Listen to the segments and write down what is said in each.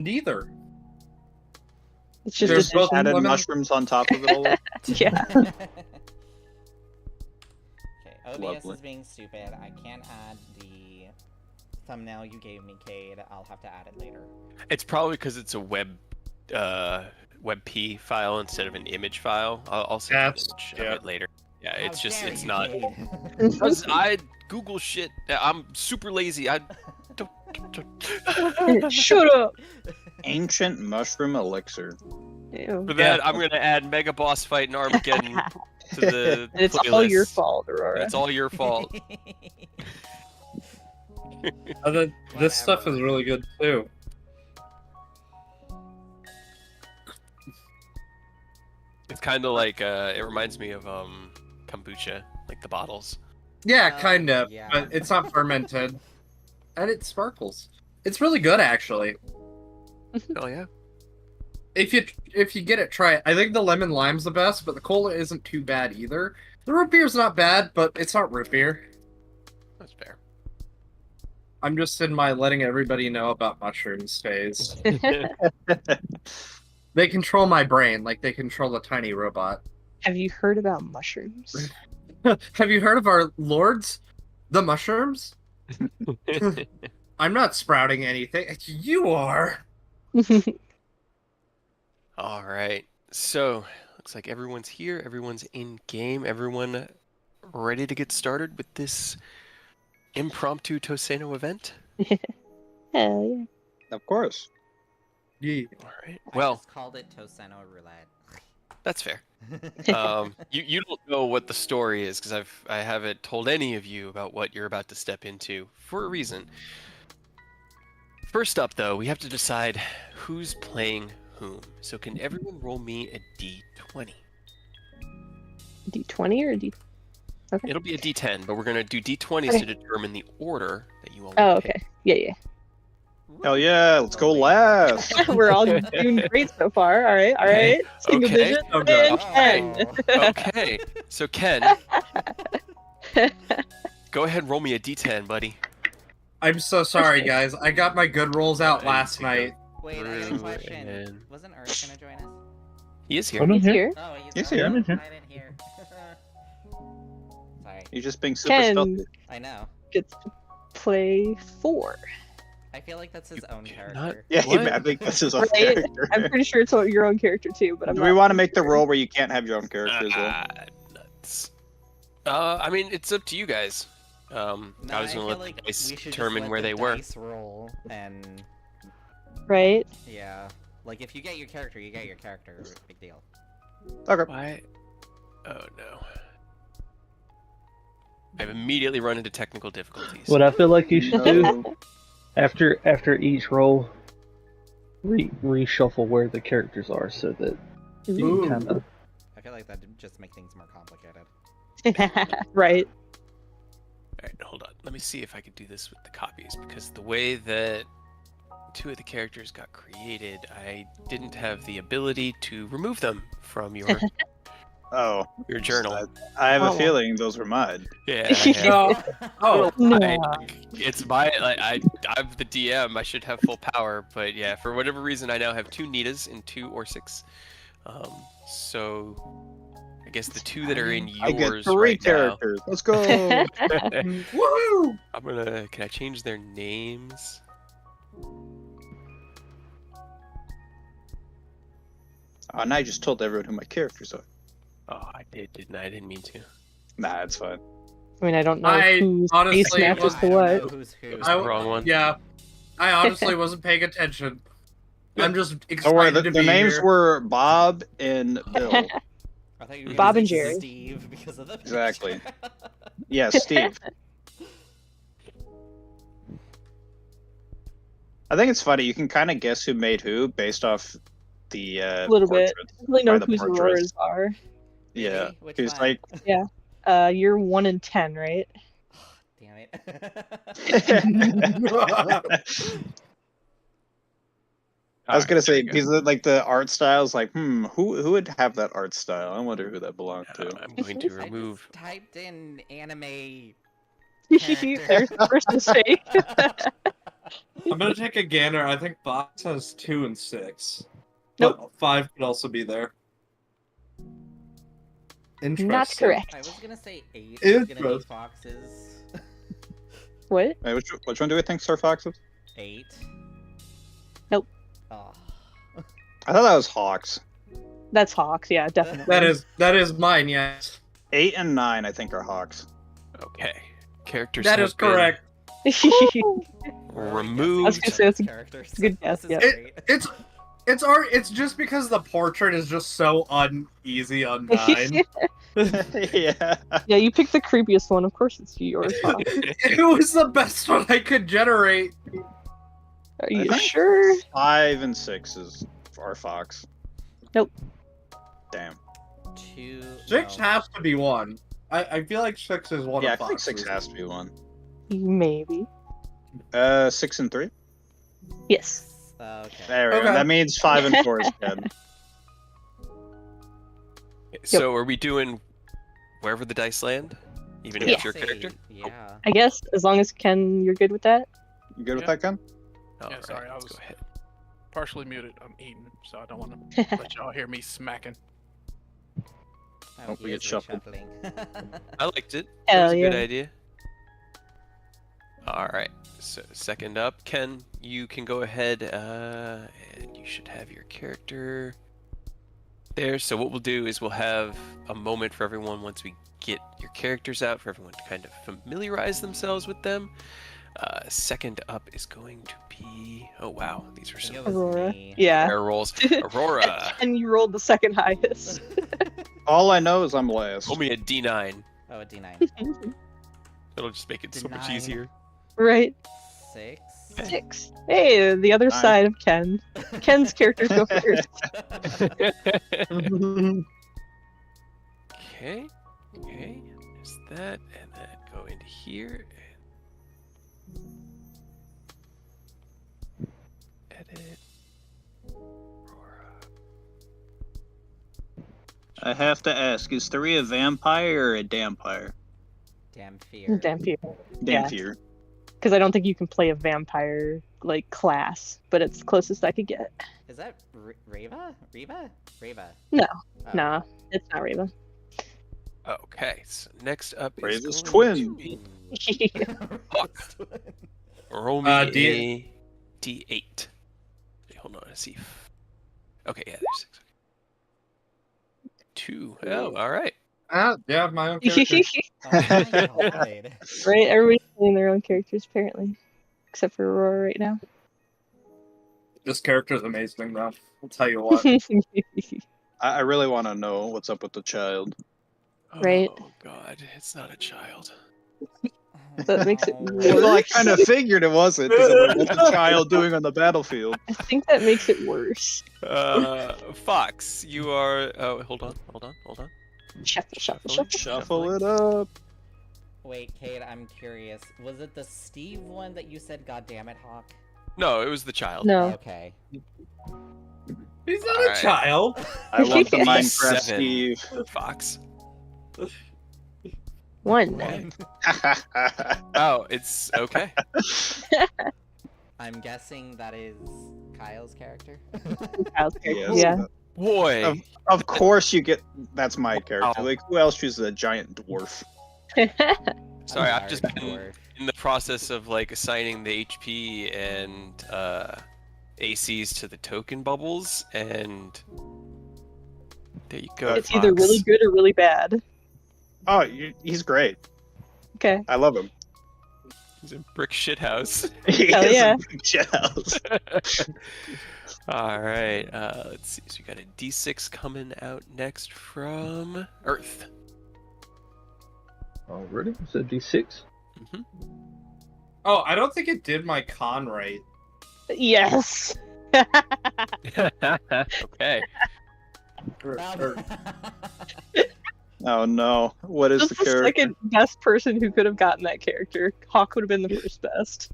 Neither. It's just There's both Added lemon. mushrooms on top of it all. Yeah. Okay, OBS Lovely. is being stupid. I can't add the thumbnail you gave me, Cade. I'll have to add it later. It's probably because it's a WebP file instead of an image file. I'll send you an Yes, image yeah. of it later. Yeah, How it's just dare it's you, not. Cade. 'Cause I Google shit. I'm super lazy. I don't. Shut up. Ancient mushroom elixir. Ew. For that, I'm gonna add Mega Boss Fight and Armageddon to the And it's playlist. all your fault, Aurora. It's all your fault. This stuff is Whatever. really good too. It's kind of like it reminds me of kombucha, like the bottles. Yeah, Oh, kind of, yeah. but it's not fermented, and it sparkles. It's really good, actually. Oh yeah. If you get it, try it. I think the lemon lime's the best, but the cola isn't too bad either. The root beer's not bad, but it's not root beer. That's fair. I'm just in my letting everybody know about mushrooms phase. They control my brain like they control a tiny robot. Have you heard about mushrooms? Have you heard of our lords, the mushrooms? I'm not sprouting anything. You are. All right. So looks like everyone's here. Everyone's in game. Everyone ready to get started with this impromptu Tohseno event. Hell yeah. Of course. Yeah. All right. I Well, just called it Tohseno Roulette. that's fair. You don't know what the story is because I haven't told any of you about what you're about to step into for a reason. First up, though, we have to decide who's playing whom. So can everyone roll me a d20? D20 or D? Okay. It'll be a d10, but we're gonna do d20s Okay. to determine the order that you all. Oh, will pick. okay. Yeah, Hell yeah, let's go last. yeah. We're all doing great so far. All right, all right. Single Okay. digit Oh, and God. 10. Okay, so Ken, go ahead and roll me a d10, buddy. I'm so sorry, guys. I got my good rolls out last night. Wait, I got a Through question. and- Wasn't Urs gonna join us? He is here. I'm He's here. here. Oh, he's Yes, not. yeah. I'm in here. I didn't hear. Sorry. You're just being super Ken. stealthy. I know. Gets to play 4. I feel like that's his own cannot- character. Yeah, What? I think this is our Right? character. I'm pretty sure it's your own character too, but I'm Do not. we want to make the rule where you can't have your own character as well? Nuts. I mean, it's up to you guys. No, I was feel gonna let like the dice we should just determine let where the they were. dice roll and Right? yeah, like if you get your character, you get your character. Big deal. Okay. Why? Oh no. I've immediately run into technical difficulties. What I feel like you should do No. after each roll, reshuffle where the characters are so that you Ooh. kind of. I feel like that would just make things more complicated. Right. Alright, hold on. Let me see if I can do this with the copies, because the way that 2 of the characters got created, I didn't have the ability to remove them from your Oh, journal. I have a Oh. feeling those were mine. Yeah. I have- No. Oh, No. It's my I'm the DM. I should have full power, but yeah, for whatever reason, I now have 2 Nitas in 2 or 6. So I guess the 2 that are in I get yours 3 right characters. Let's go. now. woohoo! I'm gonna. Can I change their names? Oh, now I just told everyone who my characters are. Oh, I did, didn't I? I didn't mean to. Nah, it's fine. I mean, I don't know I whose honestly face matches was- to I don't know what. who's who. It was the wrong one. Yeah, I honestly wasn't paying attention. I'm just Don't worry, excited the to be names here. were Bob and Bill. I thought you were Bob gonna and say Jerry. Steve because of the Exactly. picture. Yeah, Steve. I think it's funny. You can kind of guess who made who based off the A little bit. portraits. I really know By the whose portraits. Auroras are. Yeah, Really? Which he's one? like, You're 1 in 10, right? Damn it. I was gonna say Alright, there because like the art style's like, who would have that art style? I wonder who that belonged you go. to. I'm going to I remove. just typed in anime. There's the first mistake. I'm gonna take a gander. I think Fox has 2 and 6. Nope. But 5 could also be there. Interesting. Not correct. I was gonna say 8 is gonna be Interesting. Fox's. What? Wait, which one do we think Sir Fox is? 8. Nope. Oh. I thought that was Hawks. That's Hawks, yeah, definitely. That is mine, yes. 8 and 9, I think, are Hawks. Okay. Characters. That have is been correct. Removed. I was gonna say that's a Characters. good guess, This is yeah. great. It's just because the portrait is just so uneasy on 9. Yeah. Yeah, you picked the creepiest one. Of course, it's yours. Huh? It was the best one I could generate. Are you think- sure? 5 and 6 are Fox. Nope. Damn. 2. 6 no. has to be one. I feel like 6 is one Yeah, I of think Fox's. 6 has to be one. Maybe. 6 and 3. Yes. Okay. There we go. Okay. That means 5 and 4 is dead. So are we doing wherever the dice land? Even if Yeah. it's your character? Yeah. I guess as long as Ken, you're good with that. You good with Yeah. that, Ken? Alright, sorry, I let's was- go ahead. Partially muted. I'm eating, so I don't want to let y'all hear me smacking. Oh, we he get is shuffled. reshuffling. I liked it. That Hell was a good yeah. idea. Alright, so second up, Ken, you can go ahead and you should have your character there. So what we'll do is we'll have a moment for everyone once we get your characters out for everyone to kind of familiarize themselves with them. Second up is going to be... Oh wow, these are I think some it was Aurora. me. Yeah. rare rolls. Aurora, And you rolled the second highest. All I know is I'm last. roll me a D9. Oh, a D9. It'll just make it so much D9. easier. Right. 6. 6. Hey, the other Nice. side of Ken. Ken's characters go first. Okay, there's that, and then go into here and edit. Aurora. I have to ask, is 3 a vampire or a dampire? Damn fear. Damn fear. Dampier. Because I don't think you can play a vampire like class, but it's the closest I could get. Is that Reva? Reva? Reva. No. Oh. Nah, it's not Reva. Okay, so next up is Raven's going twin. to be Fuck. roll me D- a D8. Wait, hold on, let's see. Okay, yeah, there's 6. 2. Oh, all right. Yeah, my own character. Oh my god. Right, everybody's playing their own characters apparently, except for Aurora right now. This character's amazing, though. I'll tell you what. I really want to know what's up with the child. Right. Oh god, it's not a child. That makes it No. worse. Well, I kind of figured it wasn't. 'Cause I'm like, what's the child doing on the battlefield? I think that makes it worse. Fox, you are. Oh, hold on. Shuffle. Shuffle it up. Wait, Kate, I'm curious. Was it the Steve one that you said, God damn it, Hawk? No, it was the child. No. Okay. He's not Alright. a child. I want the Yeah. Minecraft 7. Steve. Fox. 1. Oh, it's okay. I'm guessing that is Kyle's character. Kyle's character, Yes. yeah. Boy, Of course you get. That's my character. Wow. Like, who else chooses a giant dwarf? sorry, I'm I've just sorry, been Dwarf. in the process of like assigning the HP and ACs to the token bubbles, and there you go. It's either Fox. really good or really bad. Oh, he's great. Okay. I love him. He's a brick shithouse. He Hell is a yeah. big house. All right, let's see. So we got a D6 coming out next from Earth. Already? So D6? hmm Oh, I don't think it did my con right. Yes. okay. Oh no! What is Just the the character? second best person who could have gotten that character. Hawk would have been the first best.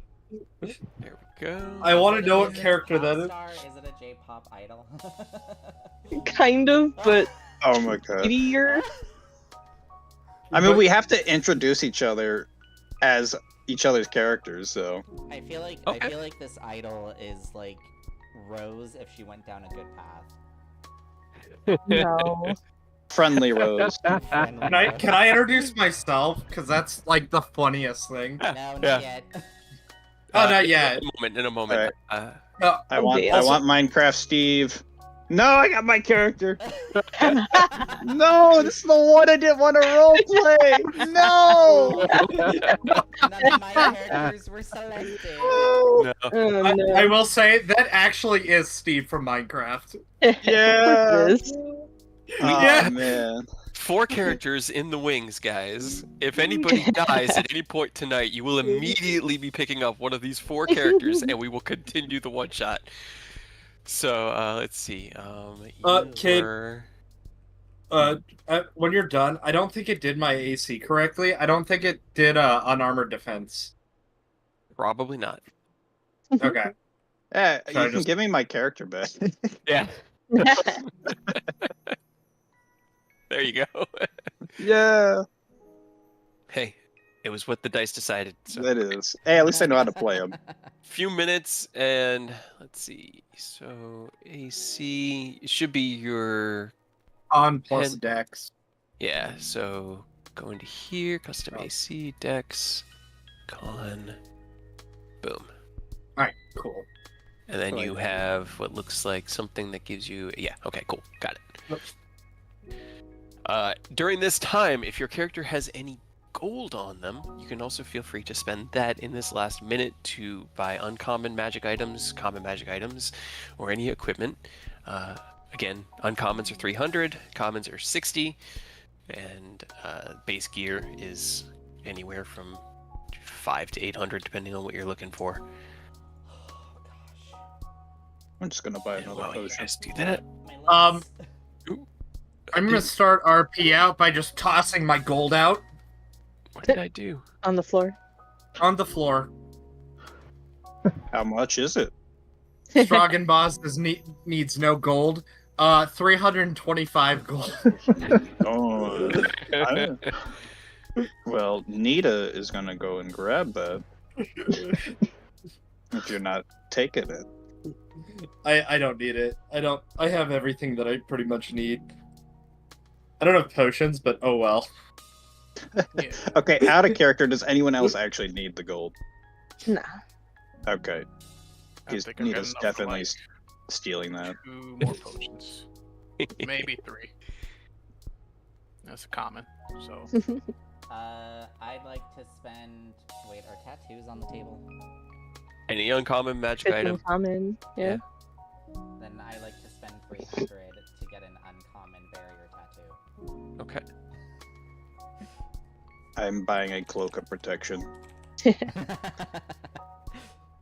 There we go. I want to know what Is it a character pop that is. star? Is it a J-pop idol? Kind of, but Oh my god! shittier. I mean, we have to introduce each other as each other's characters, so I feel like this idol is like Rose if she went down a good path. No. friendly Rose. Can I introduce myself? Because that's like the funniest thing. No, Yeah. not yet. Oh, not yet. In a moment. I want Also- Minecraft Steve. No, I got my character. No, this is the one I didn't want to roleplay. No. None of my characters were selected. No. Oh, no. I will say that actually is Steve from Minecraft. Yeah. This. Oh Yeah. man. 4 characters in the wings, guys. If anybody dies at any point tonight, you will immediately be picking up one of these 4 characters, and we will continue the one shot. So let's see. Kid. Were... When you're done, I don't think it did my AC correctly. I don't think it did unarmored defense. Probably not. Okay. Yeah, So I you can just- give me my character back. Yeah. There you go. Yeah, Hey, it was what the dice decided. So that is. Hey, at least I know how to play them. few minutes, and let's see. So AC should be your On plus And- dex. yeah. So go into here, custom AC, Dex, con, boom, Alright, cool. and then Like you that. have what looks like something that gives you yeah. Okay, cool, got it. During this time, if your character has any gold on them, you can also feel free to spend that in this last minute to buy uncommon magic items, common magic items, or any equipment. Again, uncommons are 300, commons are 60, and base gear is anywhere from 5 to 800, depending on what you're looking for. Oh gosh. I'm just gonna buy And another while you potion. guys do that, My legs. I'm gonna start RP out by just tossing my gold out what did I do? On the floor. on the floor. How much is it? Stroggen Boss needs no gold. 325 gold. Oh, well, Nita is gonna go and grab that if you're not taking it. I don't need it. I have everything that I pretty much need. I don't have potions, but oh well. Yeah. Okay, out of character, does anyone else actually need the gold? Nah. Okay, I he's think I've got Nita's enough for, definitely like, stealing that. 2 more potions. Maybe 3. That's common. So I'd like to spend. Wait, are tattoos on the table? Any uncommon magic 15 item? common. Yeah. Then I like to spend 300 to get an uncommon barrier tattoo. Okay. I'm buying a cloak of protection.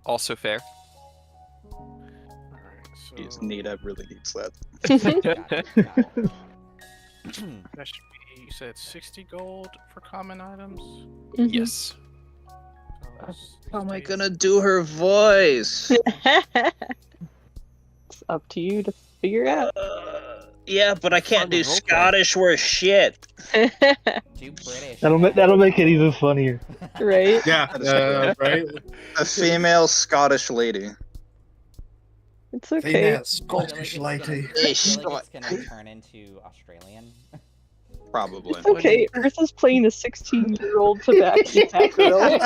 Also fair. alright, so Jeez, Nita really needs that. Got it, got it. that should be, you said 60 gold for common items? Mhm. Yes. So do her voice? It's up to you to figure out. Yeah, but I can't do Scottish worth shit. Do British. That'll make it even funnier. Right? Yeah, right. A female Scottish lady. It's okay. I feel like it's gonna turn into Australian. Probably. It's okay. Earth is playing a 16-year-old tobacco attack girl.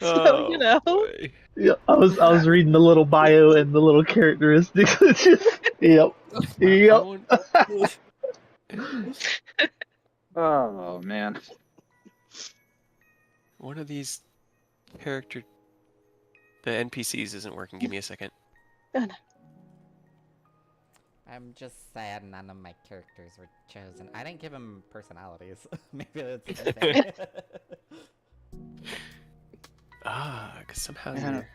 So, you know. boy. Yeah, I was reading the little bio and the little characteristics. It's just, yep. Yep. Oh man. One of these character... The NPCs isn't working. Give me a second. I'm just sad none of my characters were chosen. I didn't give them personalities. Maybe that's a good thing. Because somehow Yeah. you're...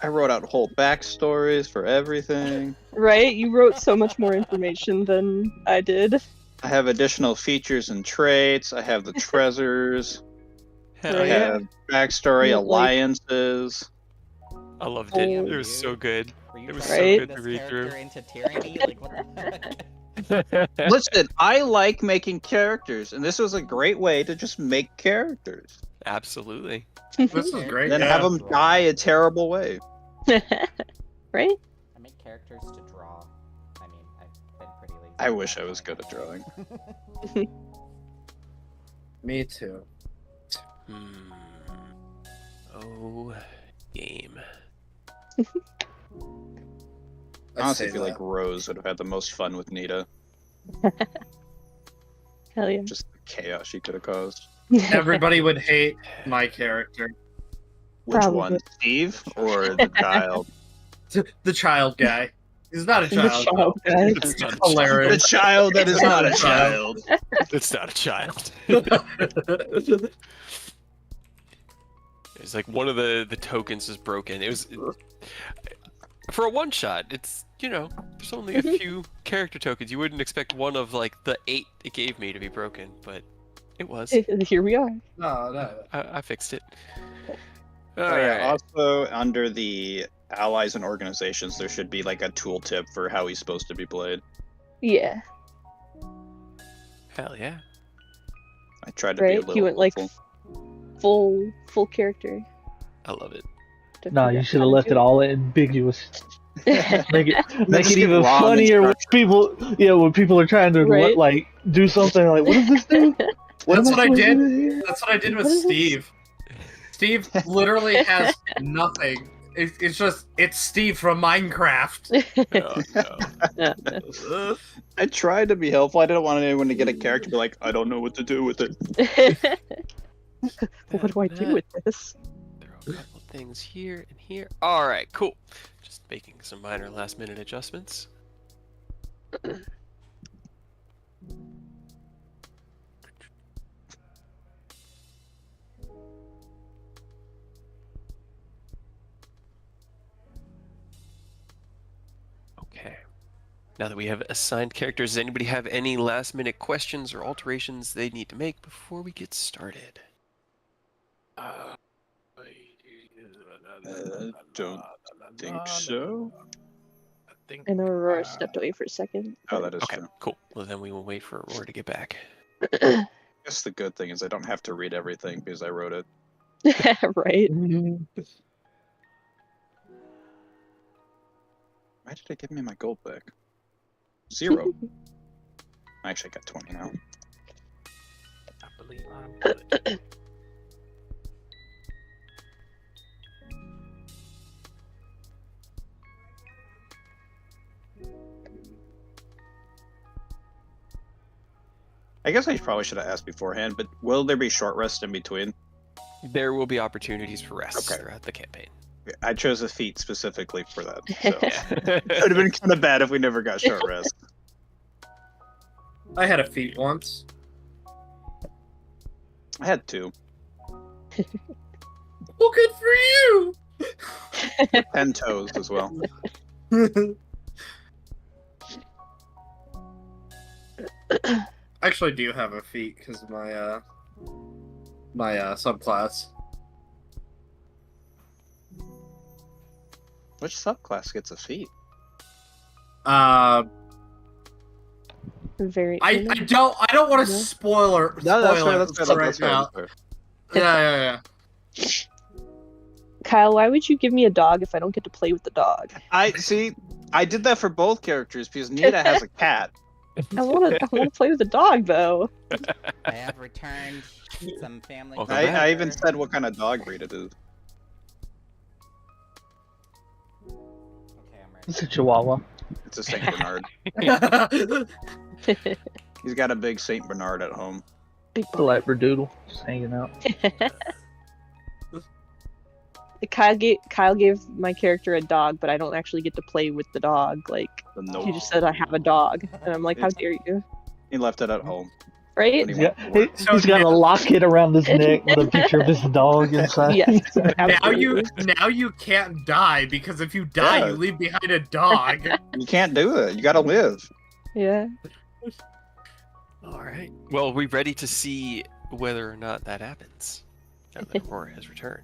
I wrote out whole backstories for everything. Right? You wrote so much more information than I did. I have additional features and traits. I have the treasures. Hell I Right. yeah. have backstory, Like- alliances. I loved it. Oh. It was so good. Were you It was trying so to good turn to this read through. character into tyranny? Like what the heck? Listen, I like making characters, and this was a great way to just make characters. Absolutely. This is great. Then Yeah. have them die a terrible way. Right? I make characters to draw. I mean, I've been pretty lazy. I wish I was good at drawing. Me too. Hmm. Oh, game. I'd Honestly, say I feel that. like Rose would have had the most fun with Nita. Hell yeah. Just the chaos she could have caused. Everybody would hate my character. Which Probably. one, Steve or the child? The child guy. He's not a The child. child guy. It's not a The Hilarious. child that is not a child. It's not a child. It's like one of the tokens is broken. It was for a one shot. It's there's only a few character tokens. You wouldn't expect one of like the 8 it gave me to be broken, but it was. Here we are. No. I fixed it. Oh, All yeah. right. Also, under the allies and organizations, there should be like a tooltip for how he's supposed to be played. Yeah. Hell yeah. I tried to be a Right? little He went like helpful. full character. I love it. to No, figure you out should how have to left do it all ambiguous. Make it Just give even wrong funnier when instructions. people, when people are trying to Right. like do something like, what does this do? That's am what I supposed to did. do here? That's what I did with What is this? Steve. Steve literally has nothing. It's Steve from Minecraft. Oh, no. I tried to be helpful. I didn't want anyone to get a character and be like, I don't know what to do with it. What do I do with this? Throw a couple things here and here. All right, cool. Just making some minor last-minute adjustments. Okay. Now that we have assigned characters, does anybody have any last-minute questions or alterations they need to make before we get started? Don't think so. I think. And Aurora stepped away for a second. Oh, that is Okay, true. cool. Well, then we will wait for Aurora to get back. I guess the good thing is I don't have to read everything because I wrote it. Right? Why did it give me my gold back? 0. Actually, I got 20 now. I believe I'm good. I guess I probably should have asked beforehand, but will there be short rests in between? There will be opportunities for rests Okay. throughout the campaign. I chose a feat specifically for that. So it would have been kind of bad if we never got short rest. I had a feat once. I had 2. Well, good for you. 10 toes as well. I actually do have a feat because of my subclass. Which subclass gets a feat? Very. I don't want to No. spoiler. No, that's spoil fair. it That's fair. right That's fair. now. That's fair. Yeah. Kyle, why would you give me a dog if I don't get to play with the dog? I see. I did that for both characters because Nita has a cat. I want to play with the dog though. I have returned some family. Welcome I, back. I even said what kind of dog breed it is. Okay, I'm ready. It's a Chihuahua. It's a Saint Bernard. He's got a big Saint Bernard at home. Big The Labradoodle, just hanging out. Kyle gave my character a dog, but I don't actually get to play with the dog. Like The no. he just said I have a dog, and I'm like, how dare you? He left it at home. Right? When he Yeah, went to work. So he's got a locket around his neck with a picture of his dog inside. Yes. now you can't die because if you die, Yeah. you leave behind a dog. You can't do it. You gotta live. Yeah. All right. Well, are we ready to see whether or not that happens? Now that Aurora has returned.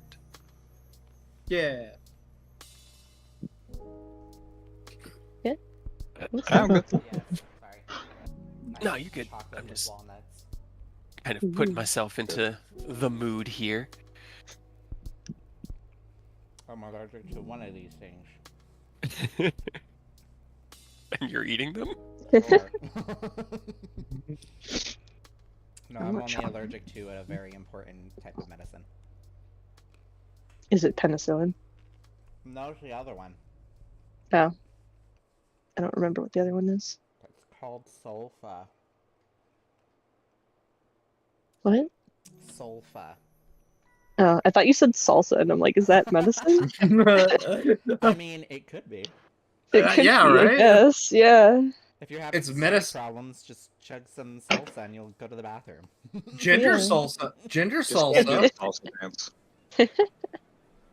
Yeah. I'm good. Yeah, sorry. Nice No, you're good. chocolate I'm with just walnuts. kind of putting myself into the mood here. I'm allergic to one of these things. And you're eating them? Or... no, I'm I'm not only chocolate. allergic to a very important type of medicine. Is it penicillin? No, it's the other one. Oh. I don't remember what the other one is. It's called sulfa. What? Sulfa. Oh, I thought you said salsa, and I'm like, is that medicine? I mean, it could be. It could yeah, be, right? I guess. Yeah. If you're having It's stomach problems, just chug some salsa and you'll go to the bathroom. Ginger Yeah. salsa. Ginger Just can't do salsa. the salsa dance.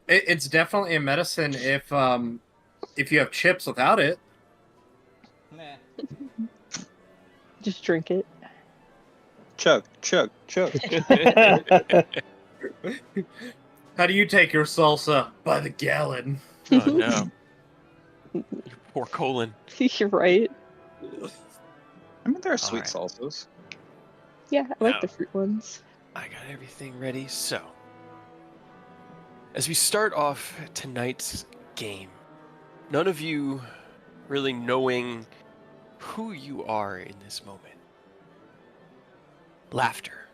It's definitely a medicine if you have chips without it. Meh. Just drink it. Chug, chug, chug. How do you take your salsa? By the gallon. Oh no. Your poor colon. You're right. I mean, there are sweet Alright. salsas. Yeah, I like the No. fruit ones. I got everything ready, so. As we start off tonight's game, none of you really knowing who you are in this moment. Laughter.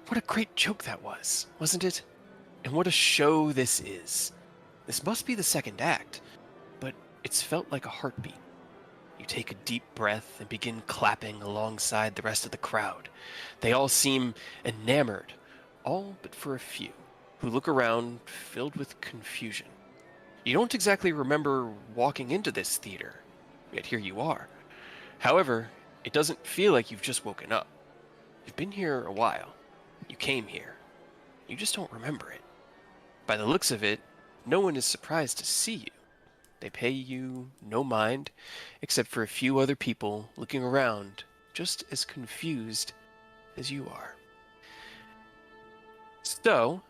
What a great joke that was, wasn't it? And what a show this is. This must be the second act, but it's felt like a heartbeat. You take a deep breath and begin clapping alongside the rest of the crowd. They all seem enamored, all but for a few, who look around filled with confusion. You don't exactly remember walking into this theater, yet here you are. However, it doesn't feel like you've just woken up. You've been here a while. You came here. You just don't remember it. By the looks of it, no one is surprised to see you. They pay you no mind, except for a few other people looking around, just as confused as you are. So,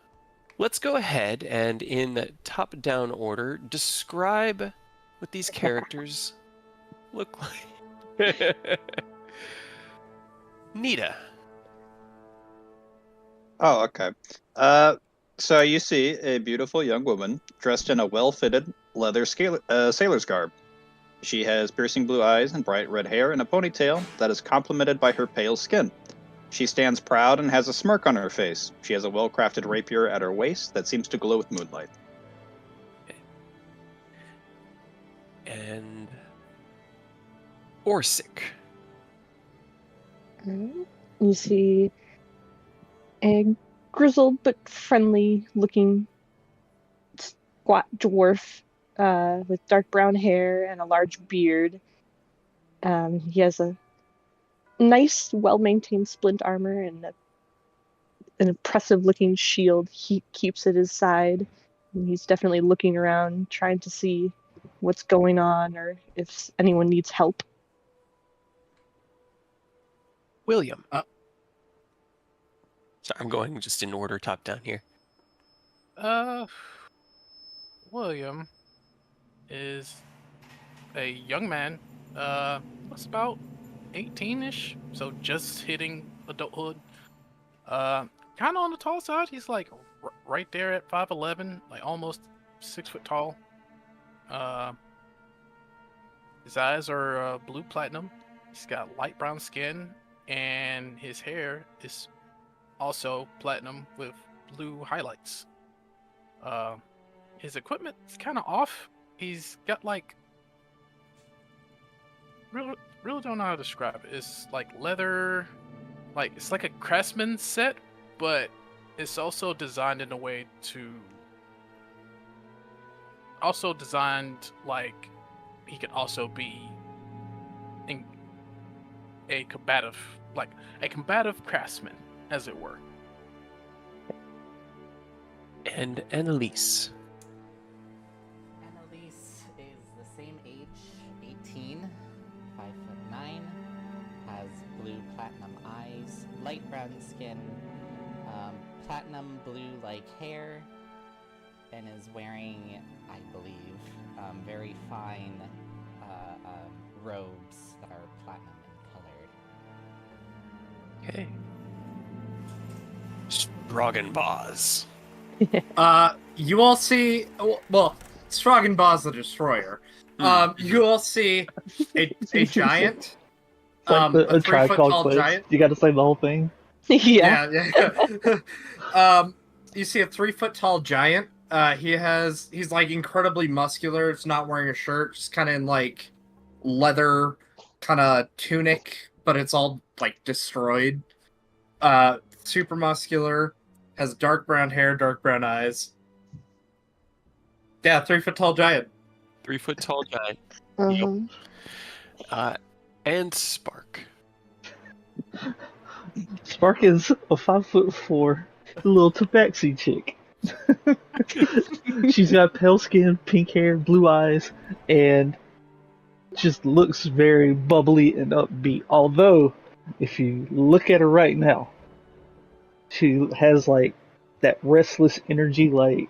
let's go ahead and, in top-down order, describe what these characters look like. Nita. Oh, okay. So you see a beautiful young woman dressed in a well-fitted leather sailor's garb. She has piercing blue eyes and bright red hair and a ponytail that is complemented by her pale skin. She stands proud and has a smirk on her face. She has a well-crafted rapier at her waist that seems to glow with moonlight. And Orsic. You see a grizzled but friendly looking squat dwarf with dark brown hair and a large beard. He has a nice, well-maintained splint armor and an impressive looking shield he keeps at his side. And he's definitely looking around, trying to see what's going on or if anyone needs help. William. Sorry, I'm going just in order top down here. William is a young man. What's about 18-ish, so just hitting adulthood. Kind of on the tall side. He's like right there at 5'11", like almost 6 foot tall. His eyes are blue platinum. He's got light brown skin, and his hair is also platinum with blue highlights. His equipment is kind of off. He's got like really don't know how to describe it. It's like leather, like it's like a craftsman set, but it's also designed in a way to also designed like he can also be in a combative craftsman, as it were. And Annalise. Annalise is the same age, 18, 5'9", has blue platinum eyes, light brown skin, platinum blue-like hair, and is wearing, I believe, very fine robes that are platinum in colored. Okay. Stroganbaz. You all see. Well, Stroganbaz the Destroyer. You all see a giant. It's like A a 3 Tribe foot Called tall Quest. giant. You got to say the whole thing. Yeah. Yeah. You see a 3 foot tall giant. He's like incredibly muscular. It's not wearing a shirt, just kind of in like leather kind of tunic, but it's all like destroyed. Super muscular, has dark brown hair, dark brown eyes. Yeah, 3 foot tall giant. 3 foot tall giant. Uh-huh. And Spark. Spark is a 5'4" little tabaxi chick. She's got pale skin, pink hair, blue eyes, and just looks very bubbly and upbeat. Although, if you look at her right now, she has like that restless energy, like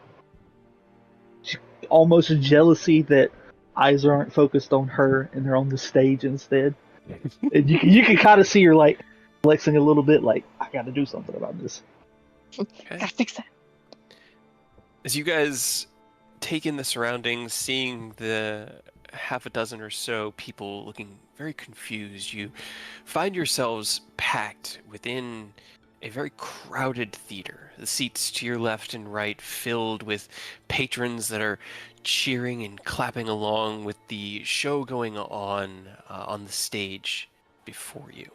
almost jealousy that eyes aren't focused on her and they're on the stage instead. And you can kind of see her like flexing a little bit, like I got to do something about this. Okay. Gotta fix that. As you guys take in the surroundings, seeing the half a dozen or so people looking very confused, you find yourselves packed within a very crowded theater. The seats to your left and right filled with patrons that are cheering and clapping along with the show going on the stage before you.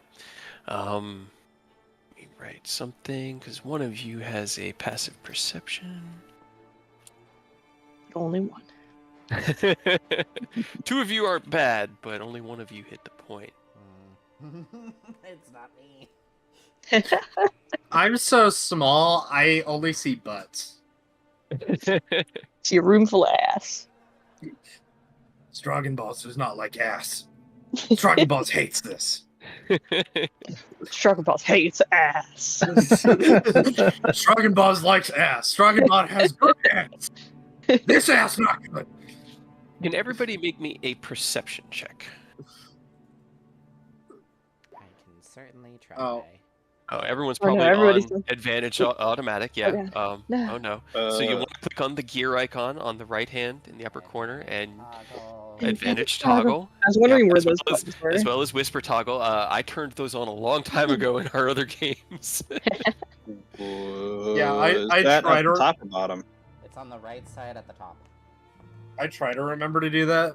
Let me write something, because one of you has a passive perception. Only one. 2 of you aren't bad, but only one of you hit the point. It's not me. I'm so small, I only see butts. See a room full of ass. Stroganbaz does not like ass. Stroganbaz hates this. Struggle hates ass. Stroganbaz likes ass. Stroganbaz has good ass. This ass not good. Can everybody make me a perception check? I can certainly try. Oh. Oh, everyone's Oh, no, probably everybody's on done. advantage automatic, yeah. Okay. No. Oh no. So you want to click on the gear icon on the right hand in the upper corner and Toggle. advantage Toggle. toggle. I was wondering Yep, where as those well as- buttons were. As well as whisper toggle. I turned those on a long time ago in our other games. Yeah, I Is that tried at the to- top or bottom? It's on the right side at the top. I try to remember to do that.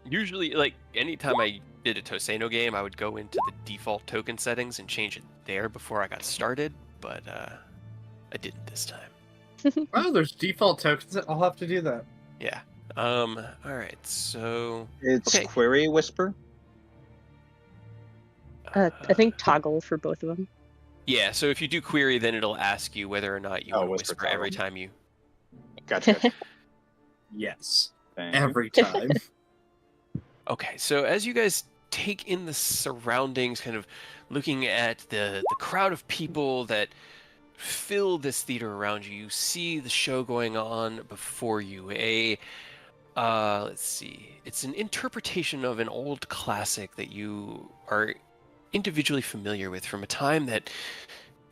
Usually, like, anytime I did a Tohseno game, I would go into the default token settings and change it there before I got started, but I didn't this time. Oh, there's default tokens. I'll have to do that. Yeah. Alright, so... It's Okay. Query Whisper. I think toggle for both of them. Yeah, so if you do query, then it'll ask you whether or not you Oh, want to whisper whisper every toggle. time you... Gotcha. Yes. Thank you. Every time. Okay, so as you guys take in the surroundings, kind of looking at the crowd of people that fill this theater around you, you see the show going on before you. Let's see, it's an interpretation of an old classic that you are individually familiar with from a time that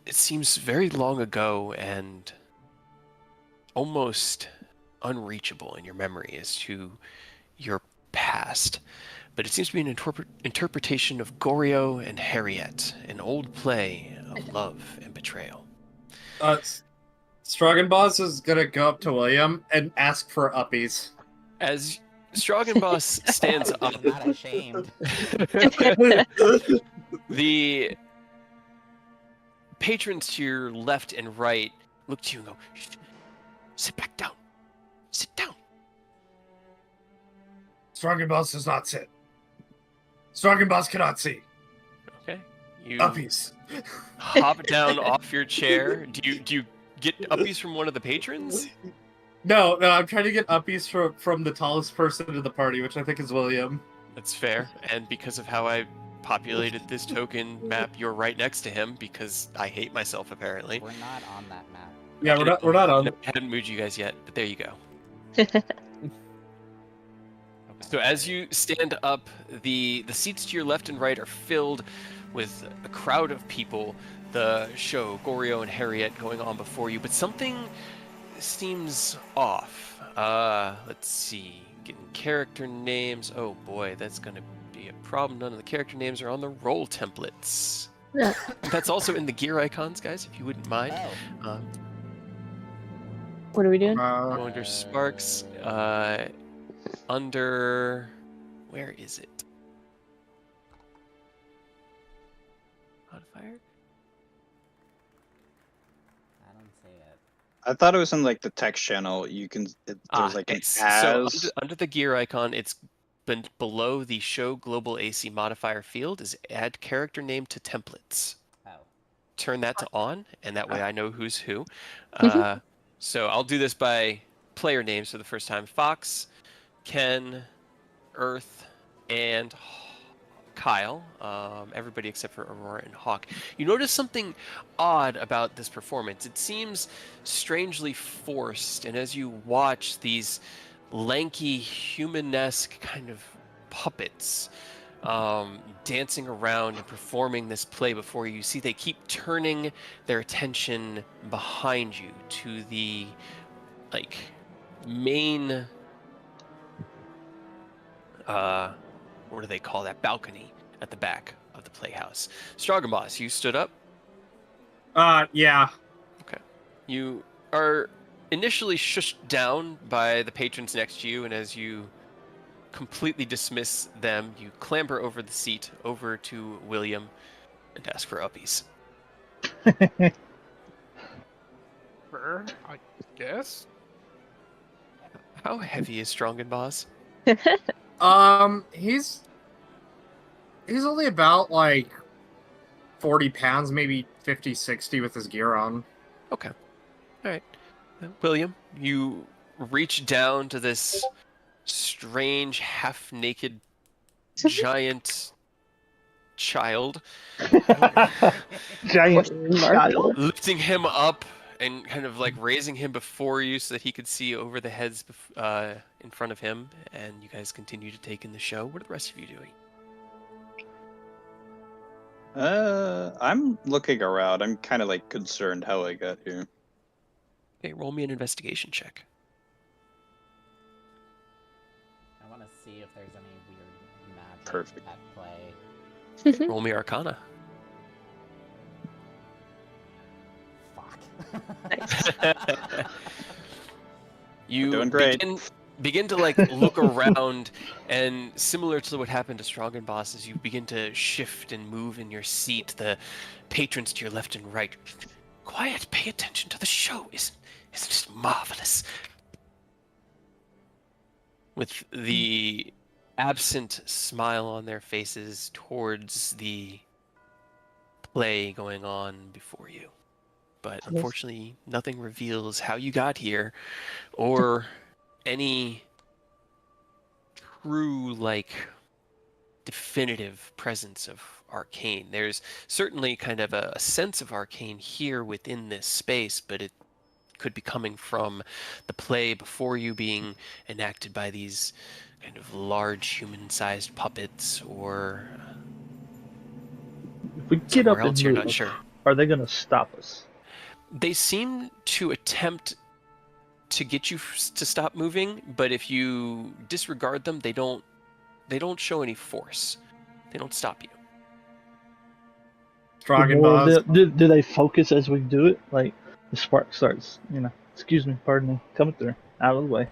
it seems very long ago and almost unreachable in your memory as to your past. But it seems to be an interpretation of Gorio and Harriet, an old play of love and betrayal. Stroganbaz is gonna go up to William and ask for uppies. As Stroganbaz stands up, I'm not ashamed. the patrons to your left and right look to you and go, "Shh, sit back down. Sit down." Stroganbaz does not sit. Stroganbaz cannot see. Okay. You Uppies. hop down off your chair. Do you get uppies from one of the patrons? No, I'm trying to get uppies from the tallest person in the party, which I think is William. That's fair. And because of how I populated this token map, you're right next to him because I hate myself apparently. We're not on that map. Yeah, we're not on. I haven't moved you guys yet, but there you go. Okay. So as you stand up, the seats to your left and right are filled with a crowd of people, the show, Gorio and Harriet, going on before you, but something seems off. Let's see. Getting character names. Oh boy, that's gonna be a problem. None of the character names are on the roll templates. Yeah. That's also in the gear icons, guys, if you wouldn't mind. Oh. What are we doing? Go under Sparks, under... Where is it? Modifier? I don't see it. I thought it was in like the text channel. You can there's like an so as. under the gear icon, it's been below the show global AC modifier field is add character name to templates. Oh. Turn that to on, and that way I know who's who. Mhm. So I'll do this by player names for the first time. Fox, Ken, Earth, and Kyle. Everybody except for Aurora and Hawk. You notice something odd about this performance. It seems strangely forced, and as you watch these lanky, human-esque kind of puppets dancing around and performing this play before you, see they keep turning their attention behind you to the like main what do they call that, balcony at the back of the playhouse. Stroggenboss, you stood up. Yeah. Okay. You are initially shushed down by the patrons next to you, and as you completely dismiss them, you clamber over the seat over to William and ask for uppies. Sure, I guess. How heavy is Stroggenboss? He's only about like 40 pounds, maybe 50, 60 with his gear on. Okay. All right. William, you reach down to this strange, half-naked, giant child, Giant Remarkable. child. lifting him up and kind of like raising him before you so that he could see over the heads in front of him, and you guys continue to take in the show. What are the rest of you doing? I'm looking around. I'm kind of like concerned how I got here. Okay, roll me an investigation check. I want to see if there's any weird magic Perfect. at play. Roll me Arcana. Fuck. Nice. You Doing great. begin to like look around, and similar to what happened to Stroggenboss, as you begin to shift and move in your seat, the patrons to your left and right. Quiet, pay attention to the show. Isn't it marvelous? With the absent smile on their faces towards the play going on before you. But Yes. unfortunately, nothing reveals how you got here or any true, like, definitive presence of arcane. There's certainly kind of a sense of arcane here within this space, but it could be coming from the play before you being enacted by these kind of large human-sized puppets, or If we get somewhere up and else you're move, not sure. are they going to stop us? They seem to attempt to get you to stop moving, but if you disregard them, they don't show any force. They don't stop you. Dragon Balls. Do they focus as we do it? Like the spark starts, excuse me, pardon me, coming through, out of the way.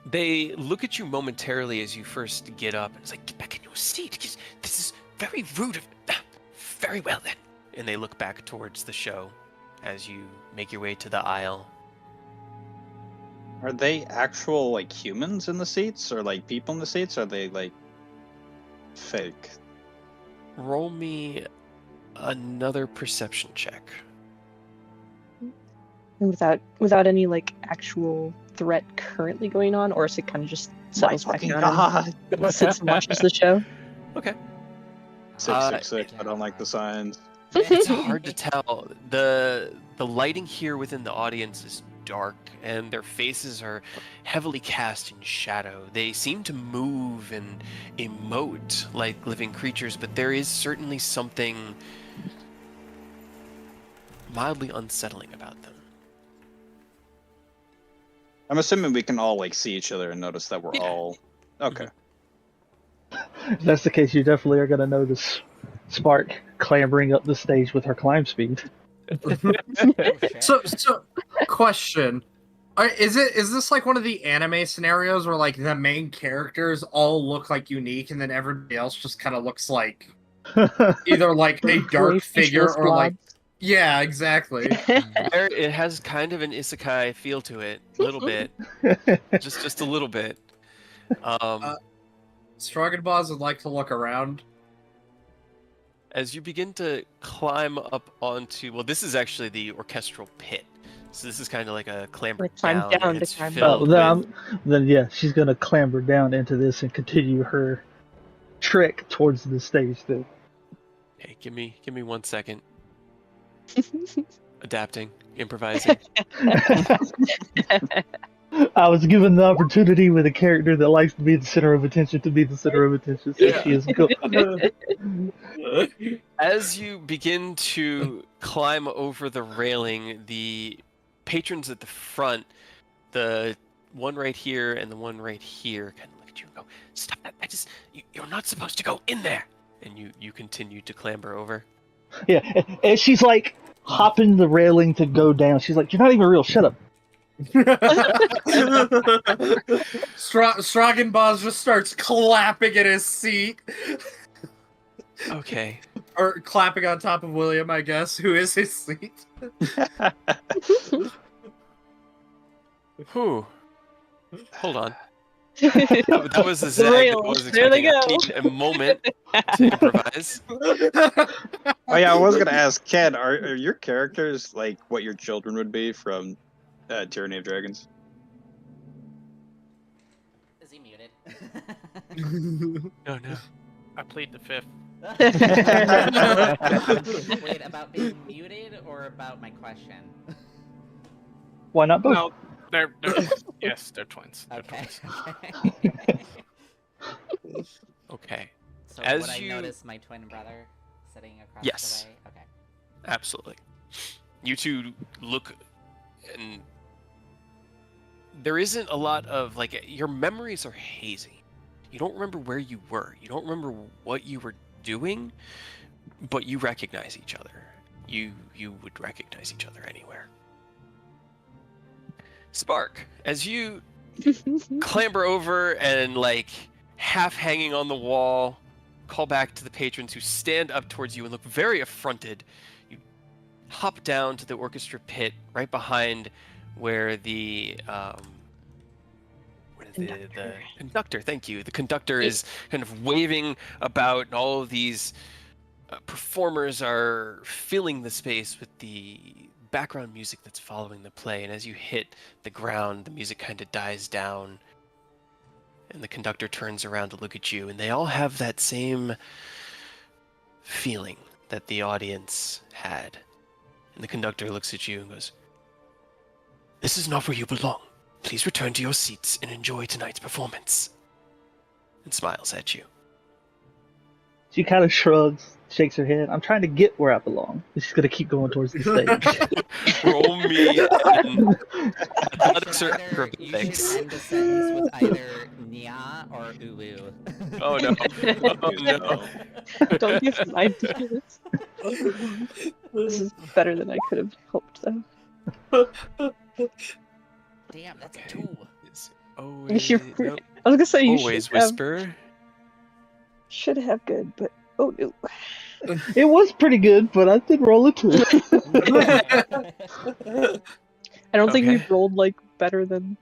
They look at you momentarily as you first get up, and it's like, get back in your seat. This is very rude of... Very well, then. And they look back towards the show as you make your way to the aisle. Are they actual like humans in the seats, or like people in the seats? Or are they like fake? Roll me another perception check. And without any like actual threat currently going on, or is it kind of just settles back down and sits and watches the show? Okay. 666. I don't like the signs. It's hard to tell. The lighting here within the audience is dark, and their faces are heavily cast in shadow. They seem to move and emote like living creatures, but there is certainly something mildly unsettling about them. I'm assuming we can all like see each other and notice that we're Yeah. all okay. If that's the case, you definitely are going to notice Spark clambering up the stage with her climb speed. Oh, shit. So, question: is this like one of the anime scenarios where like the main characters all look like unique, and then everybody else just kind of looks like either like a dark Really figure featureless or like blobs. yeah, exactly. It has kind of an isekai feel to it, a little bit, just a little bit. Stroggenboz would like to look around. As you begin to climb up onto, well, this is actually the orchestral pit. So this is kind of like a clamber Like climb down, down and to it's climb filled up. Then yeah, she's going to clamber down into this and continue her trek towards the stage. Then Hey, give me 1 second. Adapting, improvising. I was given the opportunity with a character that likes to be the center of attention to be the center of attention, so Yeah. she is good. As you begin to climb over the railing, the patrons at the front, the one right here and the one right here, kind of look at you and go, "Stop that! You're not supposed to go in there." And you continue to clamber over. Yeah, and she's like hopping the railing to go down. She's like, "You're not even real. Shut up." Stroggenboz just starts clapping in his seat. Okay. Or clapping on top of William, I guess, who is his seat. Whew. Hold on. That was as I Rails, was there they expecting. I go. need a moment to improvise. Oh yeah, I was gonna ask Ken, are your characters like what your children would be from Tyranny of Dragons? Is he muted? No, no. I plead the fifth. Wait, about being muted or about my question? Why not both? No, they're yes, they're twins. They're Okay. twins. Okay. So As would I you- notice my twin brother sitting across Yes. the way? Okay. Absolutely. You two look, and there isn't a lot of like your memories are hazy. You don't remember where you were. You don't remember what you were doing, but you recognize each other. You would recognize each other anywhere. Spark, as you clamber over and like half hanging on the wall, call back to the patrons who stand up towards you and look very affronted. You hop down to the orchestra pit right behind where the conductor, thank you. The conductor is kind of waving about, and all of these performers are filling the space with the background music that's following the play. And as you hit the ground, the music kind of dies down, and the conductor turns around to look at you, and they all have that same feeling that the audience had. And the conductor looks at you and goes, "This is not where you belong. Please return to your seats and enjoy tonight's performance." And smiles at you. She kind of shrugs, shakes her head. I'm trying to get where I belong. She's gonna keep going towards the stage. Roll me an athletics or You should acrobatics. end the sentence with either nya or uwu. Oh no. Oh no. Don't give him ideas. This is better than I could have hoped, though. Damn, that's a Okay. 2. It's always, You're- no, I was gonna say you always should have, whisper. should have good, but oh no. It was pretty good, but I did roll a 2. I don't think Okay. we've rolled like better than.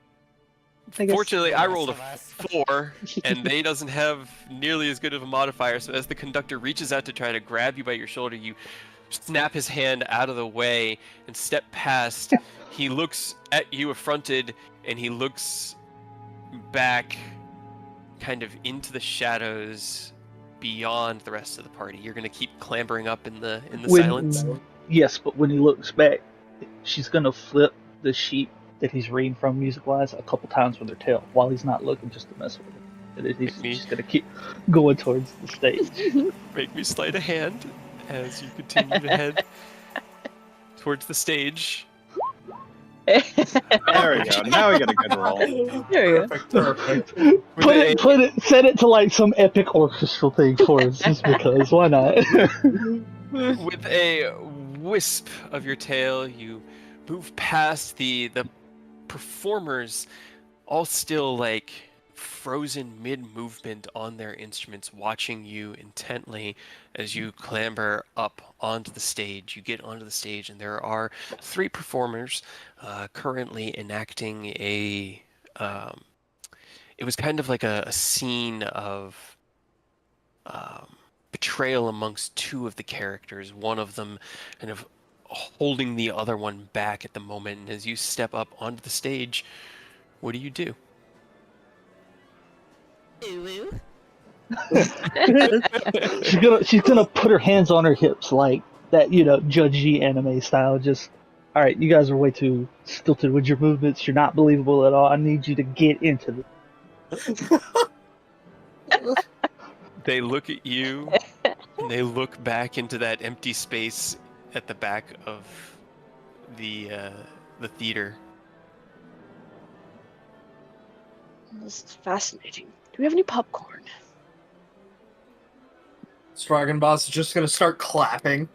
I guess. Fortunately, I rolled a Rest of us. 4, and they doesn't have nearly as good of a modifier. So as the conductor reaches out to try to grab you by your shoulder, you snap his hand out of the way and step past. He looks at you affronted, and he looks back, kind of into the shadows beyond the rest of the party. You're gonna keep clambering up in the silence. Yes, but when he looks back, she's gonna flip the sheet that he's reading from music-wise a couple times with her tail while he's not looking, just to mess with him. And he's just gonna keep going towards the stage. Make me sleight a hand as you continue to head towards the stage. There we go. Now we got a good roll. There you go. Perfect. Set it to like some epic orchestral thing for us, just because. Why not? With a wisp of your tail, you move past the performers, all still like frozen mid-movement on their instruments, watching you intently as you clamber up onto the stage. You get onto the stage, and there are 3 performers currently enacting a. It was kind of like a scene of betrayal amongst 2 of the characters. One of them kind of holding the other one back at the moment. And as you step up onto the stage, what do you do? Ooh. She's gonna put her hands on her hips like that, Judge G anime style. Just, all right, you guys are way too stilted with your movements. You're not believable at all. I need you to get into this. They look at you, and they look back into that empty space at the back of the theater. This is fascinating. Do we have any popcorn? Stragon Boss is just gonna start clapping.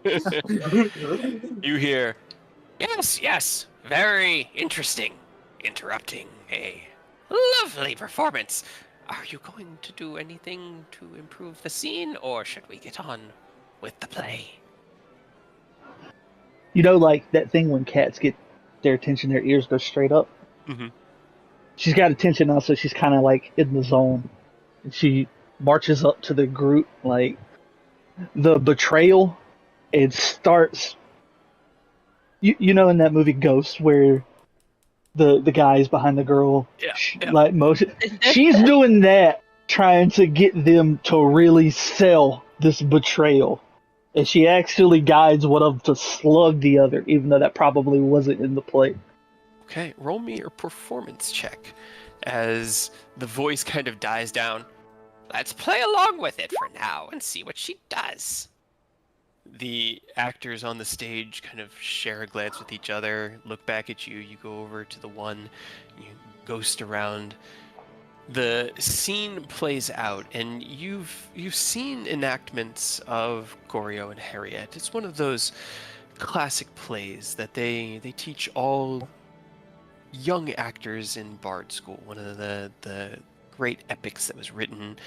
You hear, yes, very interesting. Interrupting a lovely performance. Are you going to do anything to improve the scene, or should we get on with the play? Like that thing when cats get their attention, their ears go straight up. Mm-hmm. She's got attention now, so she's kind of like in the zone. And she marches up to the group, like the betrayal. It starts. In that movie Ghost, where the guys behind the girl, like motion. She's doing that, trying to get them to really sell this betrayal. And she actually guides one of them to slug the other, even though that probably wasn't in the play. Okay, roll me your performance check as the voice kind of dies down. Let's play along with it for now and see what she does. The actors on the stage kind of share a glance with each other, look back at you, you go over to the one, you ghost around. The scene plays out, and you've seen enactments of Goryo and Harriet. It's one of those classic plays that they teach all young actors in Bard School, one of the great epics that was written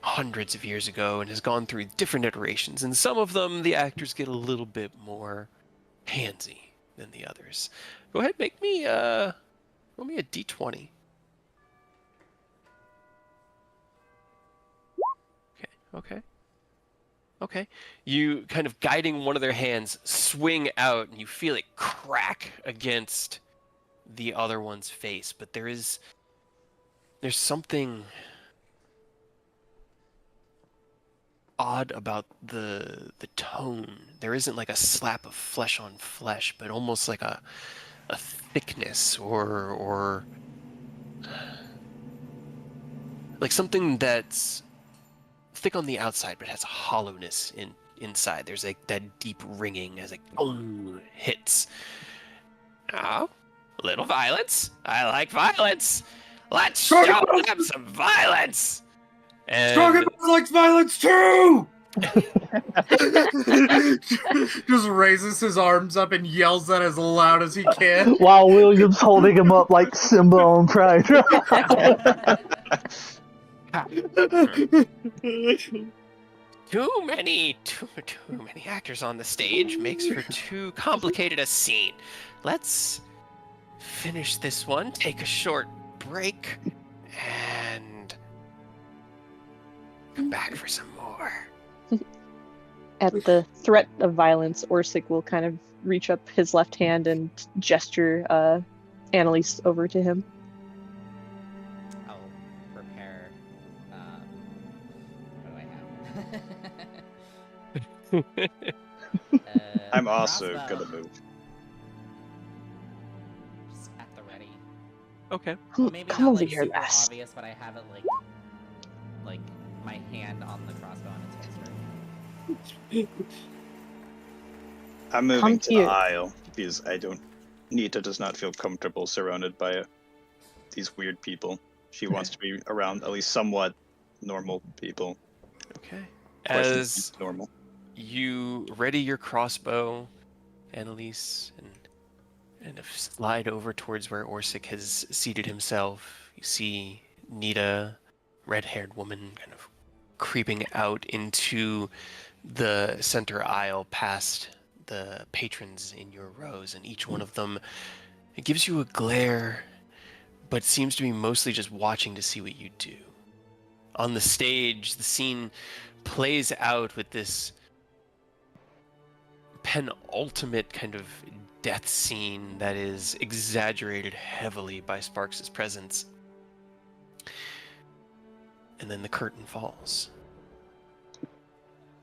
hundreds of years ago and has gone through different iterations. And some of them, the actors get a little bit more handsy than the others. Go ahead, roll me a d20. Okay. You kind of guiding one of their hands, swing out, and you feel it crack against the other one's face. But there's something odd about the tone. There isn't like a slap of flesh on flesh, but almost like a thickness or like something that's thick on the outside but has a hollowness inside. There's like that deep ringing as it hits. Oh, a little violence. I like violence. Let's show them some violence. And Stragon Boss likes violence too. Just raises his arms up and yells that as loud as he can. While William's holding him up like Simba on Pride. Too many actors on the stage makes for too complicated a scene. Let's finish this one, take a short break, and come back for some more. At the threat of violence, Orsic will kind of reach up his left hand and gesture Annalise over to him. I'll prepare. What do I have? I'm also crossbow. gonna move. Okay. Maybe Come not over like here, super lass. obvious, but I have it like my hand on the crossbow in its holster. I'm moving Come to the here. aisle because Nita does not feel comfortable surrounded by these weird people. She wants to be around at least somewhat normal people. Okay. Question As normal. you ready your crossbow, Annalise, and slide over towards where Orsic has seated himself, you see Nita, red-haired woman, kind of creeping out into the center aisle past the patrons in your rows, and each one of them, it gives you a glare, but seems to be mostly just watching to see what you do. On the stage, the scene plays out with this penultimate kind of death scene that is exaggerated heavily by Sparks' presence. And then the curtain falls.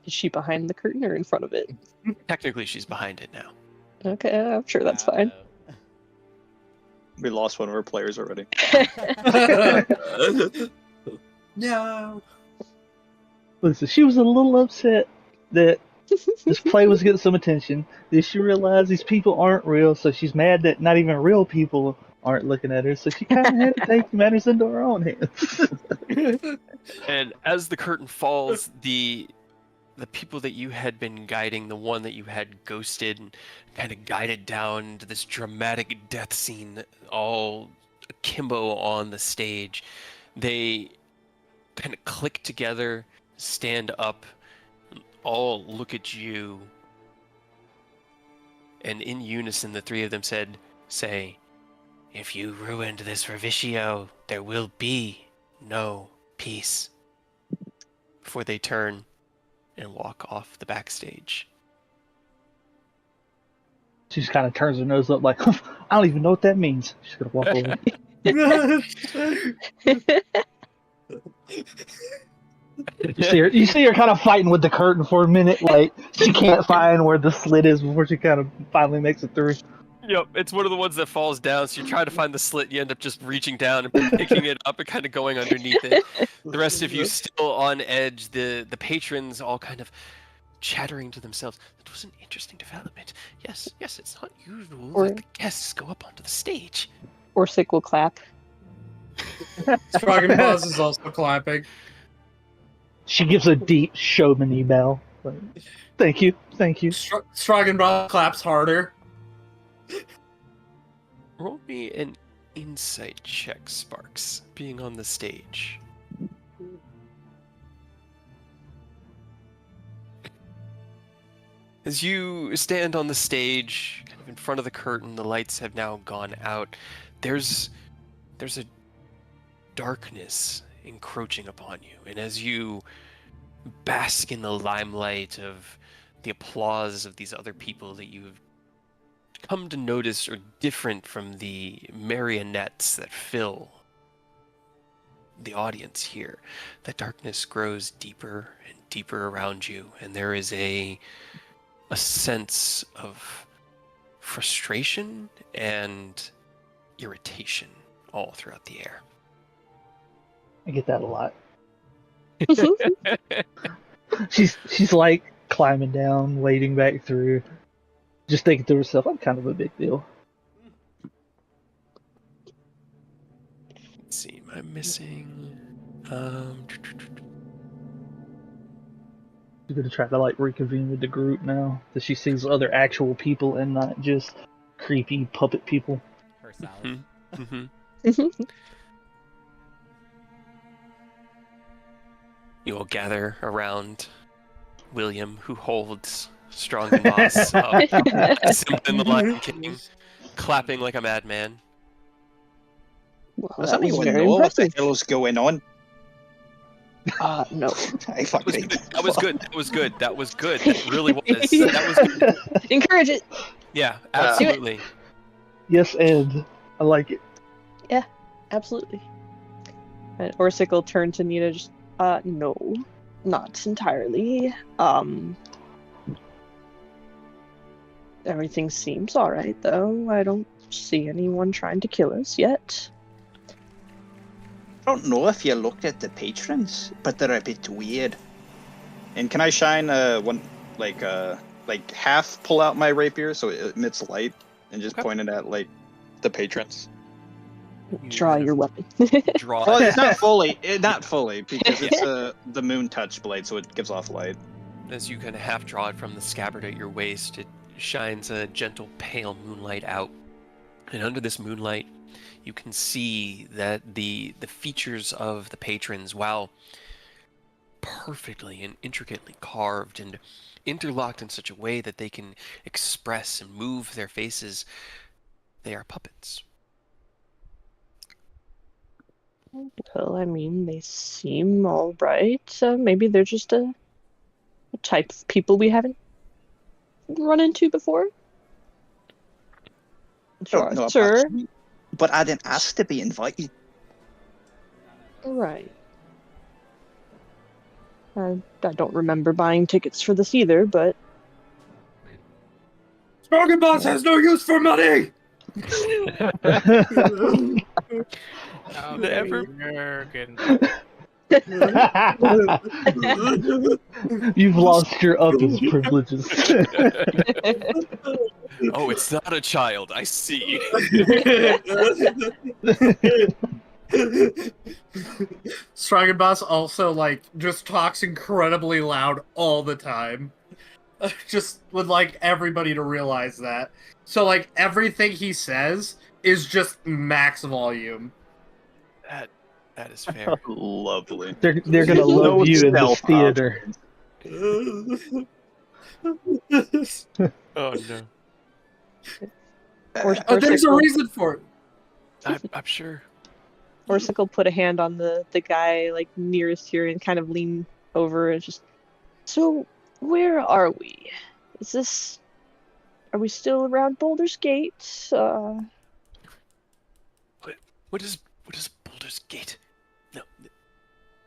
Is she behind the curtain or in front of it? Technically, she's behind it now. Okay, I'm sure that's fine. We lost one of our players already. No. Listen, she was a little upset that this play was getting some attention. Then she realized these people aren't real, so she's mad that not even real people aren't looking at her. So she kind of had to take matters into her own hands. And as the curtain falls, the people that you had been guiding, the one that you had ghosted and kind of guided down to this dramatic death scene, all akimbo on the stage, they kind of click together, stand up, all look at you, and in unison the three of them say, "If you ruined this Ravicchio, there will be no peace." Before they turn and walk off the backstage. She just kind of turns her nose up like, I don't even know what that means. She's going to walk away. You see her kind of fighting with the curtain for a minute, like she can't find where the slit is before she kind of finally makes it through. Yep, it's one of the ones that falls down, so you try to find the slit, you end up just reaching down and picking it up and kind of going underneath it. The rest of you still on edge, the patrons all kind of chattering to themselves. That was an interesting development. Yes, it's not usual that the guests go up onto the stage. Orsic will clap. Sprague Buzz is also clapping. She gives a deep showman bow. Like, thank you. Sprague Buzz claps harder. Roll me an insight check, Sparks, being on the stage. As you stand on the stage, kind of in front of the curtain, the lights have now gone out. There's a darkness encroaching upon you, and as you bask in the limelight of the applause of these other people that you've come to notice are different from the marionettes that fill the audience here, the darkness grows deeper and deeper around you, and there is a sense of frustration and irritation all throughout the air. I get that a lot. She's like climbing down, wading back through, just thinking to herself, I'm kind of a big deal. Let's see, am I missing? She's gonna try to like reconvene with the group now that she sees other actual people and not just creepy puppet people. Herself. Mm-hmm. You all gather around William, who holds Strong and Boss up, Simba and the Lion King, clapping like a madman. Well, Does that was anyone very know what the impressive. hell is going on? No. I fucking. That was good. That really was. That was good. Encourage it. Yeah, absolutely. Yes, and I like it. Yeah, absolutely. And Orsic will turn to Nita just, no, not entirely. Everything seems alright, though. I don't see anyone trying to kill us yet. don't know if you looked at the patrons, but they're a bit weird. And can I shine one like half pull out my rapier so it emits light and just Okay. point it at like the patrons? You Draw kind of your weapon. Draw. Well, it's not fully, because it's the moon touch blade, so it gives off light. As you kind of half draw it from the scabbard at your waist, it shines a gentle pale moonlight out. And under this moonlight, you can see that the features of the patrons, while perfectly and intricately carved and interlocked in such a way that they can express and move their faces, they are puppets. Well, I mean, they seem all right. Maybe they're just a type of people we haven't run into before. Don't know Sure. about you, but I didn't ask to be invited. Right. I don't remember buying tickets for this either, but Sparking Boss has no use for money! Never- American. You've lost your uppers privileges. Oh, it's not a child. I see. Strong Boss also like just talks incredibly loud all the time. Just would like everybody to realize that. So like everything he says is just max volume. That is fair. Lovely. They're gonna love you in this theater. Oh no. There's a reason for it. I'm sure. Orsicle put a hand on the guy like nearest here and kind of lean over and just. So, where are we? Are we still around Boulder's Gate? What is Baldur's Gate? No,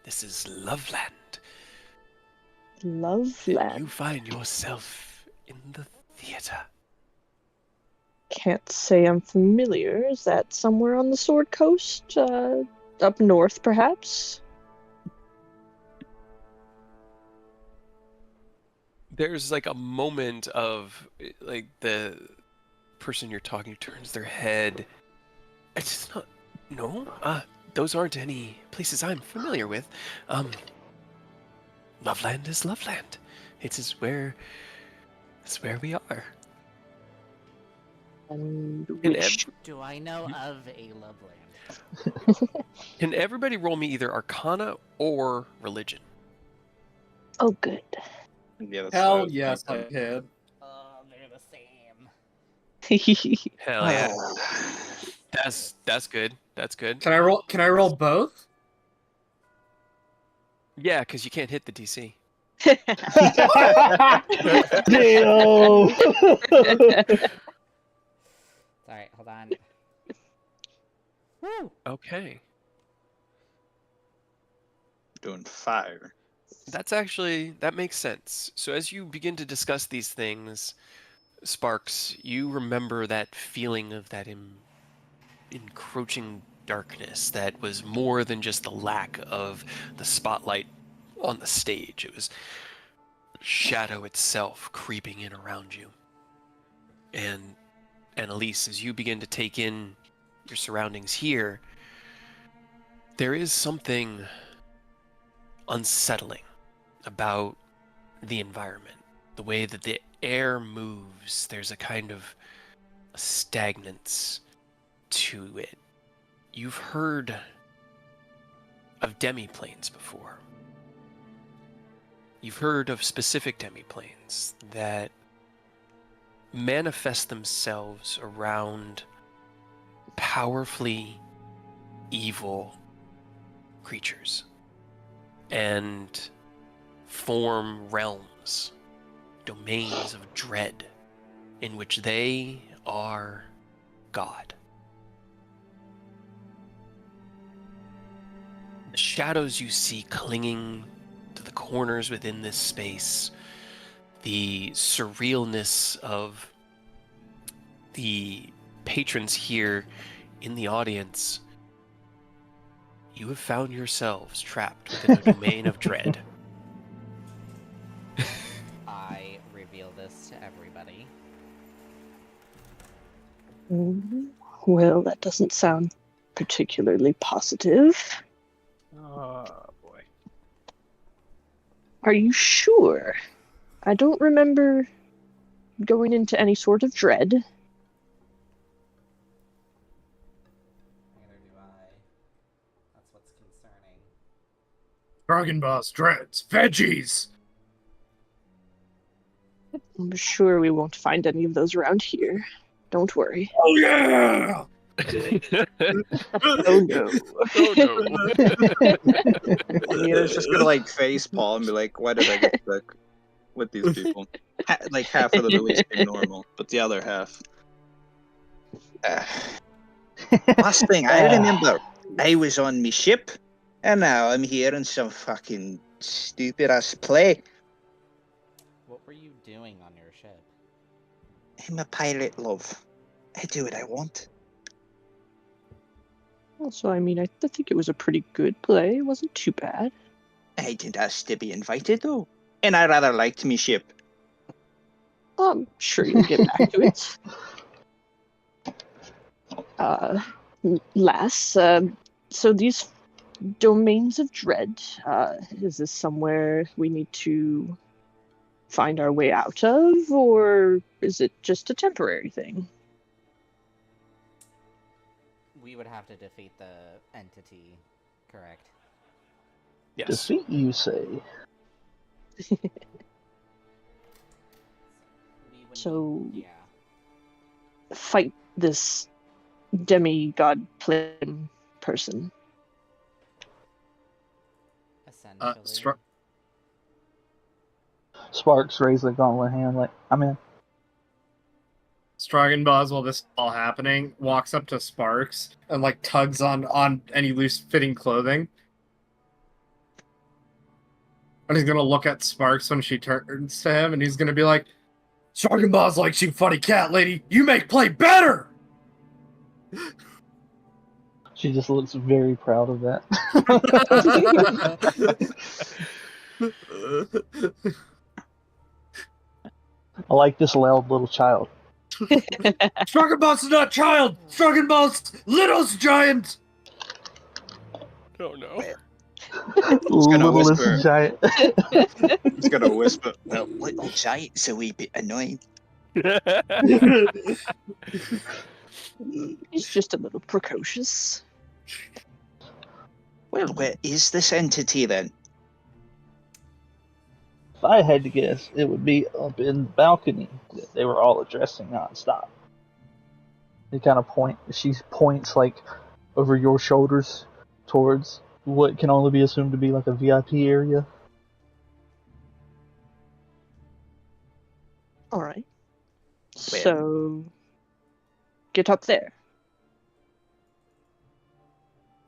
this is Loveland. Loveland. You find yourself in the theater. Can't say I'm familiar. Is that somewhere on the Sword Coast? Up north, perhaps? There's like a moment of like the person you're talking to turns their head. It's not. No, those aren't any places I'm familiar with. Loveland is Loveland. It's where we are. And Can which... Do I know of a Loveland? Can everybody roll me either Arcana or Religion? Oh, good. Yeah, that's Hell yes, I can. Oh, they're the same. Hell yeah. That's good. That's good. Can I roll both? Yeah, because you can't hit the DC. Damn. Sorry, hold on. Woo! Okay. Doing fire. That makes sense. So as you begin to discuss these things, Sparks, you remember that feeling of that encroaching darkness that was more than just the lack of the spotlight on the stage. It was shadow itself creeping in around you. And Elise, as you begin to take in your surroundings here, there is something unsettling about the environment. The way that the air moves, there's a kind of stagnance to it. You've heard of demiplanes before. You've heard of specific demiplanes that manifest themselves around powerfully evil creatures and form realms, domains of dread, in which they are God. The shadows you see clinging to the corners within this space, the surrealness of the patrons here in the audience, You have found yourselves trapped within a domain of dread. I reveal this to everybody. Well, that doesn't sound particularly positive. Oh boy. Are you sure? I don't remember going into any sort of dread. Neither do I. That's what's concerning. Dragon Boss, dreads, veggies. I'm sure we won't find any of those around here. Don't worry. Oh yeah! Oh no. Oh no. Nina's just gonna like face Paul and be like, "Why did I get stuck with these people?" Like half of them at least seem normal, but the other half. Last thing I remember, I was on me ship, and now I'm here in some fucking stupid ass play. What were you doing on your ship? I'm a pilot, love. I do what I want. Also, I mean, I think it was a pretty good play. It wasn't too bad. I didn't ask to be invited though, and I rather liked me ship. I'm sure you'll get back to it. Lass, so these domains of dread, is this somewhere we need to find our way out of, or is it just a temporary thing? We would have to defeat the entity, correct? Yes. Defeat, you say? We would So- need, Fight this demigod plane person. essentially. Sparks raised the gauntlet hand like, I'm in. Stragan Boss, while this is all happening, walks up to Sparks and like tugs on any loose-fitting clothing. And he's gonna look at Sparks when she turns to him, and he's gonna be like, Stragan Boss likes you, funny cat lady. You make play better! She just looks very proud of that. I like this loud little child. Stragan Boss is not child! Stragan Boss, littlest giant! Oh no. gonna Littlest whisper. giant. He's gonna whisper, "Well, little giant's a wee bit annoying." He's just a little precocious. Well, where is this entity then? If I had to guess, it would be up in the balcony that they were all addressing nonstop. They kind of point. She points like over your shoulders towards what can only be assumed to be like a VIP area. All right. Well- So, get up there.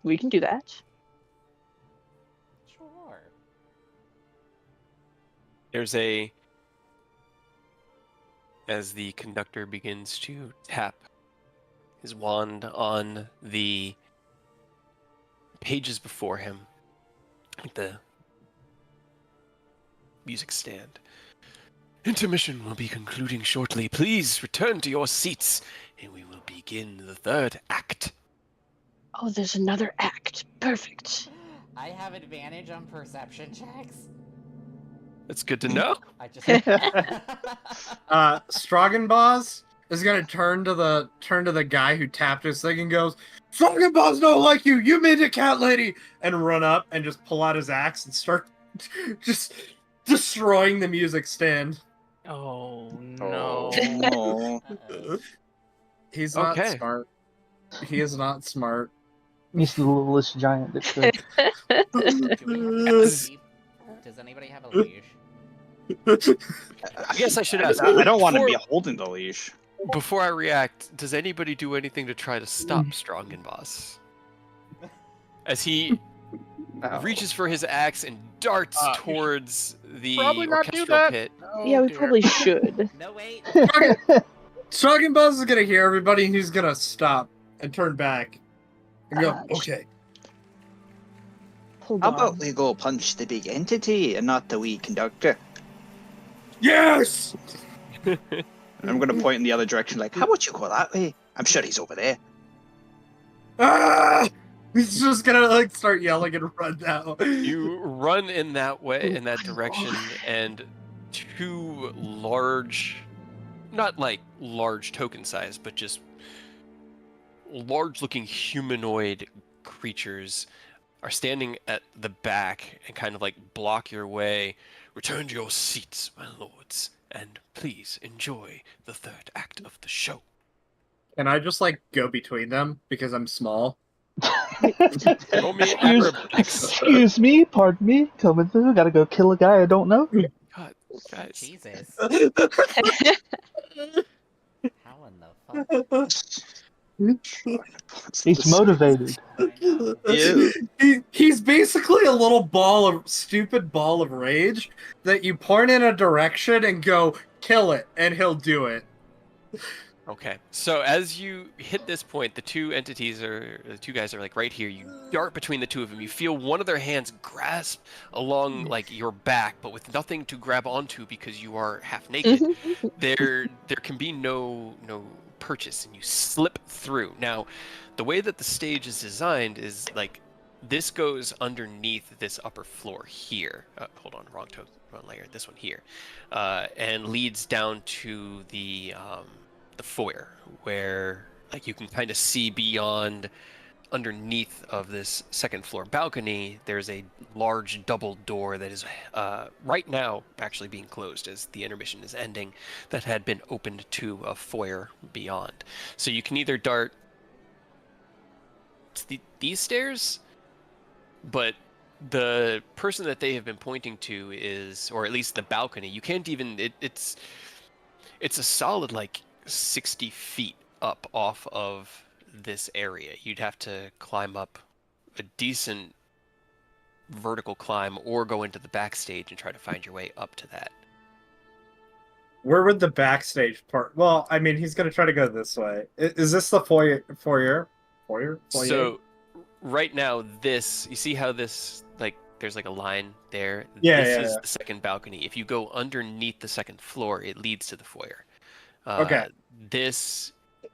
We can do that. Sure. There's as the conductor begins to tap his wand on the pages before him, like the music stand. Intermission will be concluding shortly. Please return to your seats, and we will begin the third act. Oh, there's another act. Perfect. I have advantage on perception checks. That's good to know. I just. Stragan Boss is gonna turn to the guy who tapped his thing and goes, Stragan Boss don't like you, you made a cat lady, and run up and just pull out his axe and start just destroying the music stand. Oh no. Oh. Uh-oh. He's not Okay. smart. He is not smart. He's the littlest giant that could. Do we have a leash? Does anybody have a leash? I guess I should ask. I don't want to before- be holding the leash. Before I react, does anybody do anything to try to stop Strongen Boss? As he reaches for his axe and darts towards the probably not do orchestral that. pit. Yeah, we dear. probably should. No, wait. Stragan Boss is gonna hear everybody and he's gonna stop and turn back and go, okay. Hold How on. about we go punch the big entity and not the wee conductor? Yes. I'm going to point in the other direction, like, how would you go that way? I'm sure he's over there. Ah! He's just gonna like start yelling and run now. You run in that way, in that direction, and two large, not like large token size, but just large-looking humanoid creatures are standing at the back and kind of like block your way. Return to your seats, my lords, and please enjoy the third act of the show. Can I just like go between them because I'm small? Roll me Excuse, acrobatics. excuse me, pardon me, coming through. Gotta go kill a guy I don't know. God, guys. Jesus. He's How in the fuck? He's motivated. I know. Ew. he's basically a little stupid ball of rage that you point in a direction and go kill it, and he'll do it. Okay, so as you hit this point, the two guys are like right here. You dart between the two of them. You feel one of their hands grasp along like your back, but with nothing to grab onto because you are half naked. There can be no purchase, and you slip through. Now, the way that the stage is designed is like this goes underneath this upper floor here. Hold on, wrong layer. This one here, and leads down to the foyer, where like you can kind of see beyond underneath of this second floor balcony. There's a large double door that is right now actually being closed as the intermission is ending, that had been opened to a foyer beyond. So you can either dart these stairs, but the person that they have been pointing to is, or at least the balcony, you can't even, it's a solid like 60 feet up off of this area. You'd have to climb up a decent vertical climb or go into the backstage and try to find your way up to that. Where would the backstage part? Well, I mean, he's gonna try to go this way. Is this the foyer? So right now, this, you see how this, like, there's like a line there? Yeah, This is the second balcony. If you go underneath the second floor, it leads to the foyer. Okay. This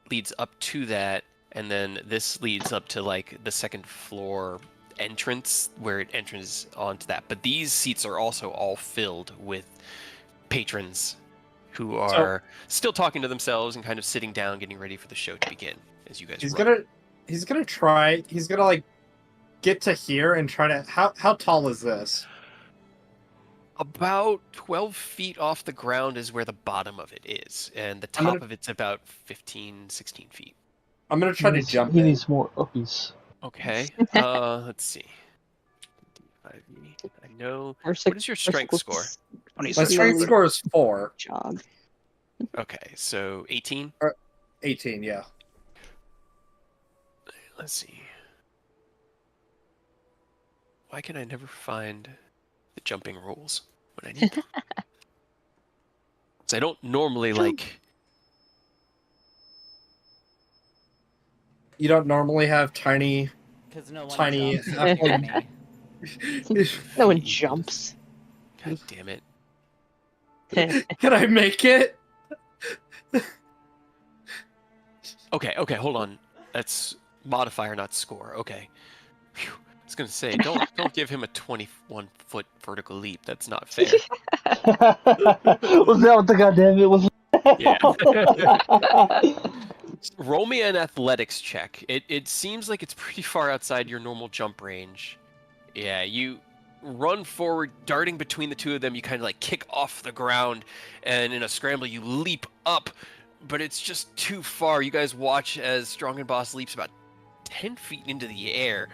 leads up to that, and then this leads up to like the second floor entrance where it enters onto that. But these seats are also all filled with patrons who are still talking to themselves and kind of sitting down, getting ready for the show to begin. As you guys, He's gonna like get to here and try to. How tall is this? about 12 feet off the ground is where the bottom of it is, and the top of it's about 15, 16 feet. I'm gonna try to jump He it. needs more uppies. Okay, let's see. I know. What is your strength score? My strength score is 4. Jog. Okay, so 18? 18, yeah. Let's see. Why can I never find the jumping rules when I need them? 'Cause I don't normally like... You don't normally have tiny... Because no one Tiny jumps apple. in me. No one jumps. God damn it. Can I make it? Okay, hold on. That's modifier, not score. Okay. Phew. I was gonna say, don't give him a 21-foot vertical leap. That's not fair. Was that what the goddamn it was? Yeah. Roll me an athletics check. It seems like it's pretty far outside your normal jump range. Yeah, you run forward, darting between the two of them. You kind of like kick off the ground, and in a scramble, you leap up, but it's just too far. You guys watch as Strong and Boss leaps about 10 feet into the air,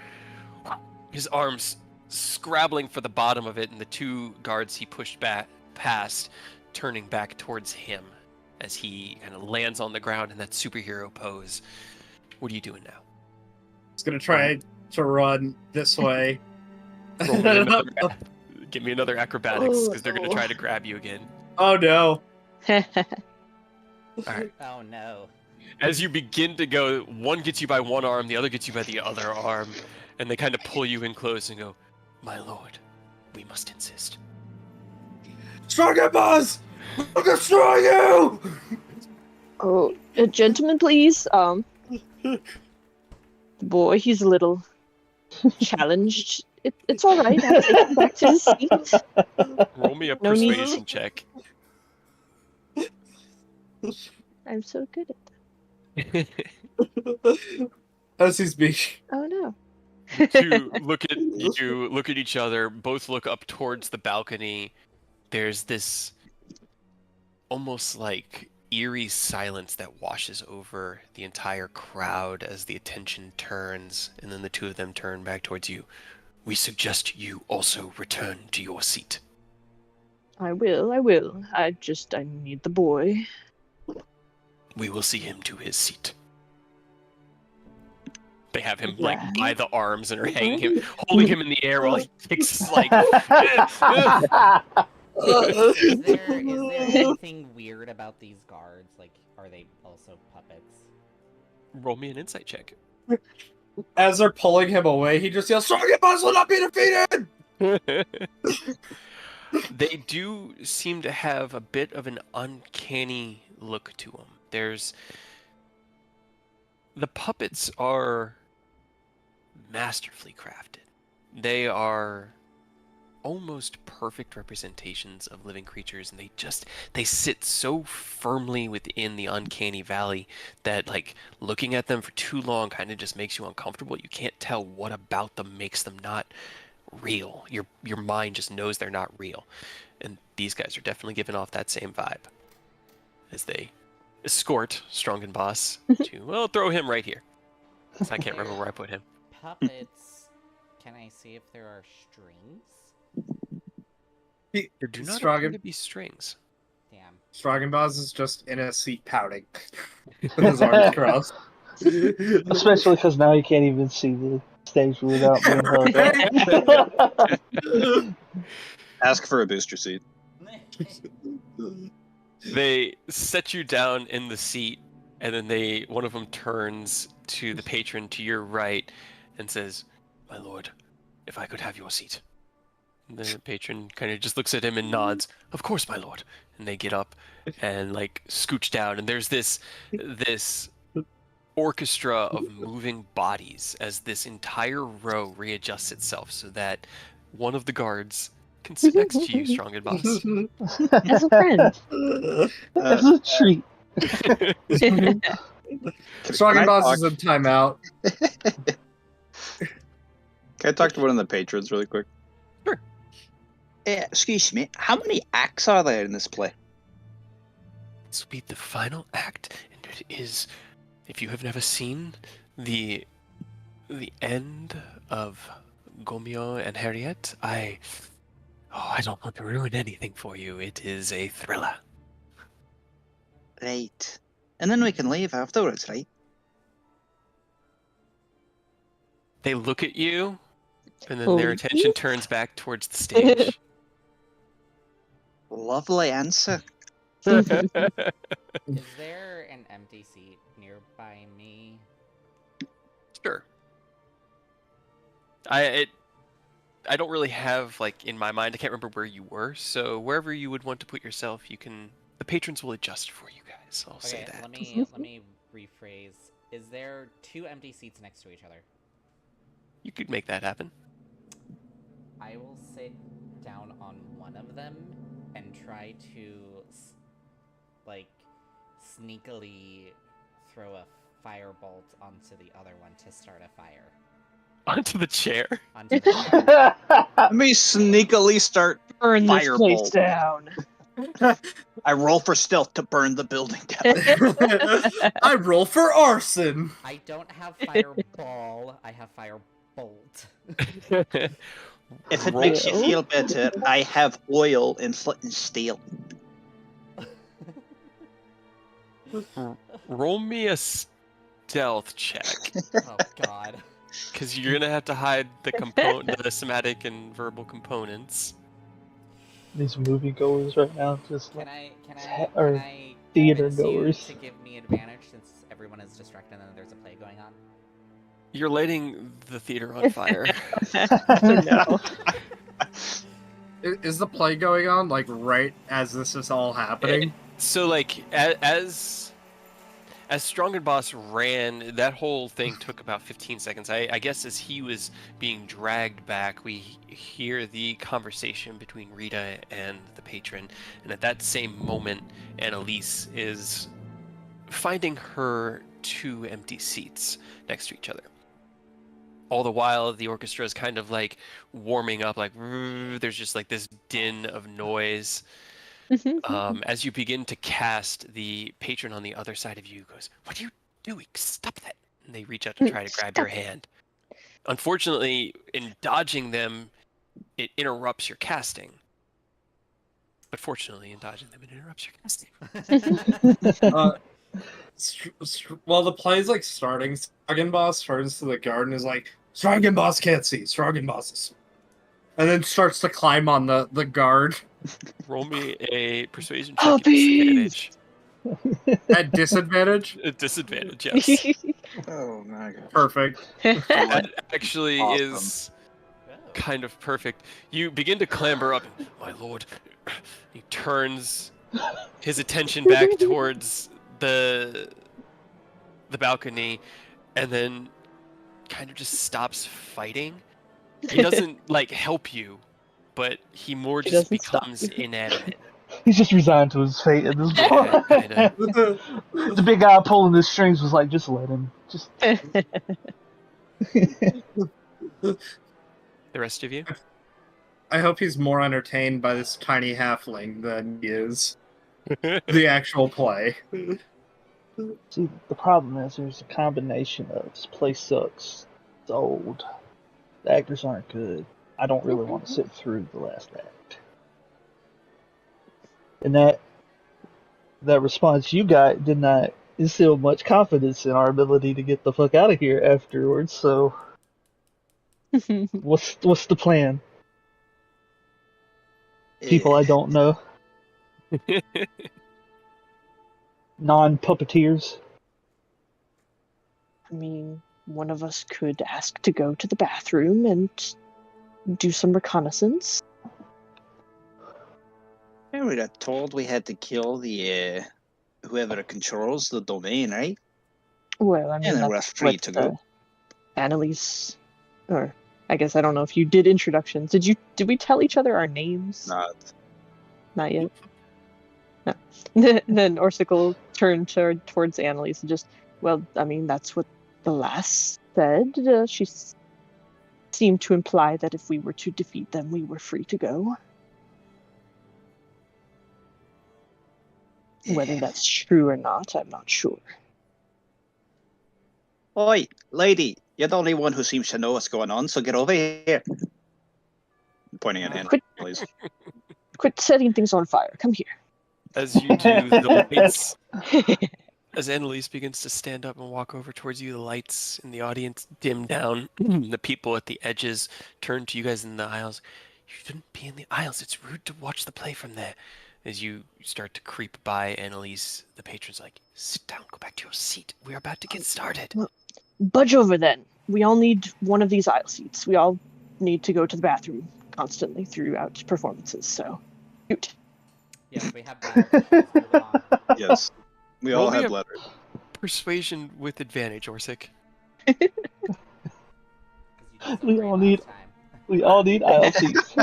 his arms scrabbling for the bottom of it, and the two guards he pushed back past turning back towards him as he kind of lands on the ground in that superhero pose. What are you doing now? It's gonna try to run this way. Give me another acrobatics, because they're going to try to grab you again. Oh no. Alright. Oh no. As you begin to go, one gets you by one arm, the other gets you by the other arm, and they kind of pull you in close and go, My lord, we must insist. Strong Buzz! I'll destroy you! Oh, gentlemen, please. The boy, he's a little challenged. It's all right. I'll take him back to his seat. Roll me a No need. persuasion check. I'm so good at As he's speaking. that. Oh no. To look at each other, both look up towards the balcony. There's this almost like eerie silence that washes over the entire crowd as the attention turns, and then the two of them turn back towards you. We suggest you also return to your seat. I will. I need the boy. We will see him to his seat. They have him Yeah. like by the arms and are hanging him, holding him in the air while he kicks like. Is there anything weird about these guards? Like, are they also puppets? Roll me an insight check. As they're pulling him away, he just yells, Strong Buzz will not be defeated! They do seem to have a bit of an uncanny look to them. The puppets are masterfully crafted. They are almost perfect representations of living creatures, and they sit so firmly within the uncanny valley that like looking at them for too long kind of just makes you uncomfortable. You can't tell what about them makes them not real. Your mind just knows they're not real. And these guys are definitely giving off that same vibe as they escort Strong and Boss to, well, throw him right here. 'Cause I can't remember where I put him. Puppets. Can I see if there are strings? There do not Strong appear and to be strings. Damn. Strong Buzz is just in a seat pouting. With his arms crossed. Especially because now you can't even see the stage without being hugged. Ask for a booster seat. They set you down in the seat, and then one of them turns to the patron to your right and says, "My lord, if I could have your seat." The patron kind of just looks at him and nods. "Of course, my lord." And they get up and like scooch down, and there's this orchestra of moving bodies as this entire row readjusts itself so that one of the guards can sit next to you, Strong and Boss. As a friend. As a treat. Strong and Boss is in timeout. Can I talk to one of the patrons really quick? Sure. Excuse me, how many acts are there in this play? This will be the final act, and it is, if you have never seen the end of Gomio and Harriet, I don't want to ruin anything for you. It is a thriller. Right. And then we can leave afterwards, right? They look at you, and then their attention turns back towards the stage. Lovely answer. Is there an empty seat nearby me? Sure. I don't really have, like, in my mind, I can't remember where you were, so wherever you would want to put yourself, the patrons will adjust for you guys. I'll say that. Let me rephrase. Is there 2 empty seats next to each other? You could make that happen. I will sit down on one of them and try to, like, sneakily throw a firebolt onto the other one to start a fire. Onto the chair? Onto the chair. Let me sneakily start Burn this Firebolt. place down. I roll for stealth to burn the building down. I roll for arson. I don't have fireball, I have firebolt. If it makes you feel better, I have oil and flint and steel. Roll me a stealth check. Oh god. Because you're gonna have to hide the somatic and verbal components. These moviegoers right now just Can like I theater convince you goers. to give me advantage since everyone is distracted and there's a play going on? You're lighting the theater on fire. No. Is the play going on like right as this is all happening? So like as Strong and Boss ran, that whole thing took about 15 seconds. I guess as he was being dragged back, we hear the conversation between Rita and the patron, and at that same moment, Annalise is finding her 2 empty seats next to each other. All the while, the orchestra is kind of like warming up, like there's just like this din of noise. As you begin to cast, the patron on the other side of you goes, "What are you doing? Stop that!" And they reach out to try to grab your hand. Unfortunately, in dodging them, it interrupts your casting. But fortunately, in dodging them, it interrupts your casting. While the play's like starting, Stroggenboss turns to the guard and is like, Stroggenboss can't see. Stroggenboss is... And then starts to climb on the guard. Roll me a persuasion check Puppies! At disadvantage? at disadvantage. Yes. Oh my god. Perfect. That actually Awesome. is kind of perfect. You begin to clamber up, and, my lord, he turns his attention back towards the balcony, and then kind of just stops fighting. He doesn't like help you, but he more He just doesn't stop. becomes inanimate. He's just resigned to his fate at this Yeah, point. kinda. The big guy pulling the strings was like, just let him. Just. The rest of you? I hope he's more entertained by this tiny halfling than he is the actual play. See, the problem is there's a combination of this place sucks, it's old, the actors aren't good. I don't really want to sit through the last act. And that response you got did not instill much confidence in our ability to get the fuck out of here afterwards. So, what's the plan? People I don't know, non-puppeteers. I mean, one of us could ask to go to the bathroom and do some reconnaissance. Yeah, we got told we had to kill the whoever controls the domain, right? Well, I mean, And then we're that's free what to go. Annalise, or I guess I don't know if you did introductions. Did we tell each other our names? Not yet. No. Then Orsicle turned towards Annalise and just, well, I mean, that's what the lass said. She seemed to imply that if we were to defeat them, we were free to go. Whether that's true or not, I'm not sure. Oi, lady, you're the only one who seems to know what's going on, so get over here. Pointing at Hannah, please. Quit setting things on fire. Come here. As you do, the lights, as Annalise begins to stand up and walk over towards you, the lights in the audience dim down. The people at the edges turn to you guys in the aisles. You shouldn't be in the aisles. It's rude to watch the play from there. As you start to creep by Annalise, the patron's like, sit down, go back to your seat. We're about to get started. Budge over then. We all need one of these aisle seats. We all need to go to the bathroom constantly throughout performances, so shoot. Yes, we have that. Moving on. Yes, we all Roll me have a- letters. Persuasion with advantage, Orsic. 'Cause you did so We great all last need- time. We all need aisle seats.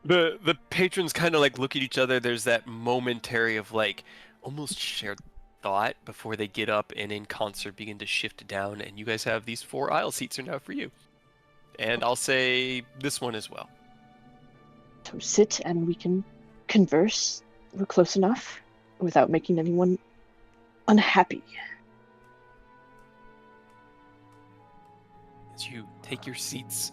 The patrons kind of like look at each other. There's that momentary of like almost shared thought before they get up and in concert begin to shift down. And you guys have these 4 aisle seats are now for you. And I'll say this one as well. So sit and we can converse. We're close enough without making anyone unhappy. As you take your seats,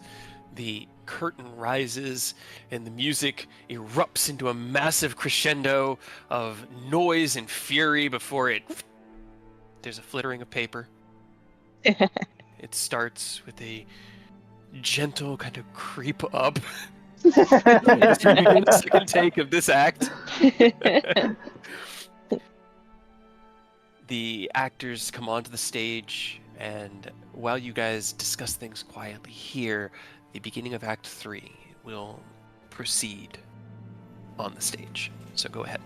the curtain rises and the music erupts into a massive crescendo of noise and fury before it. There's a flittering of paper. It starts with a gentle kind of creep up. As we begin the second take of this act, the actors come onto the stage, and while you guys discuss things quietly here, the beginning of Act 3 will proceed on the stage. So go ahead.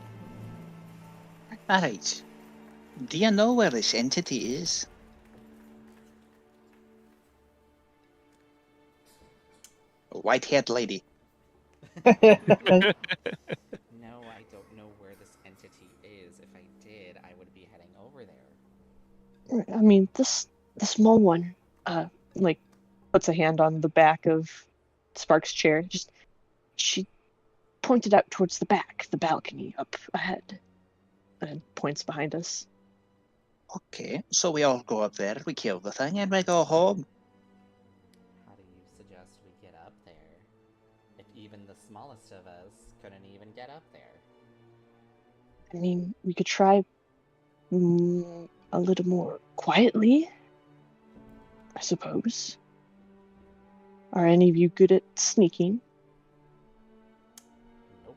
Alright. Do you know where this entity is? A white-haired lady. No, I don't know where this entity is. If I did, I would be heading over there. I mean, the small one, like, puts a hand on the back of Spark's chair. She pointed out towards the back, the balcony up ahead, and points behind us. Okay, so we all go up there, we kill the thing, and we go home. How do you suggest we get up there? If even the smallest of us couldn't even get up there. I mean, we could try a little more quietly, I suppose. Are any of you good at sneaking? Nope.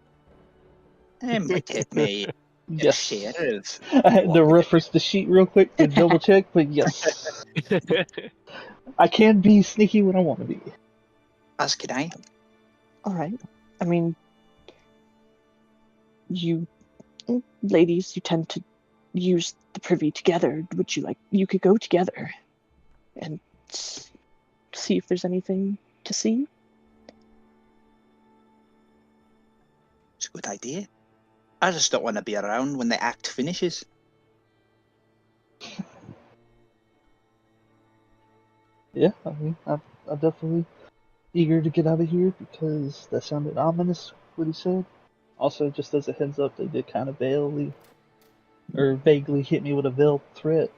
It might take me a Yes. share of... I had to reference the sheet real quick to double check, but yes. I can be sneaky when I want to be. As can I. All right. I mean, you ladies, you tend to use the privy together. Would you like? You could go together and see if there's anything to see. It's a good idea. I just don't want to be around when the act finishes. Yeah, I mean, I'm definitely eager to get out of here because that sounded ominous, what he said. Also, just as a heads up, they did kind of vaguely hit me with a veiled threat.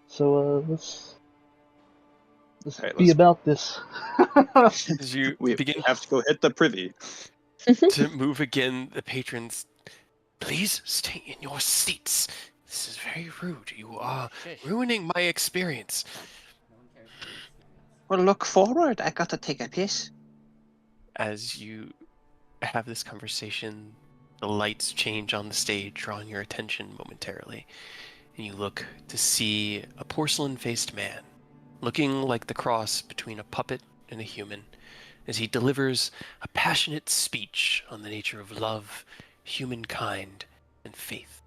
So, let's Alright, be let's- about this. As you We begin have to go hit the privy. to move again, the patrons, please stay in your seats. This is very rude. You are Shush. ruining my experience. No one cares about your experience. Well, look forward. I gotta take a piss. As you have this conversation, the lights change on the stage, drawing your attention momentarily. And you look to see a porcelain-faced man, looking like the cross between a puppet and a human, as he delivers a passionate speech on the nature of love, humankind, and faith.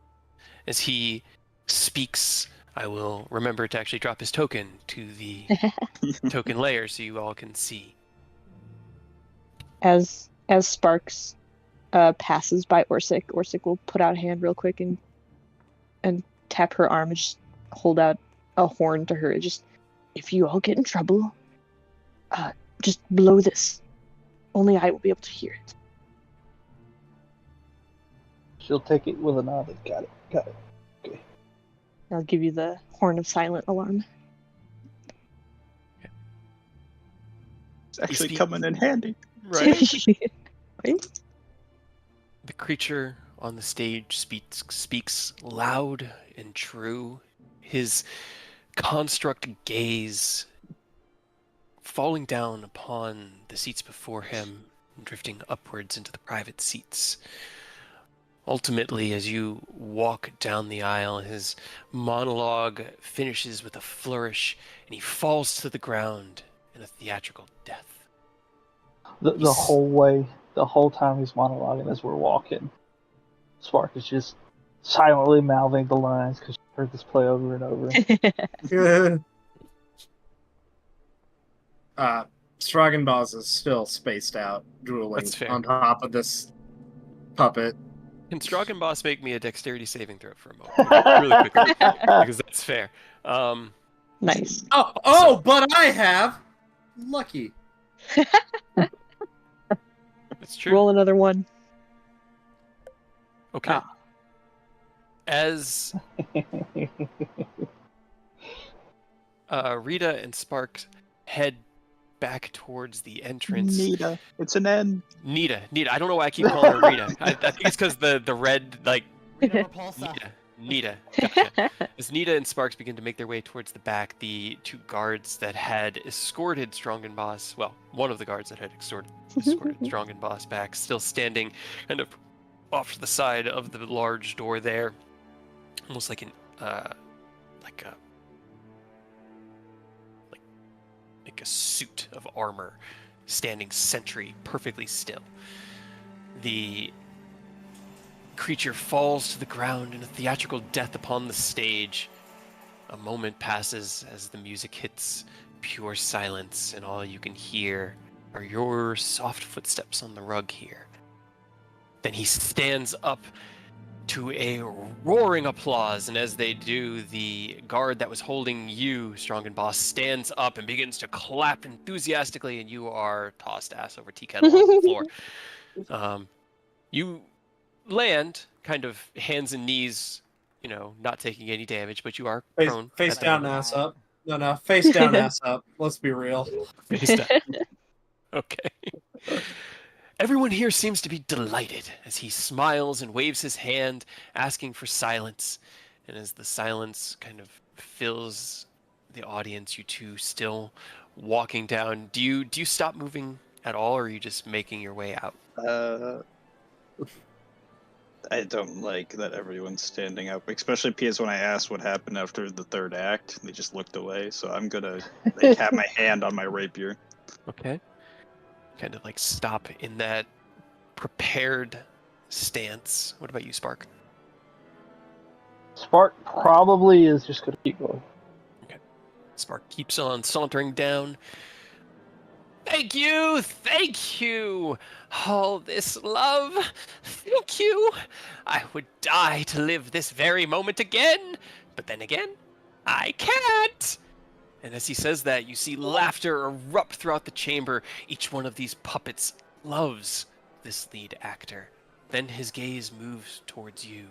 As he speaks, I will remember to actually drop his token to the token layer so you all can see. As Sparks passes by Orsic will put out a hand real quick and tap her arm and just hold out a horn to her. Just, if you all get in trouble, just blow this. Only I will be able to hear it. She'll take it with a nod. Got it. Okay. I'll give you the horn of silent alarm. It's actually speak- coming in handy. Right? Right? The creature on the stage speaks loud and true, his construct gaze falling down upon the seats before him, drifting upwards into the private seats. Ultimately, as you walk down the aisle, his monologue finishes with a flourish, and he falls to the ground in a theatrical death. The whole time he's monologuing as we're walking, Spark is just silently mouthing the lines because she's heard this play over and over. Stroggenboss is still spaced out, drooling That's fair. on top of this puppet. Can Stroggenboss make me a dexterity saving throw for a moment? Really quickly, because that's fair. Nice. Oh, but I have lucky. It's true. Roll another one. Okay. As Rita and Sparks head back towards the entrance. Nita. It's an N. Nita. I don't know why I keep calling her Rita. I think it's because the red, like, Rita Repulsa. Nita. Gotcha. As Nita and Sparks begin to make their way towards the back, the two guards that had escorted Stroggenboss, well, one of the guards that had escorted Stroggenboss back, still standing kind of off to the side of the large door there, almost like a suit of armor, standing sentry, perfectly still. The creature falls to the ground in a theatrical death upon the stage. A moment passes as the music hits pure silence, and all you can hear are your soft footsteps on the rug here. Then he stands up to a roaring applause, and as they do, the guard that was holding you, Strong and Boss, stands up and begins to clap enthusiastically, and you are tossed ass over tea kettle on the floor. You land, kind of hands and knees, not taking any damage, but you are prone. Face at the down, moment. ass up. No, face down, ass up. Let's be real. Face down. Okay. Everyone here seems to be delighted as he smiles and waves his hand, asking for silence. And as the silence kind of fills the audience, you two still walking down. Do you stop moving at all, or are you just making your way out? I don't like that everyone's standing up, especially because when I asked what happened after the third act, they just looked away. So I'm gonna have my hand on my rapier. Okay. Kind of like stop in that prepared stance. What about you, Spark? Spark probably is just going to keep going. Spark keeps on sauntering down. Thank you! All this love, thank you! I would die to live this very moment again, but then again, I can't! And as he says that, you see laughter erupt throughout the chamber. Each one of these puppets loves this lead actor. Then his gaze moves towards you.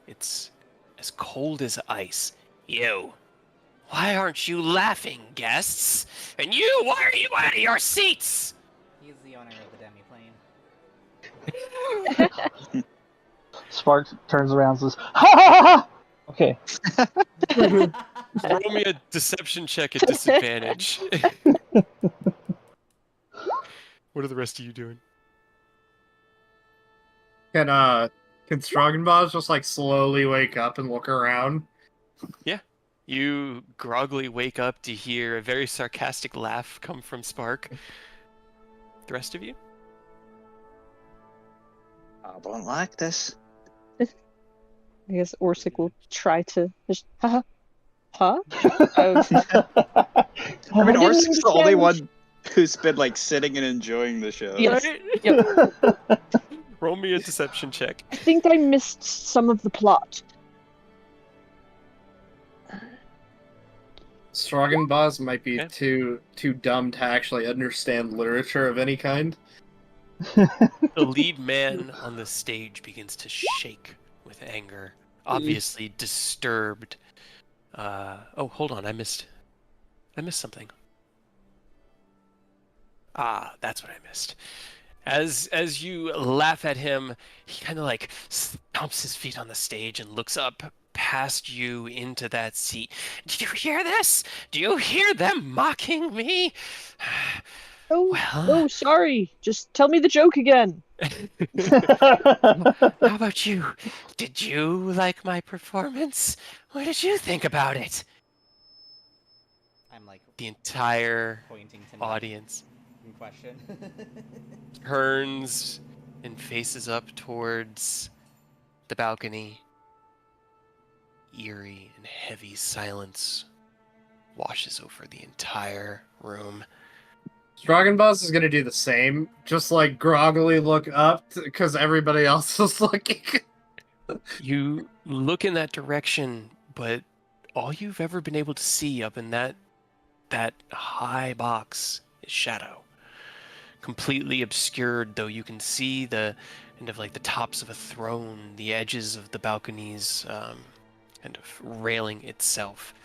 It's as cold as ice. You. Why aren't you laughing, guests? And you, why are you out of your seats? He's the owner of the demi-plane. Spark turns around and says, ha ha ha! Okay. Roll me a deception check at disadvantage. What are the rest of you doing? Can Stroggenbos just like slowly wake up and look around? You groggily wake up to hear a very sarcastic laugh come from Spark. The rest of you? I don't like this. I guess Orsic will try to just, huh? I mean, I didn't Orsic's the only understand. one who's been like sitting and enjoying the show. Yes. Right? Yep. Roll me a deception check. I think I missed some of the plot. Stroggenbos might be Okay. too dumb to actually understand literature of any kind. The lead man on the stage begins to shake with anger, obviously disturbed. Oh, hold on, I missed something. Ah, that's what I missed. As you laugh at him, he kind of like stomps his feet on the stage and looks up past you into that seat. Did you hear this? Do you hear them mocking me? Oh, Well, sorry. Just tell me the joke again. how about you? Did you like my performance? What did you think about it? I'm like The entire pointing to me audience in question. turns and faces up towards the balcony. Eerie and heavy silence washes over the entire room. Stroggenbos is gonna do the same, just like groggily look up because everybody else is looking. You look in that direction, but all you've ever been able to see up in that high box is shadow. Completely obscured, though you can see the kind of like the tops of a throne, the edges of the balcony's kind of railing itself.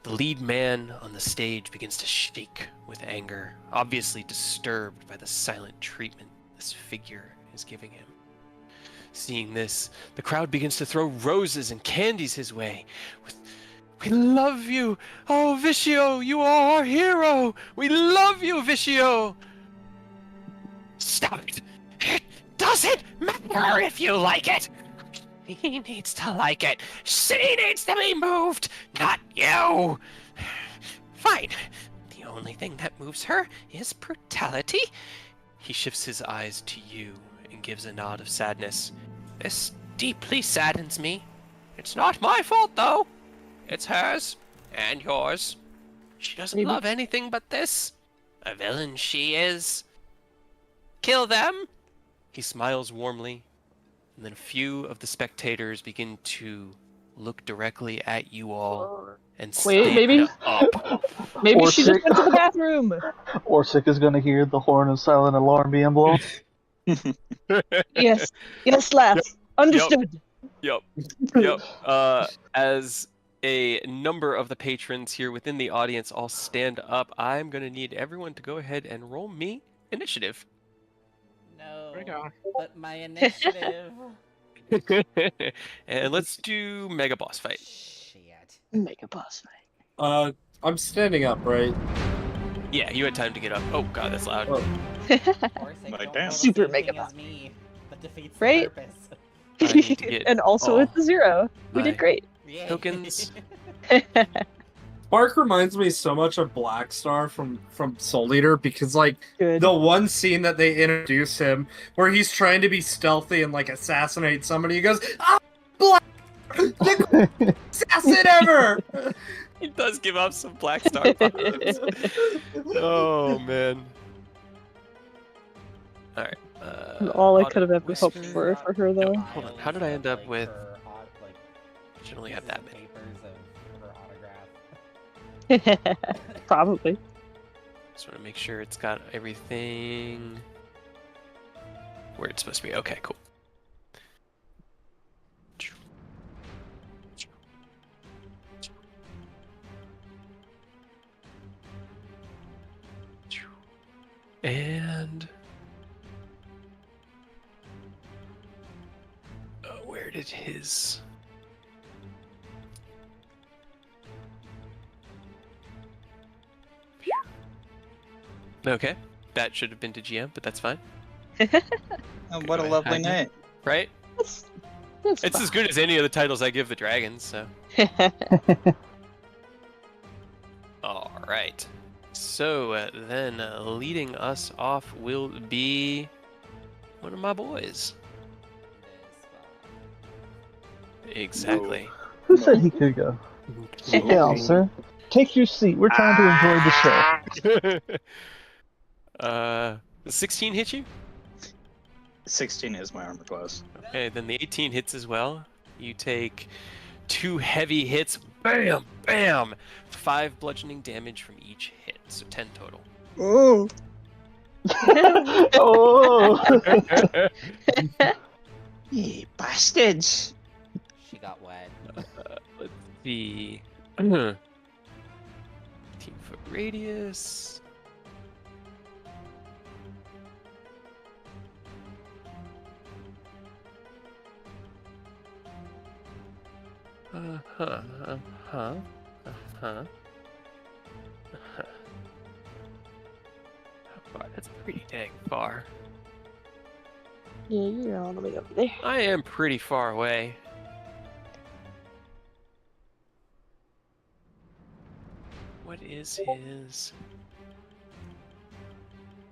The lead man on the stage begins to shake with anger, obviously disturbed by the silent treatment this figure is giving him. Seeing this, the crowd begins to throw roses and candies his way. We love you! Oh, Vicio, you are our hero! We love you, Vicio! Stop it! It doesn't matter if you like it! He needs to like it. She needs to be moved, not you! Fine. The only thing that moves her is brutality. He shifts his eyes to you and gives a nod of sadness. This deeply saddens me. It's not my fault, though. It's hers and yours. She doesn't Maybe- love anything but this. A villain she is. Kill them! He smiles warmly, and then a few of the spectators begin to look directly at you all and Wait, stand maybe- up. Maybe Or she sick. just went to the bathroom. Orsic is going to hear the horn of silent alarm being blown. Yes. Yes, lass. Understood. Yep. As a number of the patrons here within the audience all stand up, I'm going to need everyone to go ahead and roll me initiative. No. There we go. But my initiative. And let's do Mega Boss Fight. Shit. Make a boss fight. I'm standing up, right? Yeah, you had time to get up. Oh god, that's loud. Oh. Orsic, My don't damn. roll the Super same mega thing as boss. me. That defeats Right? the purpose. I need to get And also all with the 0. We my did great. Yay. tokens. Spark reminds me so much of Black Star from Soul Eater because like Good. the one scene that they introduce him where he's trying to be stealthy and like assassinate somebody, he goes, "Ah, Black, the assassin ever!" He does give up some Black Star vibes. Oh man. All right. All I Auto could have ever hoped Whisper. for her, though. No, hold on. How did I end up Like, with? her like, Should only have pieces that of many. papers of her autograph. Probably. Just want to make sure it's got everything where it's supposed to be. Okay, cool. And where did his? Okay, that should have been to GM, but that's fine, Oh, what a Go lovely ahead. night. right? That's It's as good as any of the titles I give the dragons, so. fine. All right. So then, leading us off will be one of my boys. Exactly. Who said he could go? Sit down, sir. Take your seat. We're trying to enjoy the show. 16 hit you? 16 is my armor class. Okay, then the 18 hits as well. You take 2 heavy hits. Bam, bam. 5 bludgeoning damage from each hit, so 10 total. Oh! Oh! You bastards! She got wet. Let's see. 15-foot radius. How far? That's pretty dang far. Yeah, you're all the way over there. I am pretty far away. What is his?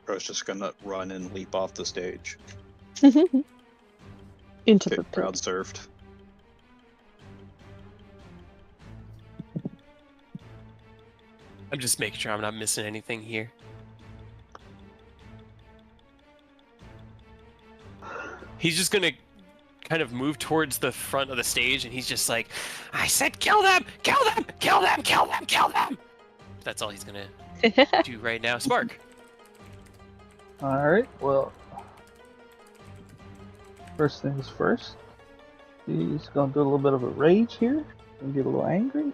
Bro's just gonna run and leap off the stage. Into the Get pit. crowd surfed. I'm just making sure I'm not missing anything here. He's just gonna kind of move towards the front of the stage, and he's just like, I said kill them! Kill them! Kill them! Kill them! Kill them! That's all he's gonna do right now. Spark. Alright, well. First things first. He's gonna do a little bit of a rage here. And get a little angry.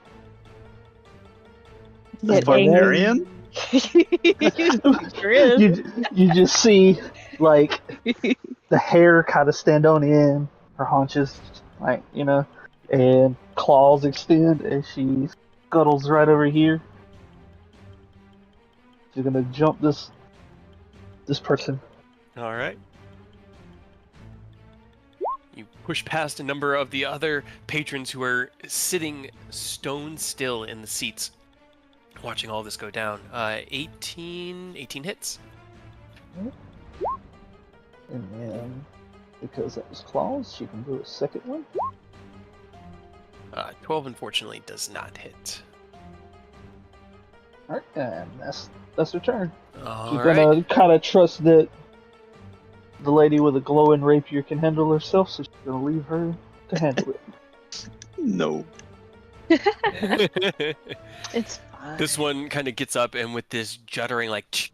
Get Barbarian? Sure is. You just see, like, the hair kind of stand on end, her haunches, like, you know, and claws extend as she scuttles right over here. She's gonna jump this person. All right. You push past a number of the other patrons who are sitting stone still in the seats, watching all this go down. 18 hits. And then, because that was claws, she can do a second one. 12 unfortunately does not hit. Alright, and that's her turn. All She's right. gonna kind of trust that the lady with a glowing rapier can handle herself, so she's gonna leave her to handle it. No. It's fine. This one kind of gets up and with this juddering, like,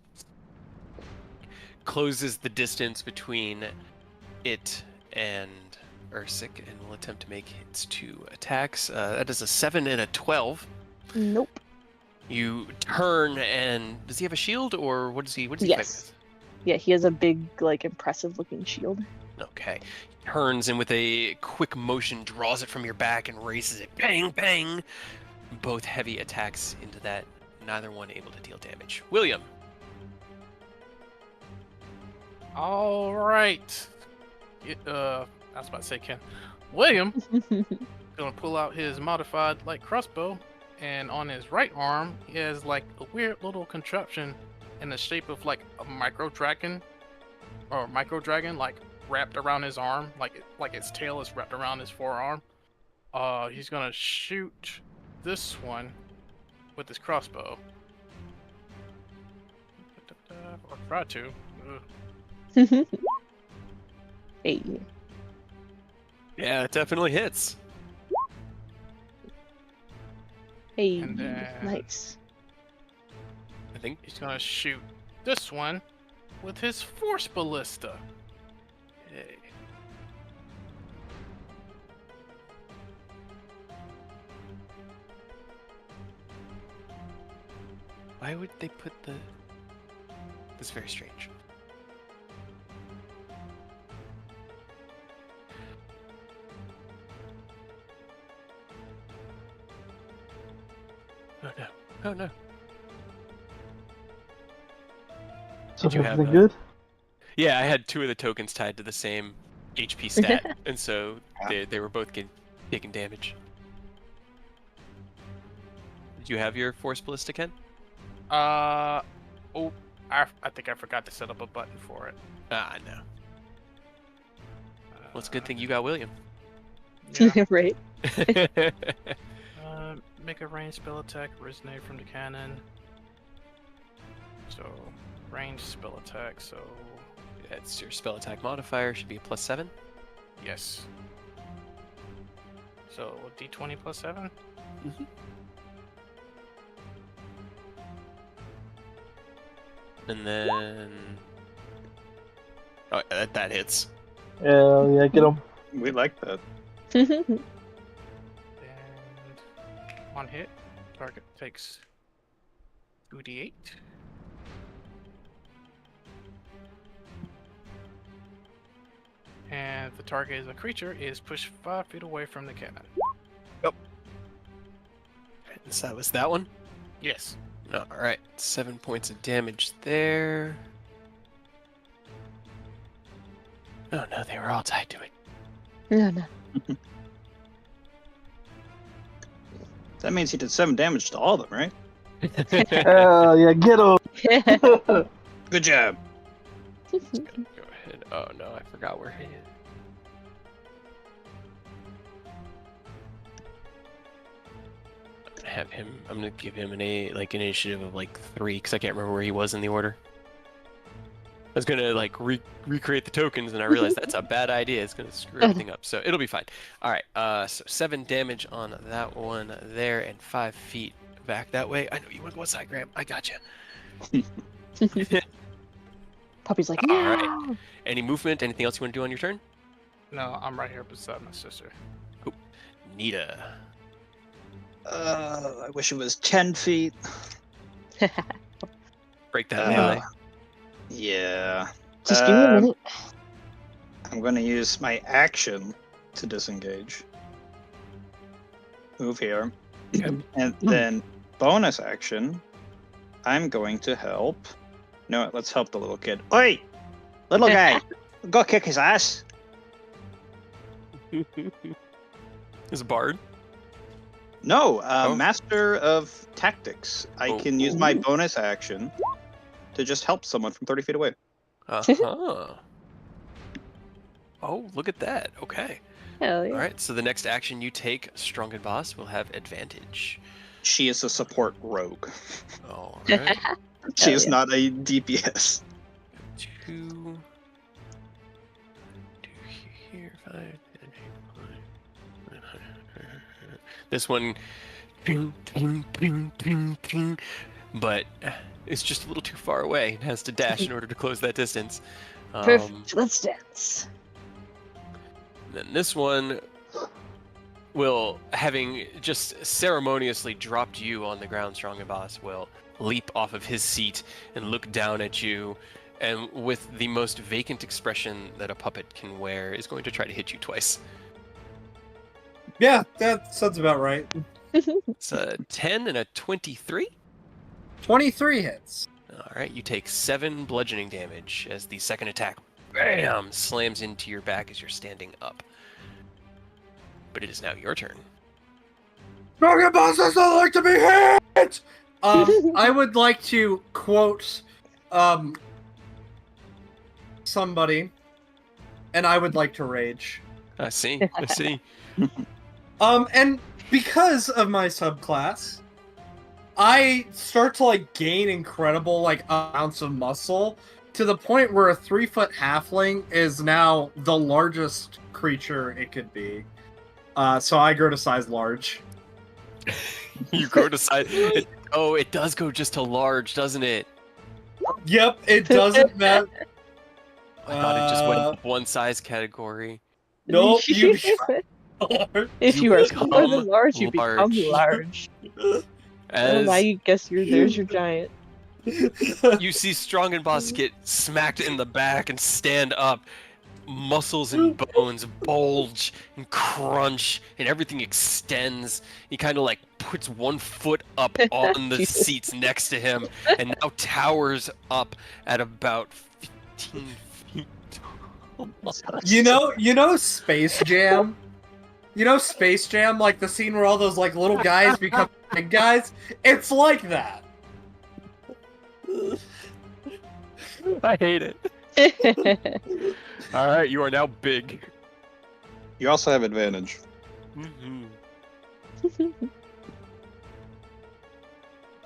closes the distance between it and Ursik and will attempt to make its 2 attacks. That is a 7 and a 12. Nope. You turn and does he have a shield or what does he fight Yes. Yeah, he has a big, like, impressive-looking shield. with? Okay. He turns and with a quick motion draws it from your back and raises it. Bang, bang! Both heavy attacks into that. Neither one able to deal damage. William. All right. I was about to say Ken. William gonna pull out his modified light crossbow, and on his right arm he has like a weird little contraption in the shape of like a micro dragon, like wrapped around his arm, like its tail is wrapped around his forearm. He's gonna shoot this one with his crossbow. Or try to. Hey. Yeah, it definitely hits. Hey. And then- Nice. I think He's gonna shoot this one with his force ballista. Hey. Why would they put the... That's very strange. Oh no. Oh no. So Did you have everything a- good? Yeah, I had 2 of the tokens tied to the same HP stat, and so they were both taking damage. Did you have your force ballista, Ken? I think I forgot to set up a button for it. Ah, no. Well, it's a good thing you got William. Yeah. Right. Make a ranged spell attack originate from the cannon. So, ranged spell attack, so That's your spell attack modifier, should be a +7. yes. So, d20 plus 7? Mm-hmm. And then... Oh, that hits. Hell yeah, get him. We like that. And on hit, target takes 2d8. And if the target is a creature, is pushed 5 feet away from the cannon. And so that was that one? Yes. Alright, 7 points of damage there. Oh no, they were all tied to it. No, no. That means he did 7 damage to all of them, right? Hell yeah, get him. Good job. Go ahead. Oh no, I forgot where he is. I'm gonna give him an initiative of 3 because I can't remember where he was in the order. I was gonna recreate the tokens and I realized that's a bad idea. It's gonna screw everything up. So it'll be fine. All right. So 7 damage on that one there and 5 feet back that way. I know you want to go outside, Graham. I got you. Puppy's like, All no. right. Any movement? Anything else you want to do on your turn? No, I'm right here beside my sister. Nita. I wish it was 10 feet. Break that melee. Yeah. Just give me a minute. I'm going to use my action to disengage. Move here. And then bonus action, I'm going to help. No, let's help the little kid. Oi! Little guy! Go kick his ass! Is a bard. No, Oh. Master of Tactics. I Oh. can use my bonus action to just help someone from 30 feet away. Uh-huh. Oh, look at that. Okay. Hell yeah. All right. So the next action you take, Strong Boss will have advantage. She is a support rogue. All right. She Hell is yeah. not a DPS. Two here, 5, 10, 8, 9. This one, but it's just a little too far away and has to dash in order to close that distance. Perfect. Let's dance. Then this one will, having just ceremoniously dropped you on the ground, Strong Boss, will leap off of his seat and look down at you, and with the most vacant expression that a puppet can wear, is going to try to hit you twice. Yeah, that sounds about right. It's a 10 and a 23. 23 hits. All right, you take 7 bludgeoning damage as the second attack, bam, slams into your back as you're standing up. But it is now your turn. Strong Boss does not like to be hit! I would like to quote somebody, and I would like to rage. I see, I see. And because of my subclass, I start to like gain incredible like amounts of muscle to the point where a 3-foot halfling is now the largest creature it could be. So I grow to size large. You grow to size. It does go just to large, doesn't it? Yep, it doesn't matter. I thought it just went up one size category. Nope, you If You you are become smaller than large, you become large. large. Oh, As now you guess there's your giant. you see Strong and Boss get smacked in the back and stand up, muscles and bones bulge and crunch, and everything extends. He kind of like puts one foot up on the Jesus. seats next to him, and now towers up at about 15 feet. You know Space Jam? You know Space Jam, like the scene where all those like little guys become big guys? It's like that. I hate it. All right, you are now big. You also have advantage.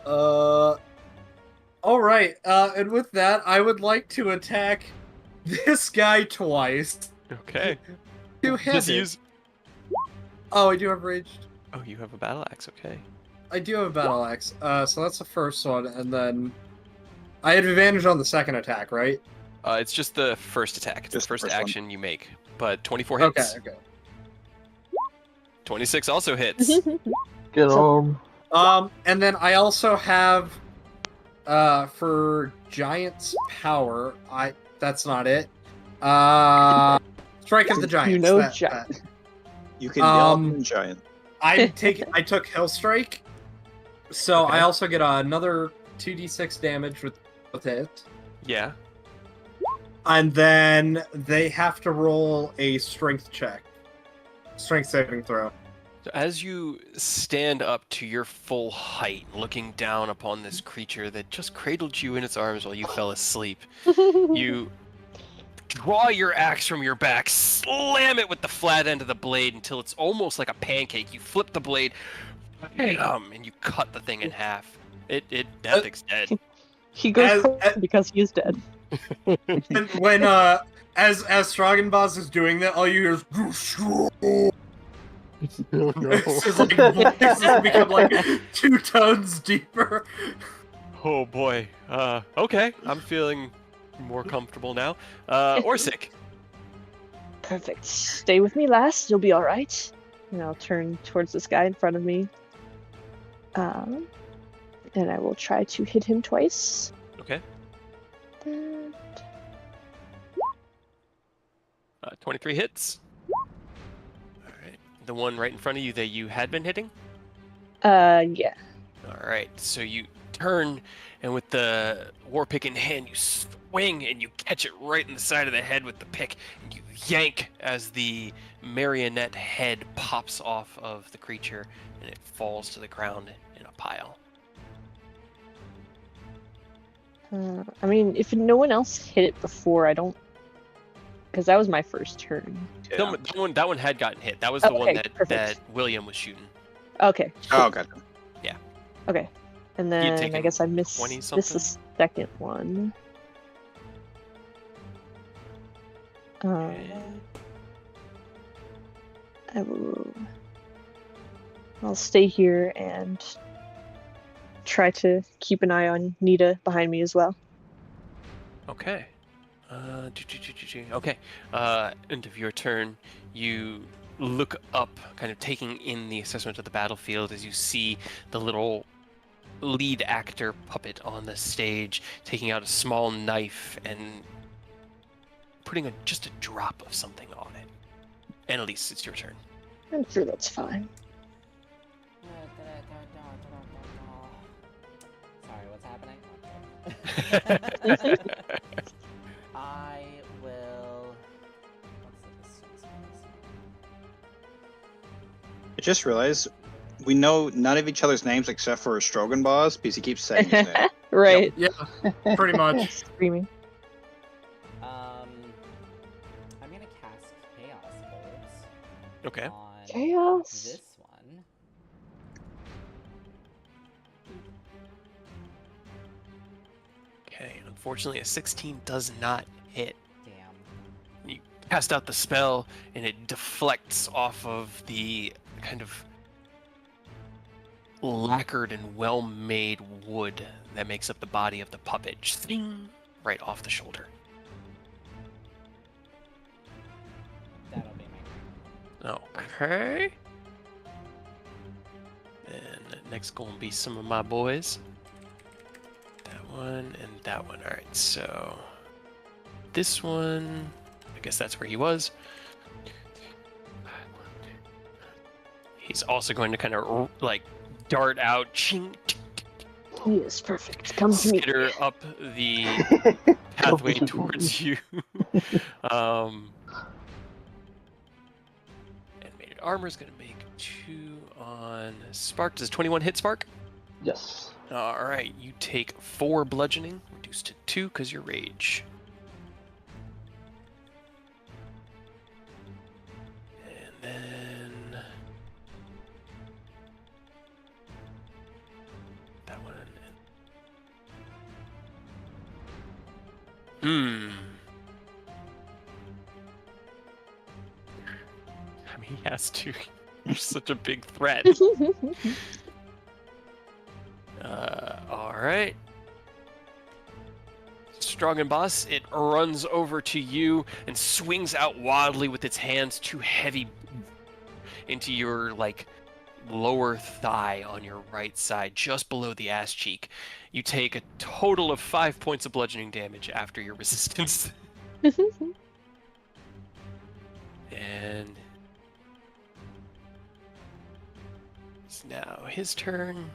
All right. And with that, I would like to attack this guy twice. Okay. Just Two-handed. use. Oh, I do have raged. Oh, you have a battle axe. Okay. I do have a battle axe. So that's the first one, and then I had advantage on the second attack, right? It's just the first attack. It's Just the the first first one. action you make. But 24 Okay. hits. Okay. 26 also hits. Get on. And then I also have, for Giant's power, that's not it. Strike of the Giants. You know that- Giant. You can yell giant. I took Hill Strike, so Okay. I also get another 2d6 damage with it, Yeah. and then they have to roll a strength saving throw. So as you stand up to your full height, looking down upon this creature that just cradled you in its arms while you fell asleep, you draw your axe from your back, slam it with the flat end of the blade until it's almost like a pancake. You flip the blade, and you cut the thing in half. That thing's dead. He goes As- because he is dead. And when as Stroggenboss is doing that, all you hear is it's just like voices become like 2 tones deeper. Oh boy. Okay, I'm feeling more comfortable now. Orsic. Perfect. Stay with me, last. You'll be all right. And I'll turn towards this guy in front of me. And I will try to hit him twice. Okay. And 23 hits. All right. The one right in front of you that you had been hitting? yeah. All right. So you turn, and with the war pick in hand, you swing and you catch it right in the side of the head with the pick, and you yank as the marionette head pops off of the creature, and it falls to the ground in a pile. I mean, if no one else hit it before, I don't because that was my first turn. Yeah. That one had gotten hit. That was the one Okay, that perfect. William was shooting. Okay. Oh, gotcha. Okay. And He had then I taken guess I missed 20 the something? second one. I'll stay here and try to keep an eye on Nita behind me as well. Okay. Okay. End of your turn. You look up, kind of taking in the assessment of the battlefield as you see the little lead actor puppet on the stage taking out a small knife and putting just a drop of something on it. And Elise, it's your turn. I'm sure that's fine. Sorry, what's happening? I will. What's the distance from this one? I just realized we know none of each other's names except for Strogan Boss because he keeps saying his name. Right. Yeah, pretty much. Screaming. I'm gonna cast Chaos Bolts Okay. on Chaos. this one. Okay. Unfortunately, a 16 does not hit. Damn. You cast out the spell, and it deflects off of the kind of lacquered and well-made wood that makes up the body of the puppet. Just ding, right off the shoulder. That'll be my turn. Okay. And next gonna be some of my boys. That one and that one. Alright, so this one, I guess that's where he was. He's also going to kind of like dart out, ching, He is perfect. Come to me. skitter up the pathway towards you. Animated armor is going to make 2 on Spark. Does 21 hit Spark? Yes. Alright, you take 4 bludgeoning, reduced to 2 because you're rage. And then that one. I mean, he has to. You're such a big threat. Alright. Strong and Boss, it runs over to you and swings out wildly with its hands, 2 heavy into your, like, lower thigh on your right side, just below the ass cheek. You take a total of 5 points of bludgeoning damage after your resistance. And it's now his turn.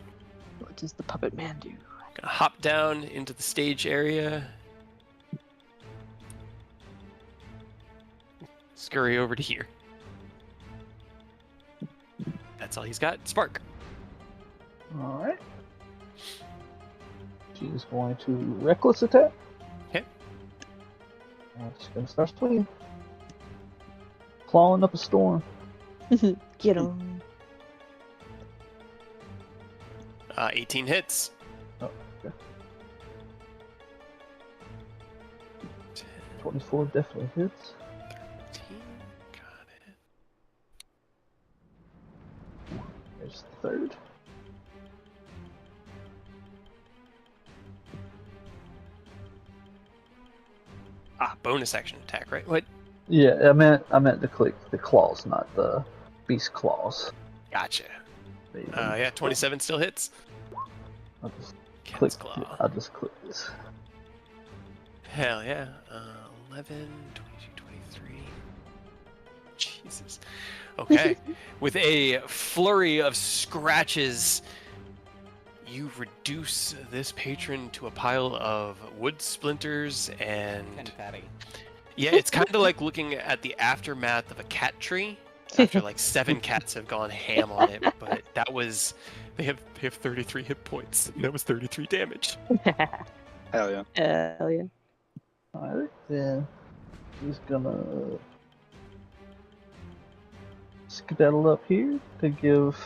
What does the puppet man do? Gonna hop down into the stage area. Scurry over to here. That's all he's got. Spark. Alright. She's going to reckless attack. Okay. And she's gonna start swinging. Clawing up a storm. Get him. 18 hits. Oh, okay. 24 definitely hits. 13. Got it. There's the third. Bonus action attack, right? What? Yeah, I meant to click the claws, not the beast claws. Gotcha. Yeah, 27 still hits. I'll just Cat's click. claw. I'll just click this. Hell yeah. 11, 22, 23. Jesus. Okay. With a flurry of scratches, you reduce this patron to a pile of wood splinters and... Confetti. Yeah, it's kind of like looking at the aftermath of a cat tree after like 7 cats have gone ham on it, but that was... They have 33 hit points, and that was 33 damage. Hell yeah. Hell yeah. Alright, then He's gonna skedaddle up here to give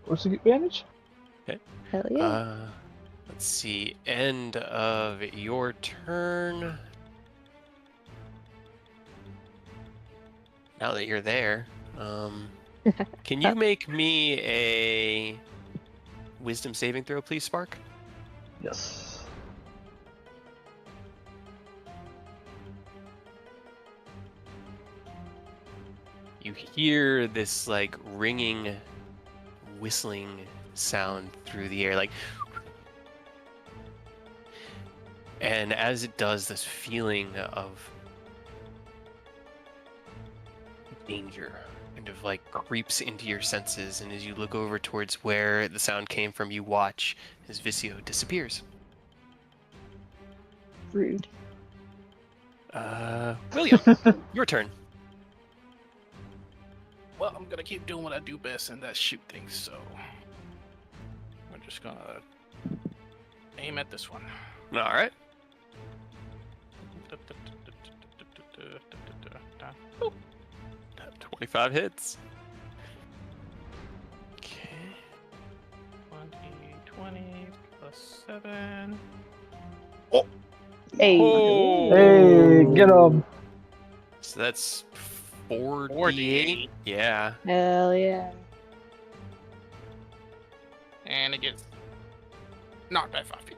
Orsic advantage. Hell yeah. Let's see. End of your turn. Now that you're there, can you make me a wisdom saving throw, please, Spark? Yes. You hear this like ringing, whistling sound through the air, like, and as it does, this feeling of danger kind of like creeps into your senses, and as you look over towards where the sound came from, you watch as Vicio disappears. Rude. William, your turn. Well, I'm gonna keep doing what I do best, and that's shoot things. So we're just gonna aim at this one. All right. Boop. 25 hits. Okay. 20 plus 7. Hey. Oh. Hey, get him! So that's 4d8. Yeah. Hell yeah. And it gets knocked back 5 feet.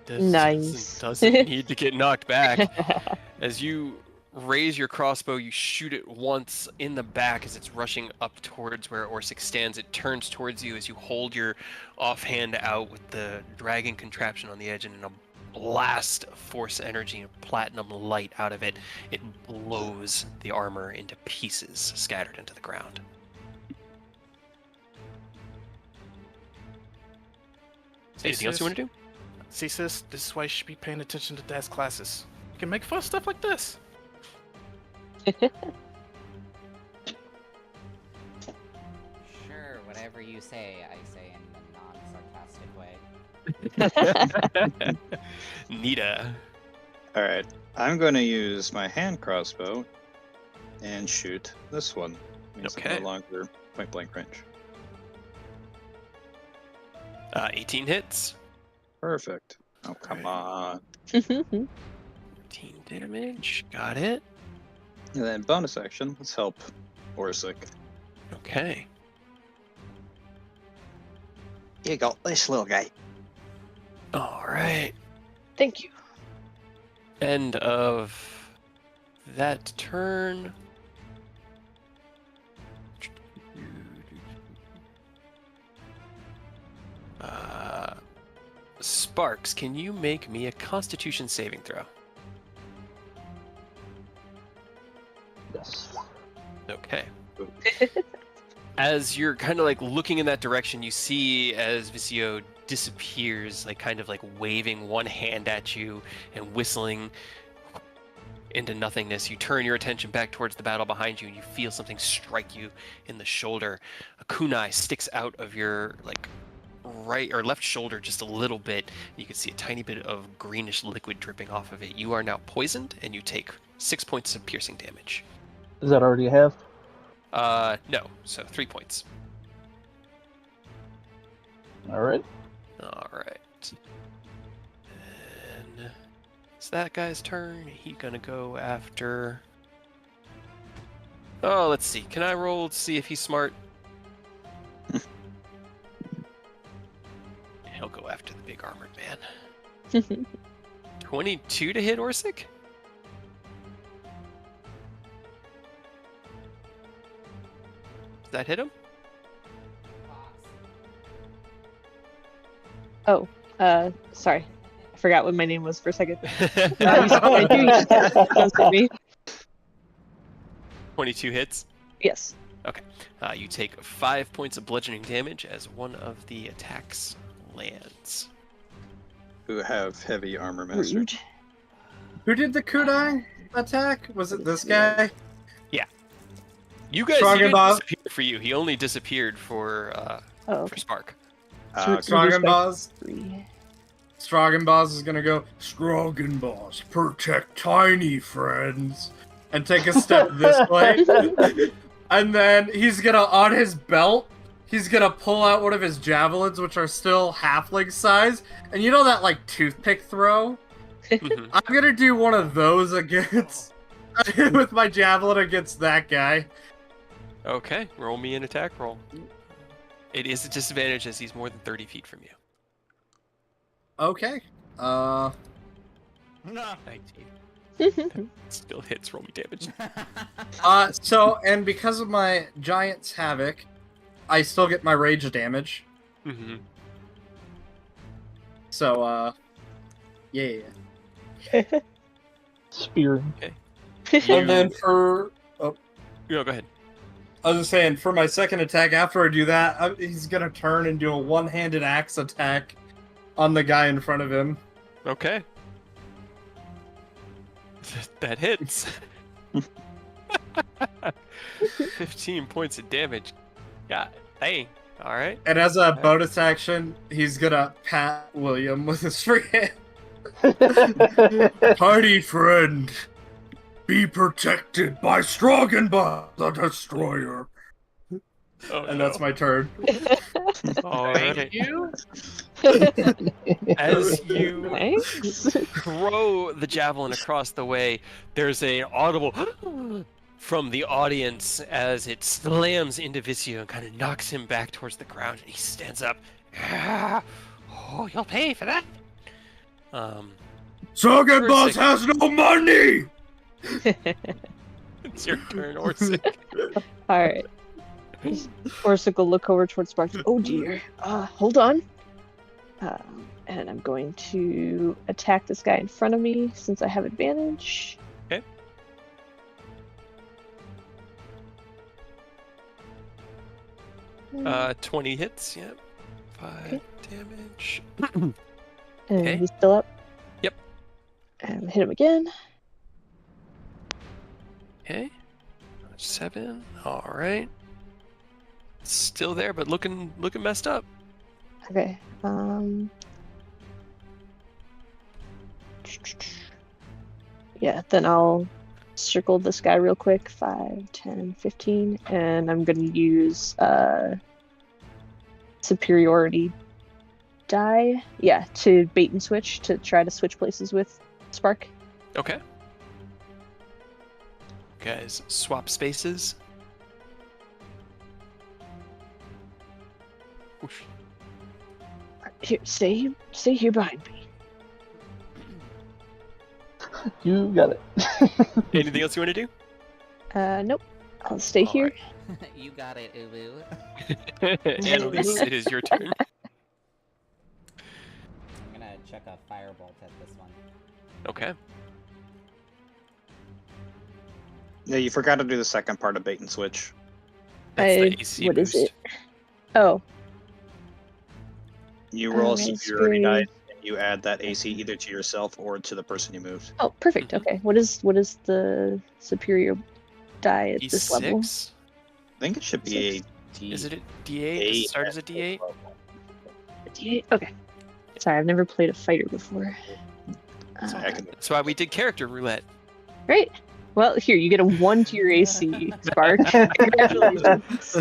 Nice. Doesn't need to get knocked back. As you raise your crossbow, you shoot it once in the back as it's rushing up towards where Orsic stands. It turns towards you as you hold your offhand out with the dragon contraption on the edge, and in a blast of force energy and platinum light out of it, it blows the armor into pieces, scattered into the ground. Anything else you want to do? See, sis, this is why you should be paying attention to Dad's classes. You can make fun stuff like this. Sure, whatever you say, I say in a non-sarcastic way. Nita. All right, I'm going to use my hand crossbow and shoot this one. Means Okay. I'm no longer point blank range. 18 hits. Perfect. Oh, come on. 18 damage. Got it. And then bonus action, let's help Orsic. Okay. You got this, little guy. All right. Thank you. End of that turn. Sparks, can you make me a Constitution saving throw? Yes. Okay. As you're kind of like looking in that direction, you see as Vicio disappears, like kind of like waving one hand at you and whistling into nothingness. You turn your attention back towards the battle behind you, and you feel something strike you in the shoulder. A kunai sticks out of your like right or left shoulder just a little bit. You can see a tiny bit of greenish liquid dripping off of it. You are now poisoned, and you take 6 points of piercing damage. Is that already half? No, so 3 points. Alright. All right. And it's that guy's turn. He's gonna go after. Oh, let's see. Can I roll to see if he's smart? He'll go after the big armored man. 22 to hit Orsic? Does that hit him? Oh, sorry. I forgot what my name was for a second. You said I knew you should answer me. 22 hits. Yes. You take 5 points of bludgeoning damage as one of the attacks lands. Who have heavy armor master. Rude. Who did the kunai attack? Was it this guy? You guys, Strong he didn't above. disappear for you. He only disappeared for Oh, for Spark. Okay. Strong and Respect. Boz. 3. Stroggenboss is gonna go, Stroggenboss, protect tiny friends, and take a step this way. And then he's gonna, on his belt, he's gonna pull out one of his javelins, which are still halfling size. And you know that, like, toothpick throw? Mhm. I'm gonna do one of those against, with my javelin against that guy. Okay, roll me an attack roll. It is a disadvantage as he's more than 30 feet from you. Okay. 19. Still hits, roll me damage. So, and because of my Giant's Havoc, I still get my rage damage. Mm-hmm. So, yeah. Spearing. And then for... No, go ahead. I was just saying, for my second attack, after I do that, he's gonna turn and do a one-handed axe attack on the guy in front of him. Okay. That hits. 15 points of damage. Yeah, dang. Alright. And as a bonus action, he's gonna pat William with his free hand. Tiny friend, be protected by Stroggenboss, the Destroyer. Oh, And that's my turn. Alright. Thank you. As you Thanks. throw the javelin across the way, there's an audible from the audience as it slams into Vicio and kind of knocks him back towards the ground, and he stands up. Oh, you'll pay for that. Stroggenboss has no money! It's your turn, Orsic. All right. Orsic will look over towards Spark. Oh dear. Hold on. And I'm going to attack this guy in front of me since I have advantage. Okay. And 20 hits, yep. 5 damage. and he's still up. Yep. And hit him again. Okay. 7. Alright. Still there, but looking messed up. Okay. Yeah, then I'll circle this guy real quick. 5, 10, 15. And I'm going to use superiority die. Yeah, to bait and switch, to try to switch places with Spark. Okay. Guys, swap spaces. Whoosh. Here, stay here behind me. You got it. Anything else you want to do? Nope. I'll stay here. You got it, Ubu. Annalise, it is your turn. I'm gonna check a firebolt at this one. Okay. Yeah, you forgot to do the second part of bait and switch. That's the AC what boost. is it? Oh, You roll superiority superior- dice, and you add that AC either to yourself or to the person you moved. oh, perfect. Mhm. Okay. What is the superior die at this level? D6? I think it should be a D. Is it a D8? Does it start as a D8? A D8? Okay. Sorry, I've never played a fighter before. That's why we did character roulette. Great. Well, here you get a 1 to your AC, Spark. Congratulations.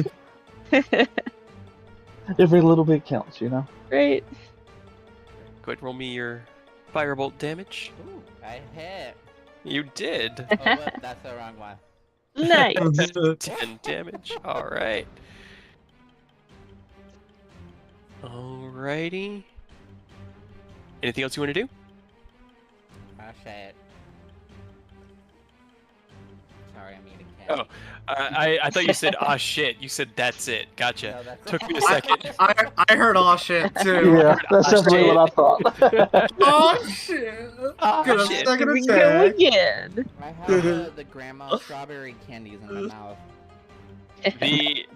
Every little bit counts, you know? Great. Go ahead, roll me your firebolt damage. Ooh, I hit. You did. Oh, whoop, that's the wrong one. Nice. 10 damage. Alright. Alrighty. Anything else you want to do? Oh shit. Sorry, I'm eating candy. Oh, I thought you said, ah, shit. You said, that's it. Gotcha. No, that's Took me a second. I heard all shit too. Yeah, that's definitely what I thought. Oh shit! Ah, Good, I'm shit. second Here we go attack. again. I have the grandma strawberry candies in my mouth. The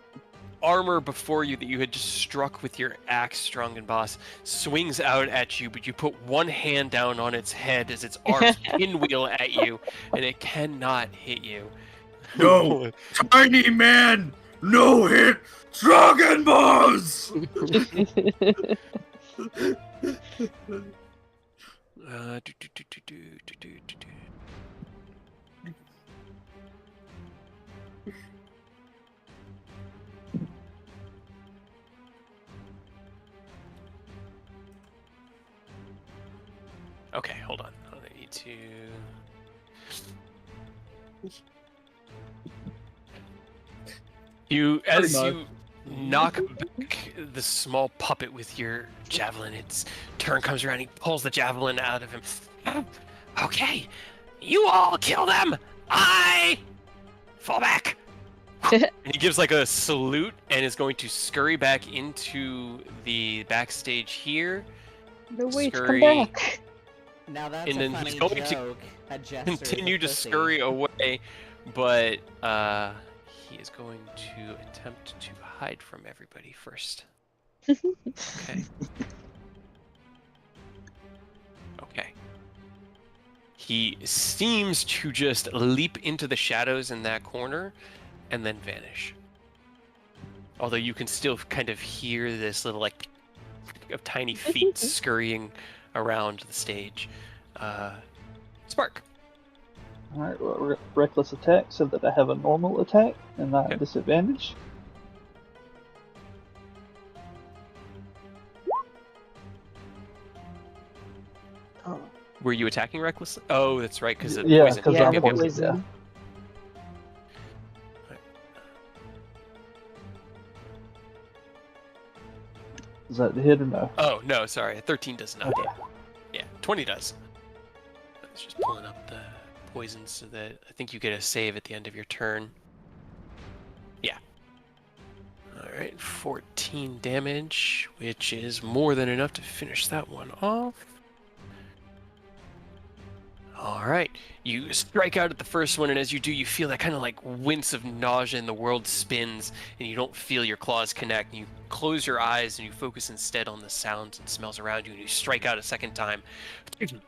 armor before you that you had just struck with your axe, Stroggenboss, swings out at you, but you put one hand down on its head as its arms pinwheel at you, and it cannot hit you. No, tiny man, no hit, Stroggenboss. Do, do, do, do, do, do, do, do, do. Okay, hold on. I need to. As you knock back the small puppet with your javelin, its turn comes around. He pulls the javelin out of him. Okay, you all kill them. I fall back. And he gives like a salute and is going to scurry back into the backstage here. No, wait, come Scurry. back. Now that's And a then funny he's going to joke. A jester is a continue to pussy. scurry away, but he is going to attempt to hide from everybody first. Okay. Okay. He seems to just leap into the shadows in that corner and then vanish. Although you can still kind of hear this little like of tiny feet scurrying around the stage. Spark. Alright, well, reckless attack so that I have a normal attack and not a Okay. disadvantage. Were you attacking recklessly? Oh, that's right, because of Yeah, poison. 'cause Yeah, I'm the poisoned, poison. Is that the hit or no? Oh, no, sorry. 13 does not. Okay. Yeah, 20 does. I was just pulling up the poison so that I think you get a save at the end of your turn. Yeah. Alright, 14 damage, which is more than enough to finish that one off. Alright, you strike out at the first one, and as you do, you feel that kind of like wince of nausea, and the world spins, and you don't feel your claws connect. And you close your eyes, and you focus instead on the sounds and smells around you, and you strike out a second time.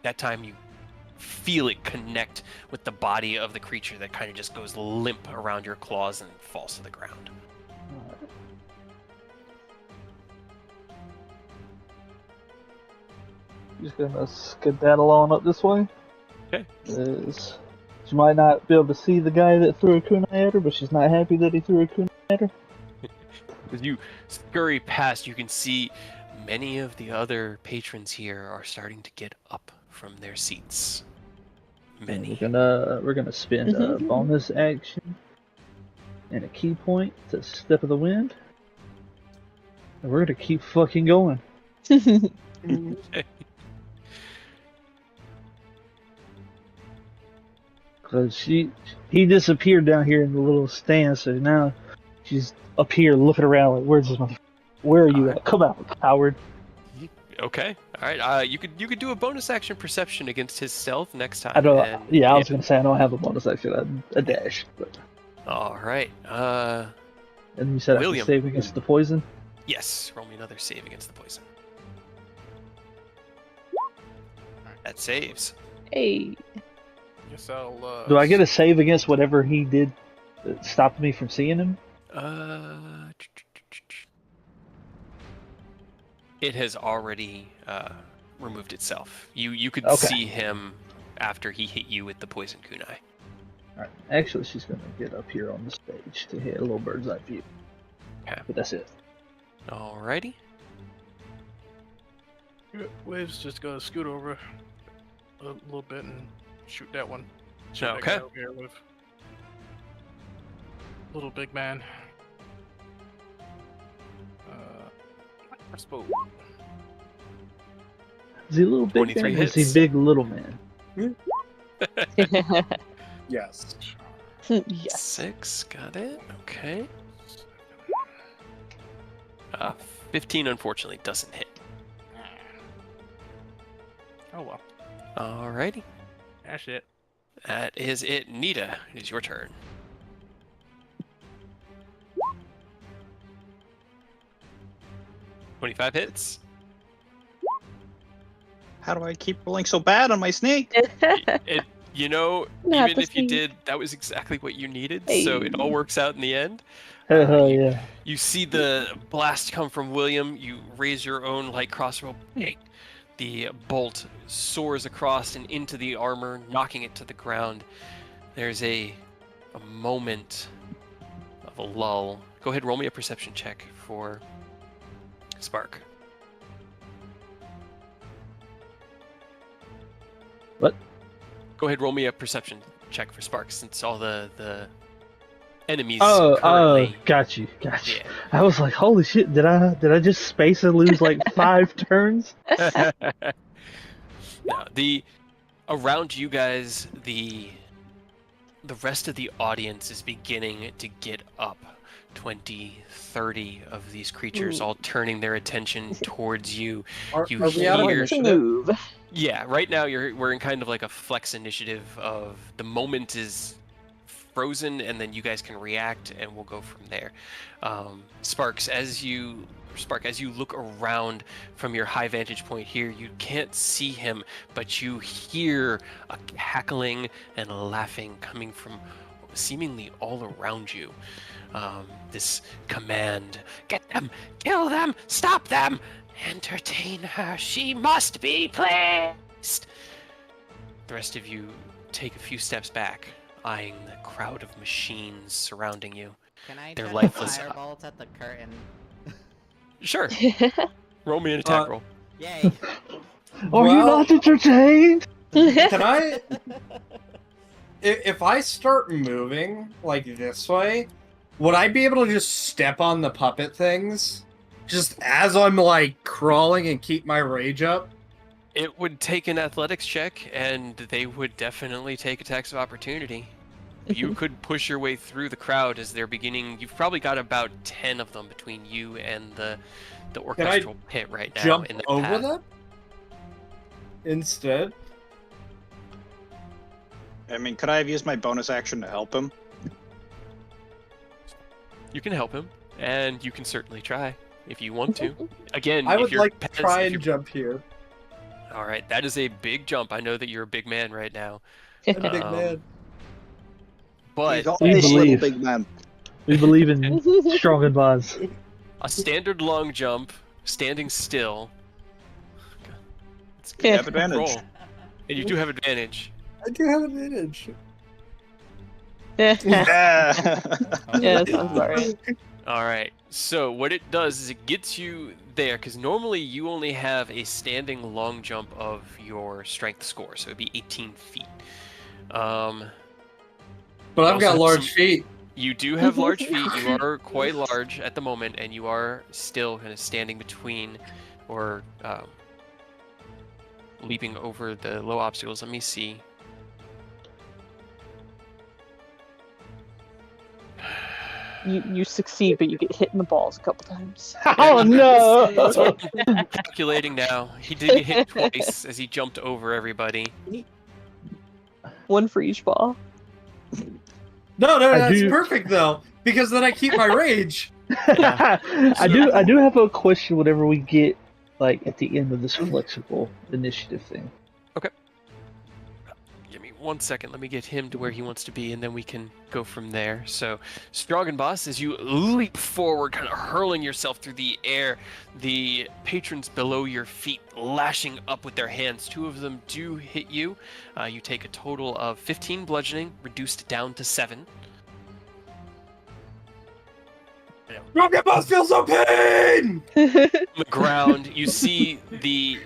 That time, you feel it connect with the body of the creature that kind of just goes limp around your claws and falls to the ground. Just gonna skedaddle on up this way. Okay. She might not be able to see the guy that threw a kunai at her, but she's not happy that he threw a kunai at her. As you scurry past, you can see many of the other patrons here are starting to get up from their seats. Many. We're gonna spend a bonus action and a key point to Step of the Wind, and we're gonna keep fucking going. Cause he disappeared down here in the little stand, so now she's up here looking around like, where's this motherfucker? Where are you Alright. at? Come out, coward! Okay. All right. You could do a bonus action perception against his stealth next time. I don't. and- Yeah, I was gonna say I don't have a bonus action, a dash. But All right. and you said I William. can save against the poison. Yes. Roll me another save against the poison. That saves. Hey. Guess I'll. Do I get a save against whatever he did that stopped me from seeing him? It has already removed itself. You could Okay. see him after he hit you with the poison kunai. Alright, actually, she's gonna get up here on the stage to hit a little bird's eye view. Okay. But that's it. Alrighty. Wave's just gonna scoot over a little bit and shoot that one. Shoot that Okay. guy over here with little big man. Crossbow. Is he a little big 23 man or is he hits. big little man? Yes. Yes. 6, got it. Okay. 15 unfortunately doesn't hit. Oh well. Alrighty. That's it. That is it. Nita, it is your turn. $25 hits. How do I keep rolling so bad on my snake? You know, Not even the if you same. did, that was exactly what you needed, so it all Hey. works out in the end. Hell yeah. You see the blast come from William, you raise your own light crossbow, bang! The bolt soars across and into the armor, knocking it to the ground. There's a moment of a lull. Go ahead, roll me a perception check for Spark. What? Go ahead, roll me a perception check for Spark, since all the enemies Oh, currently... got you. Yeah. I was like, holy shit, did I just space and lose like 5 turns? No, around you guys, the rest of the audience is beginning to get up. 20, 30 of these creatures all turning their attention towards you. Are You we out of hear- To initiative? move. Yeah, right now we're in kind of like a flex initiative of the moment is frozen, and then you guys can react, and we'll go from there. Spark, as you look around from your high vantage point here, you can't see him, but you hear a cackling and laughing coming from seemingly all around you. This command: get them, kill them, stop them, entertain her, she must be placed. The rest of you take a few steps back, eyeing the crowd of machines surrounding you. Can I They're try lifeless. firebolt at the curtain? Sure, roll me an attack roll. Yay! Are you Well- not entertained? Can I? If I start moving like this way, would I be able to just step on the puppet things, just as I'm like crawling and keep my rage up? It would take an athletics check, and they would definitely take attacks of opportunity. You could push your way through the crowd as they're beginning. You've probably got about 10 of them between you and the orchestral pit right now. Jump in the over path. them instead. I mean, could I have used my bonus action to help him? You can help him, and you can certainly try if you want to. Again, I if would you're like to try and jump here. All right, that is a big jump. I know that you're a big man right now, I'm a big Um, man. but He's all We this believe. little big man. We believe in strong and bonds. a standard long jump, standing still. It's You good have advantage. roll, and you do have advantage. I do have advantage. Yeah. Yeah, sounds about right. All right. So what it does is it gets you there, because normally you only have a standing long jump of your strength score, so it'd be 18 feet. But You I've also got have large some- feet. You do have large feet. You are quite large at the moment, and you are still kind of standing between, or leaping over the low obstacles. Let me see. You succeed, but you get hit in the balls a couple times. Oh That's no! what I'm calculating now. He did get hit twice as he jumped over everybody. One for each ball. No, I that's do- perfect though, because then I keep my rage. I do have a question whenever we get like at the end of this flexible initiative thing. Give me 1 second. Let me get him to where he wants to be, and then we can go from there. So, Strong and Boss, as you leap forward, kind of hurling yourself through the air, the patrons below your feet lashing up with their hands. 2 of them do hit you. You take a total of 15 bludgeoning, reduced down to 7. Rocket Boss feels no pain! On the ground, you see the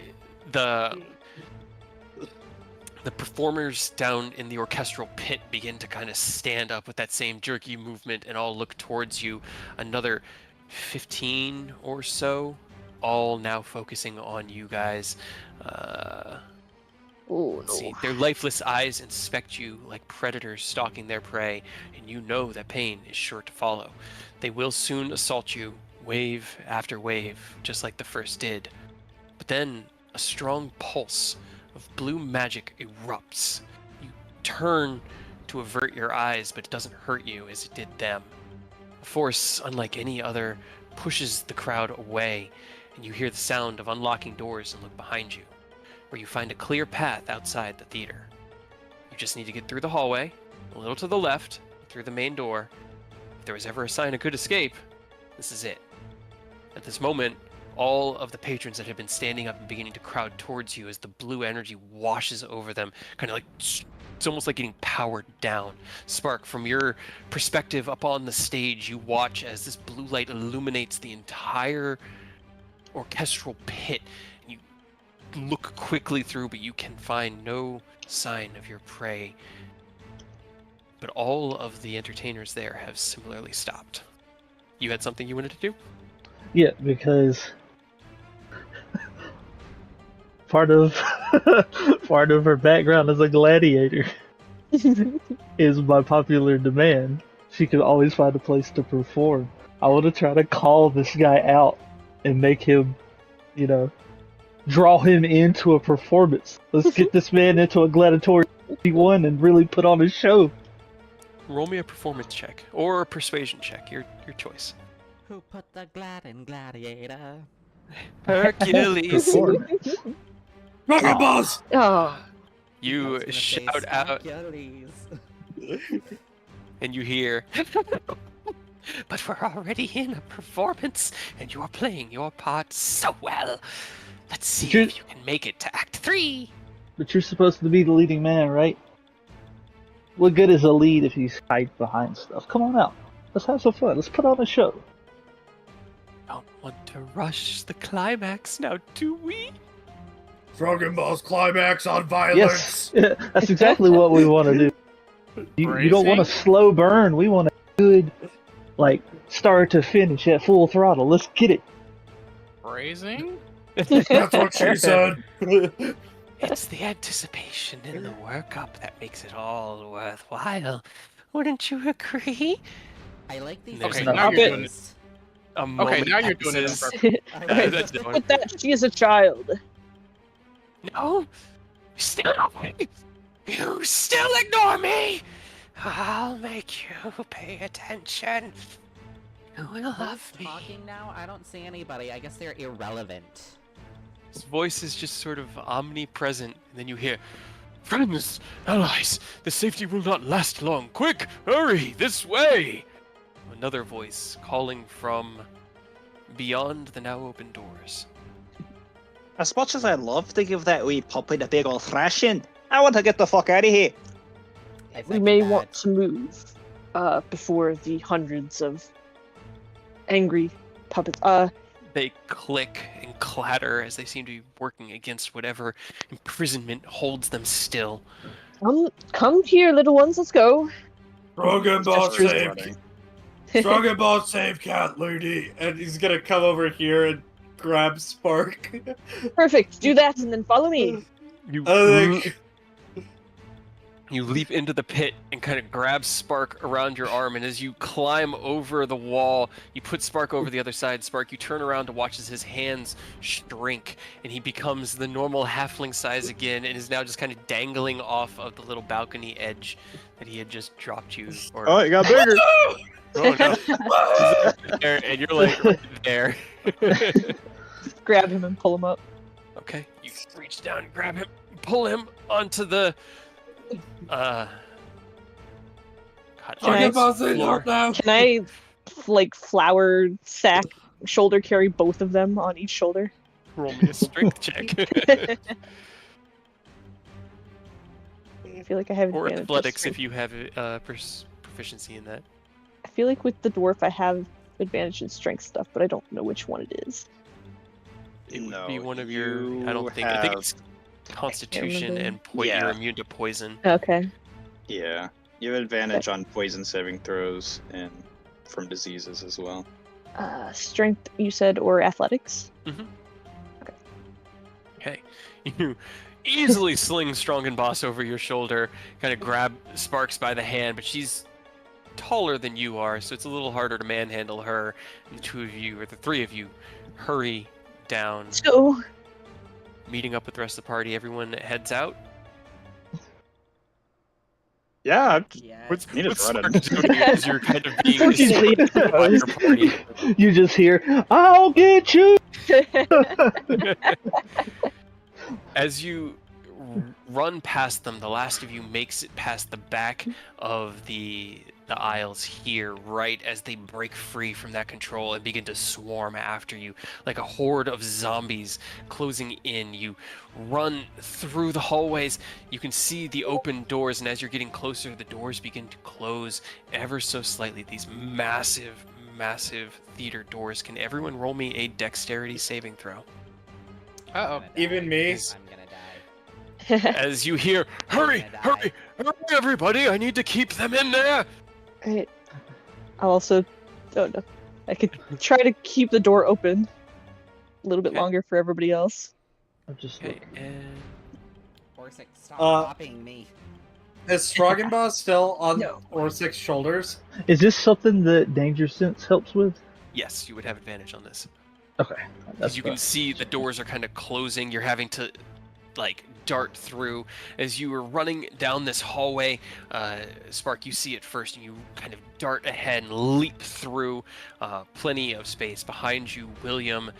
performers down in the orchestral pit begin to kind of stand up with that same jerky movement and all look towards you. Another 15 or so, all now focusing on you guys. Oh Let's see. Their lifeless eyes inspect you like predators stalking their prey, and you know that pain is sure to follow. They will soon assault you, wave after wave, just like the first did. But then a strong pulse of blue magic erupts. You turn to avert your eyes, but it doesn't hurt you as it did them. A force unlike any other pushes the crowd away, and you hear the sound of unlocking doors and look behind you, where you find a clear path outside the theater. You just need to get through the hallway, a little to the left, through the main door. If there was ever a sign of good escape, this is it. At this moment, all of the patrons that have been standing up and beginning to crowd towards you as the blue energy washes over them, kind of like it's almost like getting powered down. Spark, from your perspective up on the stage, you watch as this blue light illuminates the entire orchestral pit. You look quickly through, but you can find no sign of your prey. But all of the entertainers there have similarly stopped. You had something you wanted to do? Yeah, because part of part of her background as a gladiator is by popular demand. She could always find a place to perform. I want to try to call this guy out and make him, draw him into a performance. Let's get this man into a gladiatorial one and really put on a show. Roll me a performance check or a persuasion check, your choice. Who put the glad in gladiator? Hercules. Performance. Rocket balls! Oh, I You was gonna say shout out Hercules. and you hear, but we're already in a performance and you're playing your part so well. Let's see You're- if you can make it to Act 3. But you're supposed to be the leading man, right? What good is a lead if you hide behind stuff? Come on out. Let's have some fun. Let's put on a show. Don't want to rush the climax now, do we? Dragon Ball's climax on Yes, violence. that's exactly what we want to do. You don't want a slow burn. We want a good, start to finish at full throttle. Let's get it. Phrasing? That's what she said. It's the anticipation in the workup that makes it all worthwhile. Wouldn't you agree? I like these. There's Okay, an now you're doing options. A Okay, moment now you're doing it. passes. Perfect. I That's like- doing- with that, she is a child. No, you still ignore me. I'll make you pay attention. You will love Who's me. talking now? I don't see anybody. I guess they're irrelevant. His voice is just sort of omnipresent, and then you hear, "Friends, allies, the safety will not last long. Quick, hurry, this way!" Another voice calling from beyond the now open doors. As much as I'd love to give that wee puppy the big ol' thrashing, I want to get the fuck out of here. I We second may that. want to move before the hundreds of angry puppets. They click and clatter as they seem to be working against whatever imprisonment holds them still. Come here, little ones. Let's go. Dragon Ball Just save. running. Dragon Ball save Cat Lady. And he's gonna come over here and grab Spark. Perfect. Do that and then follow me. You I think You leap into the pit and kind of grab Spark around your arm, and as you climb over the wall, you put Spark over the other side. Spark, you turn around to watch as his hands shrink, and he becomes the normal halfling size again, and is now just kind of dangling off of the little balcony edge that he had just dropped you. Or, Oh, it got bigger. oh no! He's there, and you're like right there. Grab him and pull him up. Okay, you reach down, grab him, pull him onto the God, Can I- Dragon Ball Z floor. not now. Can I, flower sack shoulder carry both of them on each shoulder? Roll me a strength check. I feel like I have Or advantage. with athletics strength. if you have proficiency in that. I feel like with the dwarf I have advantage in strength stuff, but I don't know which one it is. It would No, be one of your. I don't you think. I think have- it's Constitution remember. and you're Yeah. immune to poison. Okay. Yeah, you have advantage on poison saving throws and from diseases as well. Strength, you said, or athletics? Okay, you easily sling Strong and Boss over your shoulder, kind of grab Sparks by the hand, but she's taller than you are, so it's a little harder to manhandle her. And the two of you, or the three of you, hurry down, Let's go. meeting up with the rest of the party. Everyone heads out. Yeah, Yeah. Nina's What's running. Spark doing as you're kind of being Fortunately, escorted by your party? You just hear, "I'll get you." As you run past them, the last of you makes it past the back of the the aisles here right as they break free from that control and begin to swarm after you like a horde of zombies closing in. You run through the hallways. You can see the open doors, and as you're getting closer, the doors begin to close ever so slightly. These massive, massive theater doors. Can everyone roll me a dexterity saving throw? Uh-oh. Even me? I'm gonna die. As you hear, hurry, hurry, hurry, everybody, I need to keep them in there. Alright. I'll also, oh no, I could try to keep the door open a little bit Okay. longer for everybody else. I'll just Okay, look. and Orsic, stop popping me. Is Stroggenboss still on No. Orsic's shoulders? Is this something that Danger Sense helps with? yes, you would have advantage on this. Okay. Because you can see the doors are kind of closing. You're having to, like, dart through. As you are running down this hallway, Spark, you see it first, and you kind of dart ahead and leap through. Plenty of space. Behind you, William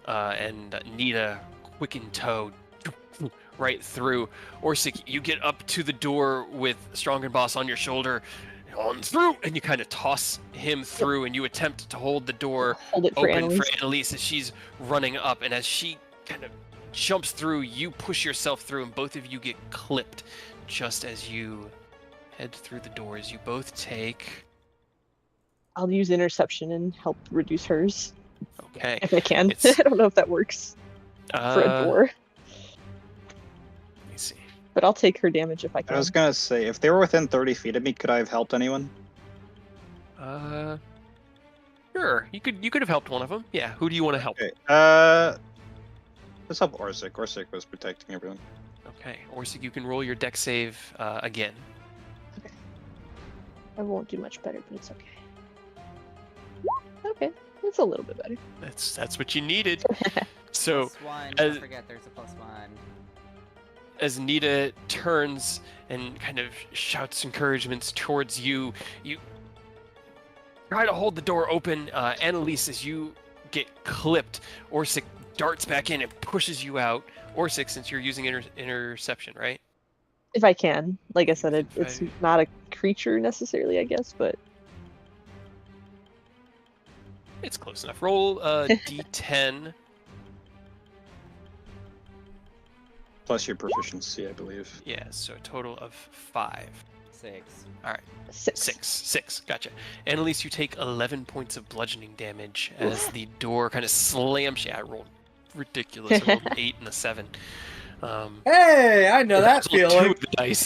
and Nita, quick in tow, right through. Orsic, you get up to the door with Stroggenboss on your shoulder. On through, and you kind of toss him through, and you attempt to hold the door Hold it for open Annalise. for Annalise as she's running up, and as she kind of jumps through, you push yourself through, and both of you get clipped just as you head through the doors. You both take... I'll use interception and help reduce hers Okay. if I can. It's- I don't know if that works for a door, Let me see. but I'll take her damage if I I can. was gonna say, if they were within 30 feet of me, could I have helped anyone? Sure. You could have helped one of them. Yeah. Who do you want to help? Okay. Let's help Orsic. Orsic was protecting everyone. Okay. Orsic, you can roll your deck save again. I won't do much better, but it's okay. Okay, it's a little bit better. That's what you needed. So +1. as- Don't forget, there's a +1. as Nita turns and kind of shouts encouragements towards you, you try to hold the door open. Annalise, as you get clipped, Orsic darts back in and pushes you out. Orsic, since you're using interception, right? If I can. Like I said, If it's I- not a creature necessarily, I guess, but It's close enough. Roll d10. Plus your proficiency, I believe. Yeah, so a total of 5. 6. 6. 6. Gotcha. Annalise, you take 11 points of bludgeoning damage as the door kind of slams. Yeah, I rolled ridiculous. I rolled an 8 and a 7. Hey, I know that Two feeling. of the dice.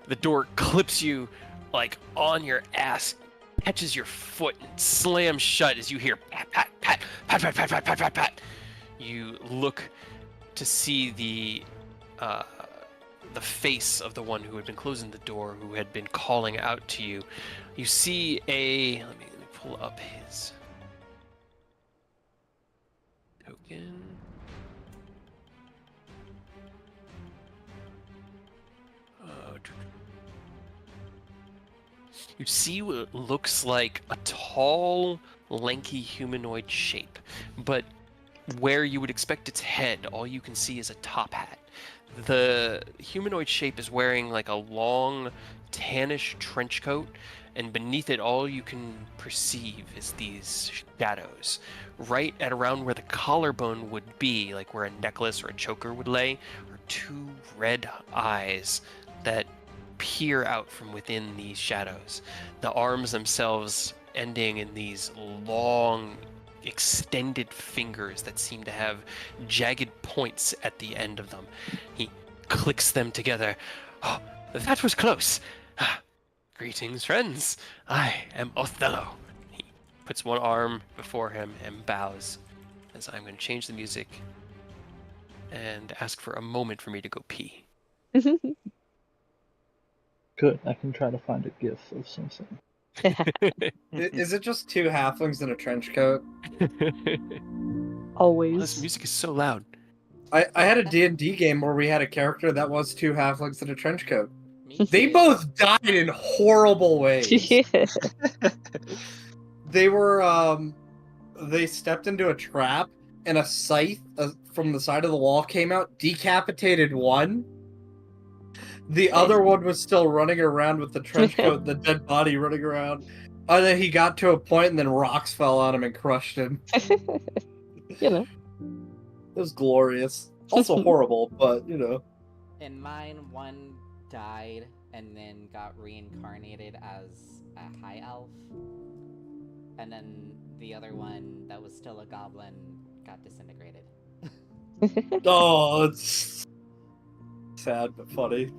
The door clips you like on your ass, catches your foot, and slams shut as you hear pat, pat, pat, pat, pat, pat, pat, pat, pat, pat. You look to see the face of the one who had been closing the door, who had been calling out to you. You see a... Let me pull up his token. You see what looks like a tall, lanky humanoid shape, but where you would expect its head, all you can see is a top hat. The humanoid shape is wearing like a long, tannish trench coat, and beneath it, all you can perceive is these shadows. Right at around where the collarbone would be, like where a necklace or a choker would lay, are 2 red eyes that peer out from within these shadows. The arms themselves ending in these long, extended fingers that seem to have jagged points at the end of them. He clicks them together. Oh, that was close. Greetings, friends. I am Othello. He puts one arm before him and bows, as I'm going to change the music and ask for a moment for me to go pee. Good. I can try to find a gif of something. Is it just 2 halflings in a trench coat? Always. This music is so loud. I had a D&D game where we had a character that was 2 halflings in a trench coat. Me They too. both died in horrible ways. They were they stepped into a trap and a scythe from the side of the wall came out, decapitated one, The other one was still running around with the trench coat, the dead body running around. And then he got to a point, and then rocks fell on him and crushed him. You know. It was glorious. Also horrible, but you know. In mine, one died and then got reincarnated as a high elf. And then the other one that was still a goblin got disintegrated. Oh, it's sad but funny.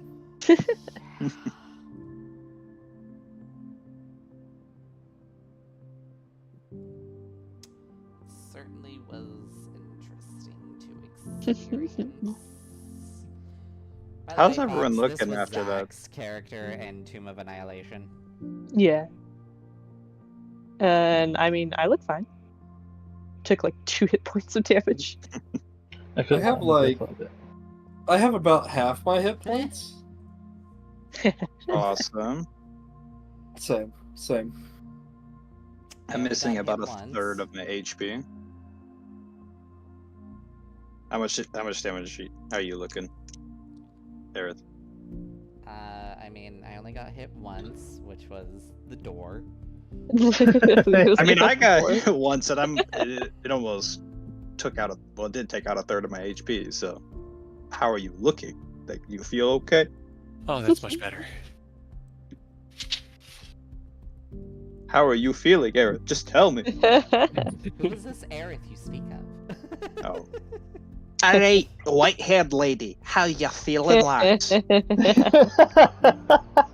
Certainly was interesting to experience. By the How's way, everyone Fox, looking this was after that? Zach's character in Tomb of Annihilation. Yeah. And I mean, I look fine. Took like 2 hit points of damage. I feel I have, fine, like- feel fine. I have about half my hit points. Awesome. Same. I'm Yeah, missing got about hit a once. third of my HP. How much damage are you looking, Aerith? I mean, I only got hit once, which was the door. I mean, I got hit once, and it almost did take out a third of my HP. So, how are you looking? Like, you feel okay? Oh, that's much better. How are you feeling, Aerith? Just tell me. Who is this Aerith you speak of? Oh. Alright, white-haired lady, how you feeling, lads?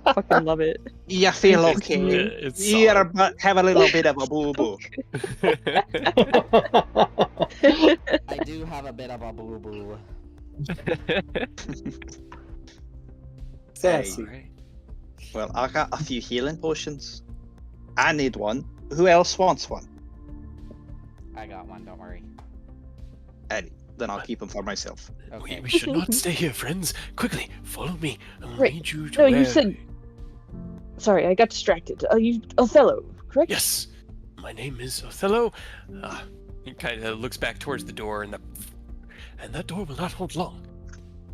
Fucking love it. You feel It's- okay? it's You solid. have a little bit of a boo-boo. I do have a bit of a boo boo. Sassy. Alright. Well, I got a few healing potions. I need one. Who else wants one? I got one, don't worry. Eddie. Then I'll keep them for myself. Okay. We should not stay here, friends. Quickly, follow me. I'll Right. lead you to No, you where- said- Sorry, I got distracted. You Othello, correct? Yes, my name is Othello. He kind of looks back towards the door, and that door will not hold long.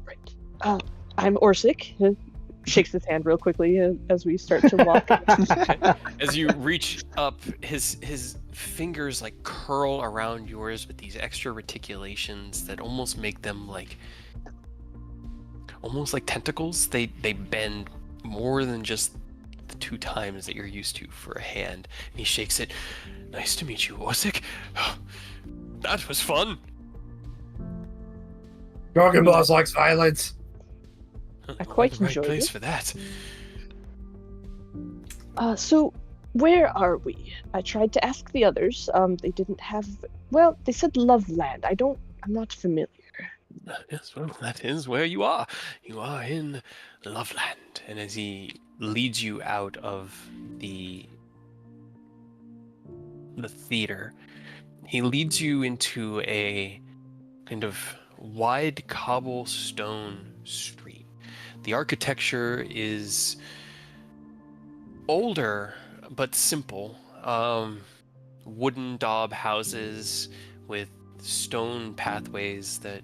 Right. I'm Orsic. Shakes his hand real quickly as we start to walk. As you reach up, his fingers like curl around yours with these extra reticulations that almost make them almost like tentacles. They bend more than just the 2 times that you're used to for a hand. And he shakes it. Nice to meet you, Orsic. That was fun. Dragon Boss likes violence. I quite The right enjoyed place it. for that. So where are we? I tried to ask the others. They didn't have. Well, they said Loveland. I'm not familiar. Yes, well, that is where you are. You are in Loveland. And as he leads you out of the theater, he leads you into a kind of wide cobblestone street. The architecture is older but simple. Wooden daub houses with stone pathways that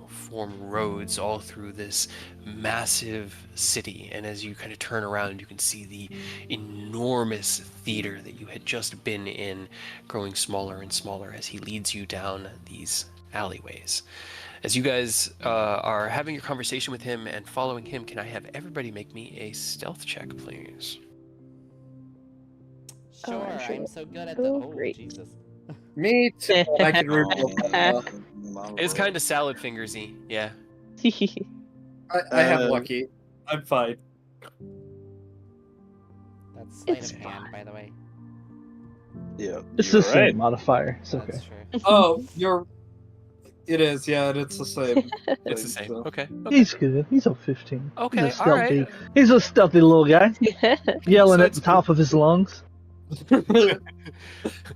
form roads all through this massive city. And as you kind of turn around, you can see the enormous theater that you had just been in growing smaller and smaller as he leads you down these alleyways. As you guys are having your conversation with him and following him, can I have everybody make me a stealth check, please? Sure, sure. I'm so good at Oh, the. Oh, great. Jesus. Me too. I can reroll that. It's kind of salad fingersy, yeah. I have Uh, lucky. I'm fine. That's sleight It's of hand, by the way. Yeah, It's you're the same right. modifier. It's okay. That's true. Oh, it is, yeah, and it's the same. It's the thing, same. so. Okay. He's good. He's a 15. Okay, He's a stealthy. alright. He's a stealthy little guy, yelling So at it's- the top of his lungs.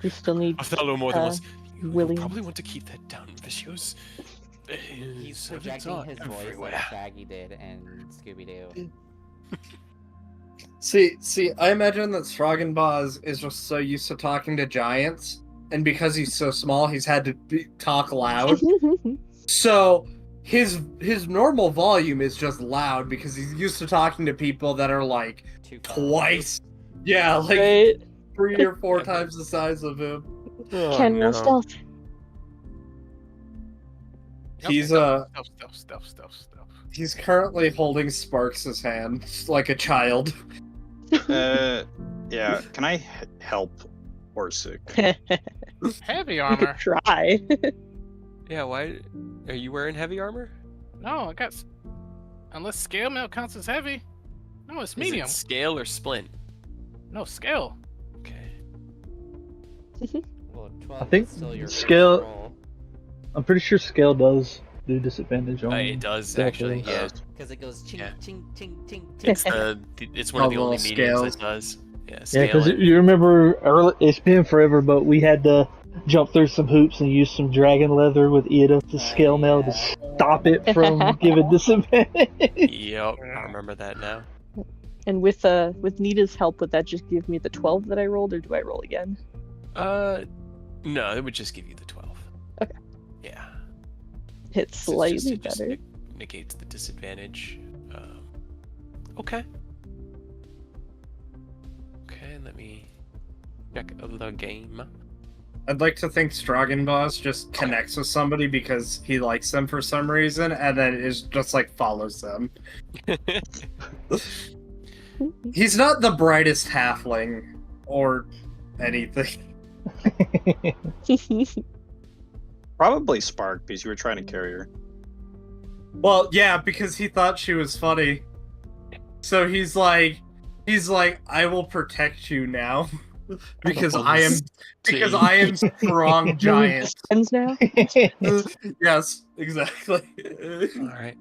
We still need. Othello more than once. You William. probably want to keep that down, Vicious. He's Servants projecting are his voice everywhere. like Shaggy did in Scooby-Doo. See, I imagine that Stroggenboz is just so used to talking to giants, and because he's so small, he's had to talk loud. So his normal volume is just loud because he's used to talking to people that are like Too far. twice, yeah, like Right? 3 or 4 times the size of him. Oh, Ken, roll no. stealth. He's Stealth. he's currently holding Sparks' hand like a child. Yeah. Can I help Orsic? Heavy armor. Try. Yeah, why are you wearing heavy armor? No, I got. Unless scale mail counts as heavy. No, it's Is medium. it scale or splint? No, scale. Okay. Well, 12 I think is still your base scale- roll. I'm pretty sure scale does do disadvantage on. It does stealth actually. rolls. Yeah, Because it goes ching, Yeah. ching, ching, ching, ching. it's one of the Oh, only little mediums scales. that does. Yeah, Yeah, scale. because and- you remember early, it's been forever, but we had to jump through some hoops and use some dragon leather with Ida to scale mail to stop it from giving disadvantage. Yep, I remember that now. And with Nita's help, would that just give me the 12 that I rolled, or do I roll again? No, it would just give you the 12. Okay. Yeah. It's So slightly it just better. negates the disadvantage. Okay. Okay, let me check the game. I'd like to think Stragan Boss just connects with somebody because he likes them for some reason, and then is just like follows them. He's not the brightest halfling or anything. Probably Spark, because you were trying to carry her. Well, yeah, because he thought she was funny. So he's like, I will protect you now. because I am strong giant. Friends now? Yes, exactly. All right.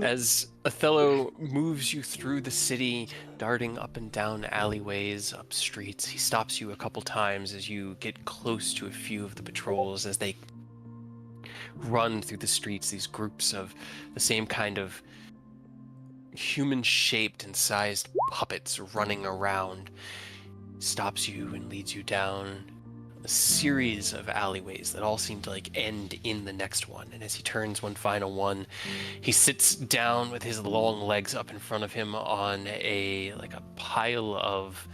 As Othello moves you through the city, darting up and down alleyways, up streets, he stops you a couple times as you get close to a few of the patrols as they run through the streets, these groups of the same kind of human-shaped and sized puppets running around. Stops you and leads you down a series of alleyways that all seem to like end in the next one. And as he turns one final one, he sits down with his long legs up in front of him on a pile of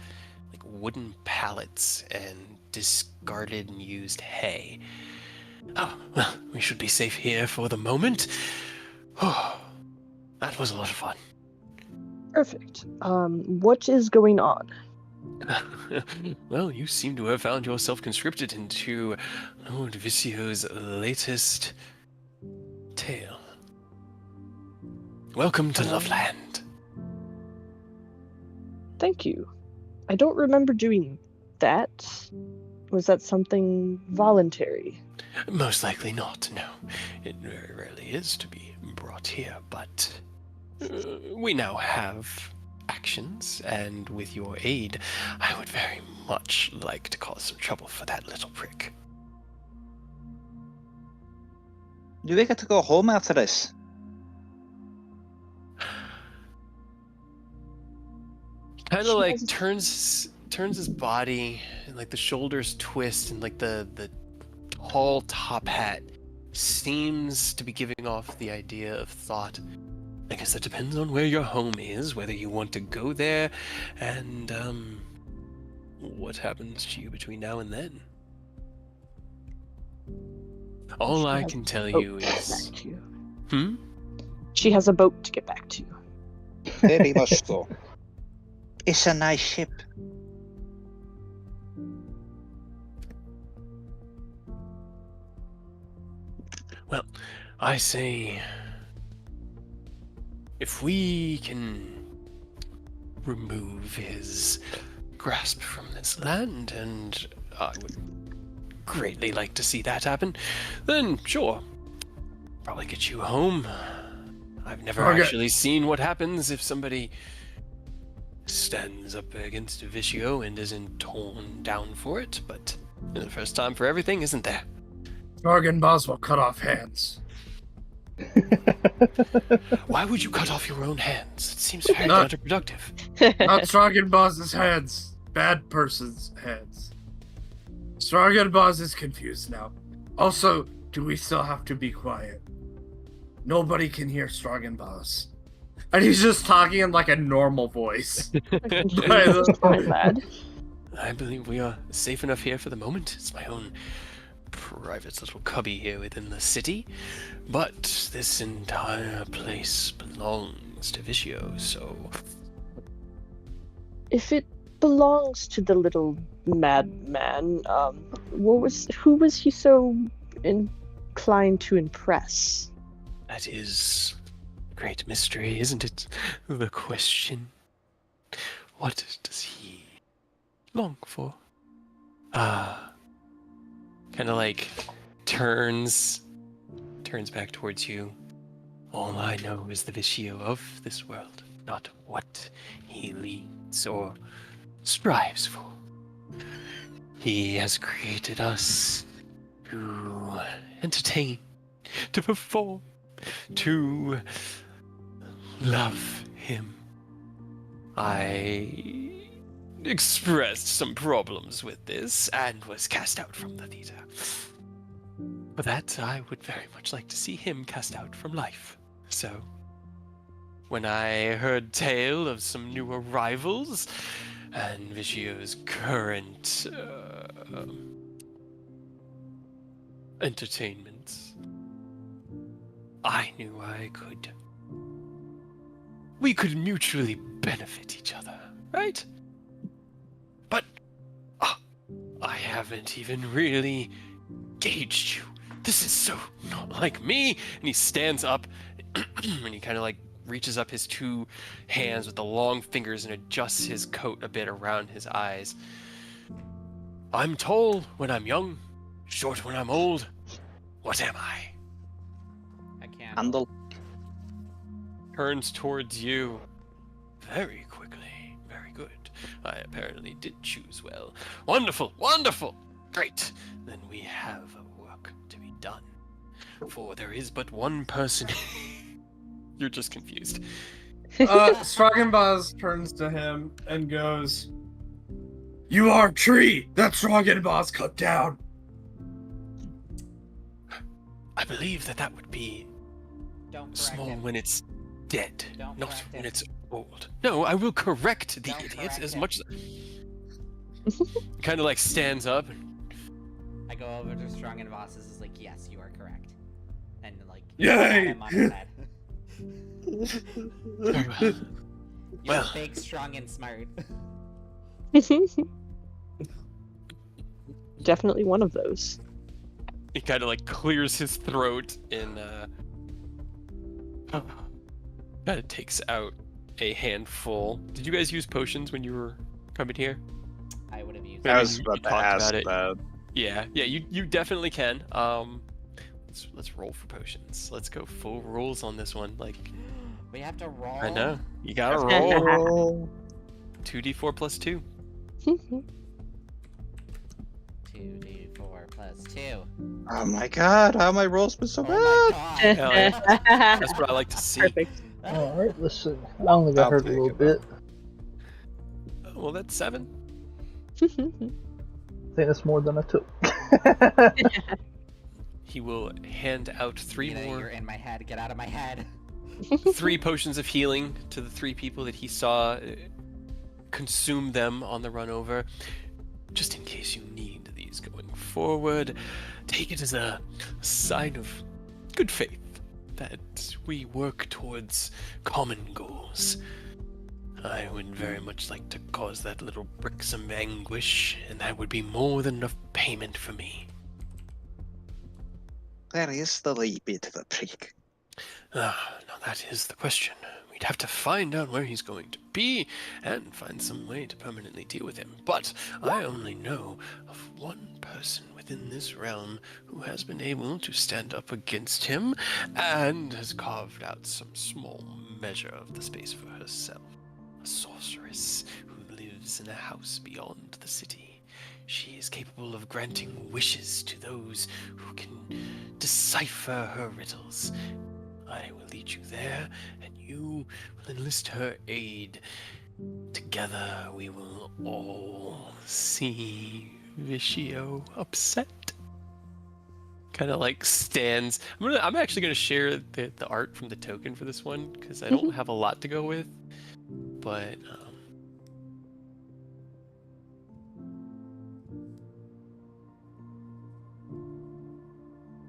like wooden pallets and discarded and used hay. Oh, well, we should be safe here for the moment. Oh, that was a lot of fun. Perfect. What is going on? Well, you seem to have found yourself conscripted into Lord Vicio's latest tale. Welcome to Loveland. Thank you. I don't remember doing that. Was that something voluntary? Most likely not, no. It very rarely is to be brought here, but we now have actions, and with your aid, I would very much like to cause some trouble for that little prick. Do we get to go home after this? Kind of like turns his body, and like the shoulders twist, and like the tall top hat seems to be giving off the idea of thought. I guess that depends on where your home is, whether you want to go there, and what happens to you between now and then. All I can tell you is... Back to you. Hmm? She has a boat to get back to. Very much so. It's a nice ship. Well, I say... if we can remove his grasp from this land, and I would greatly like to see that happen, then sure, probably get you home. I've never actually seen what happens if somebody stands up against a Vicio and isn't torn down for it, but the first time for everything, isn't there? Stragan Boss will cut off hands. Why would you cut off your own hands? It seems very Not- counterproductive. Not Stragan Boss's hands. Bad person's hands. Stragan Boss is confused now. Also, do we still have to be quiet? Nobody can hear Strong Boss. And he's just talking in like a normal voice. Fine, lad. I believe we are safe enough here for the moment. It's my own private little cubby here within the city. But this entire place belongs to Vicio, so... If it belongs to the little madman, who was he so inclined to impress? That is a great mystery, isn't it? The question. What does he long for? Kind of like turns back towards you. All I know is the Vicio of this world, not what he leads or strives for. He has created us to entertain, to perform, to love him. I expressed some problems with this and was cast out from the theater. For that, I would very much like to see him cast out from life. So, when I heard tale of some new arrivals and Vicio's current entertainments, I knew we could mutually benefit each other, right? But I haven't even really gauged you. This is so not like me. And he stands up and he kind of like reaches up his two hands with the long fingers and adjusts his coat a bit around his eyes. I'm tall when I'm young, short when I'm old. What am I? I can't. Handle. Turns towards you very quickly. Very good. I apparently did choose well. Wonderful, wonderful. Great. Then we have work to be done. For there is but one person. You're just confused. Stroggenbaz turns to him and goes, "You are a tree that Stroggenbaz cut down." I believe that would be Don't correct small him. when it's dead, Don't not correct when him. it's old. No, I will correct the Don't idiot correct as him. much as... Kind of like stands up. I go over to Strong and Voss is like, yes, you are correct. And like, Yay! pat him on his head. You're Well. big, strong, and smart. Definitely one of those. He kind of like clears his throat and kind of takes out a handful. Did you guys use potions when you were coming here? I would have used I it. was You about to talked ask about it. that. Yeah, you definitely can. Let's roll for potions. Let's go full rolls on this one. Like, We have to roll. I know you gotta roll. Oh. 2d4 plus 2. 2d4 plus 2. Oh my god, how my rolls been so Oh bad? my god. Hell yeah. That's what I like to see. Perfect. Alright, let's see. I only got I'll hurt a take little it. bit. Well, that's 7. I think that's more than I took. He will hand out 3 Mina, more. You're in my head. Get out of my head. 3 potions of healing to the 3 people that he saw consume them on the run over. Just in case you need these going forward, take it as a sign of good faith that we work towards common goals. I would very much like to cause that little brick some anguish, and that would be more than enough payment for me. Where is the bit of a prick? Now that is the question. We'd have to find out where he's going to be and find some way to permanently deal with him. But I only know of one person within this realm who has been able to stand up against him and has carved out some small measure of the space for herself. A sorceress who lives in a house beyond the city. She is capable of granting wishes to those who can decipher her riddles. I will lead you there, and you will enlist her aid. Together we will all see Vicio upset. kind of like stands. I'm actually gonna share the art from the token for this one because I don't have a lot to go with, but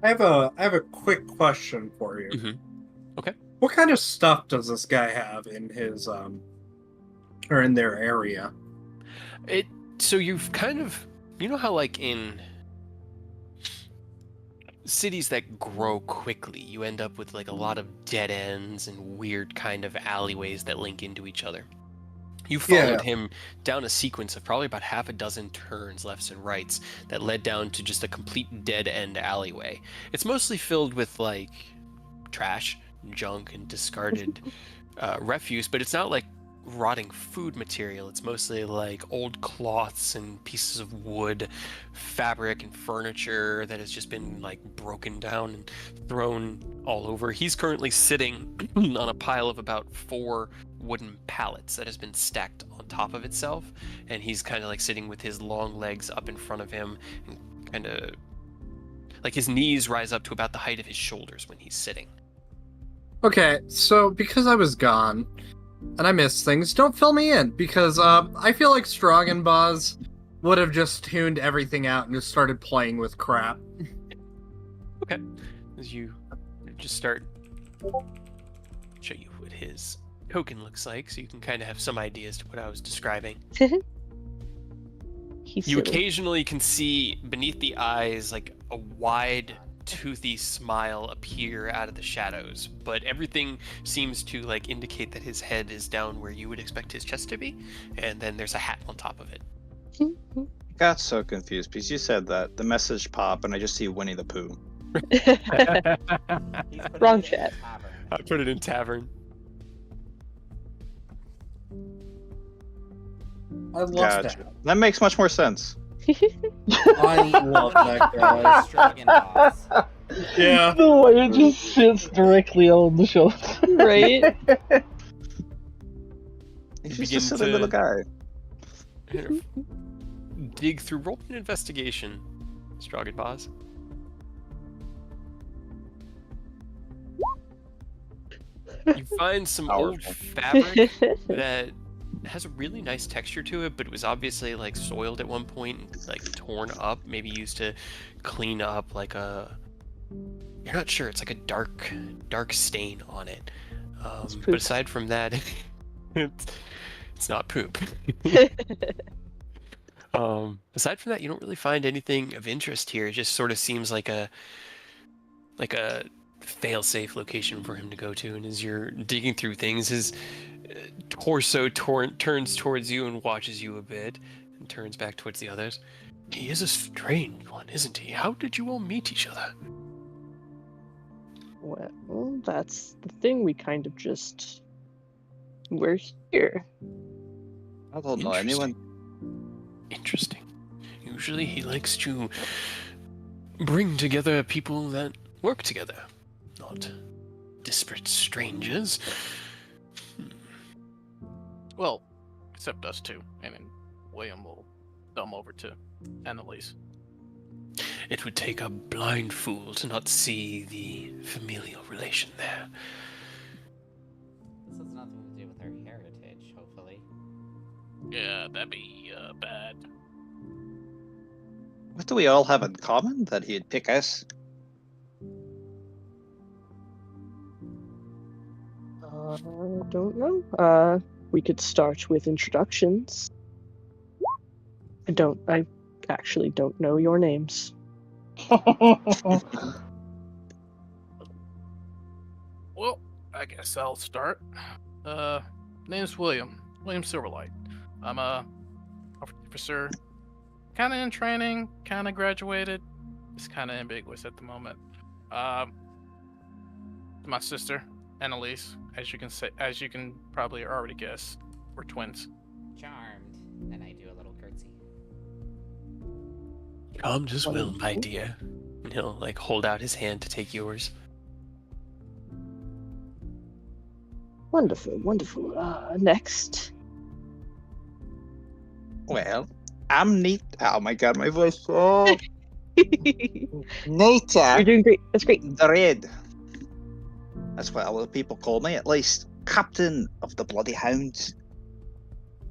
I have a quick question for you. Mhm. Okay. What kind of stuff does this guy have in his or in their area? So you've kind of, you know how like in cities that grow quickly, you end up with like a lot of dead ends and weird kind of alleyways that link into each other. You followed him down a sequence of probably about half a dozen turns lefts and rights that led down to just a complete dead end alleyway. It's mostly filled with like trash, junk, and discarded refuse, but it's not like rotting food material. It's mostly like old cloths and pieces of wood, fabric and furniture that has just been like broken down and thrown all over. He's currently sitting on a pile of about 4 wooden pallets that has been stacked on top of itself, and he's kind of like sitting with his long legs up in front of him and kind of like his knees rise up to about the height of his shoulders when he's sitting. Okay, so because I was gone and I missed things, don't fill me in because I feel like Strong and Boz would have just tuned everything out and just started playing with crap. Okay, as you just start, show you what his token looks like, so you can kind of have some ideas to what I was describing. You occasionally can see beneath the eyes like a wide, toothy smile appear out of the shadows, but everything seems to like indicate that his head is down where you would expect his chest to be, and then there's a hat on top of it. Got so confused because you said that the message pop and I just see Winnie the Pooh. Wrong chat. I put it in tavern. I love Gotcha. that. That makes much more sense. I love that guy. Strong and boss. Yeah. The way it just sits directly on the shoulder. Right? He's begin just a silly to- little guy. Dig through, roll an investigation, Strong and Boz. You find some old fabric that has a really nice texture to it, but it was obviously like soiled at one point, and, like torn up, maybe used to clean up like a. You're not sure. It's like a dark stain on it. But aside from that, it's not poop. Aside from that, you don't really find anything of interest here. It just sort of seems like a fail-safe location for him to go to. And as you're digging through things, his torso turns towards you and watches you a bit, and turns back towards the others. He is a strange one, isn't he? How did you all meet each other? Well, that's the thing. We kind of just. We're here. I don't know anyone. Interesting. Usually he likes to bring together people that work together, not disparate strangers. Well, except us two, and then William will thumb over to Annalise. It would take a blind fool to not see the familial relation there. This has nothing to do with her heritage, hopefully. Yeah, that'd be bad. What do we all have in common that he'd pick us? I don't know. We could start with introductions. I actually don't know your names. Well, I guess I'll start. Name's William Silverlight. I'm a officer, kind of in training, kind of graduated. It's kind of ambiguous at the moment. My sister, Annalise, as you can probably already guess, we're twins. Charmed. And I do a little curtsy. Charmed as well, my dear. And he'll like hold out his hand to take yours. Wonderful, wonderful. Next. Well, I'm neat. Oh my god, my voice. Oh. Nature, You're doing great. That's great. the Red. That's what other people call me, at least. Captain of the Bloody Hounds.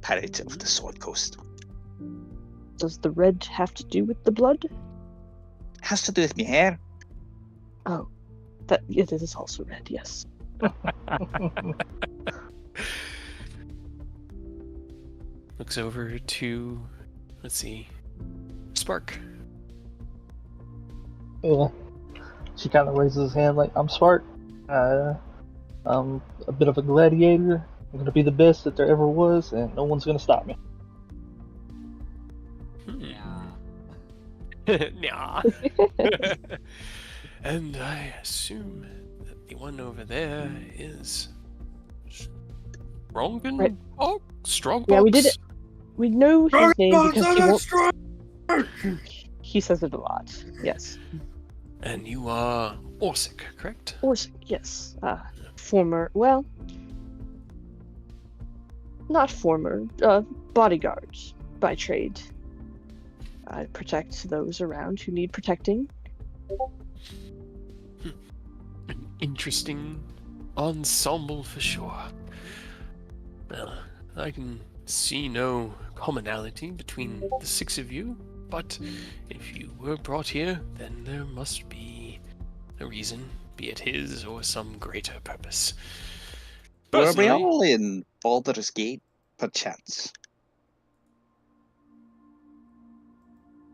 Pirate of the Sword Coast. Does the red have to do with the blood? Has to do with my hair. Oh, that it is also red. Yes. Looks over to, let's see, Spark. Yeah. She kind of raises his hand like, I'm Spark. I'm a bit of a gladiator. I'm gonna be the best that there ever was, and no one's gonna stop me. Yeah. Nah. And I assume that the one over there is Strongen? Right. Oh, Strongbox? Yeah, we did it. We know his name because he won't. Strong. He says it a lot. Yes. And you are Orsic, correct? Or yes. Former. Well, not former. Bodyguards by trade. I protect those around who need protecting. An interesting ensemble for sure. Well, I can see no commonality between the six of you, but if you were brought here, then there must be a reason, be it his or some greater purpose. Were we Personally, all in Baldur's Gate, perchance?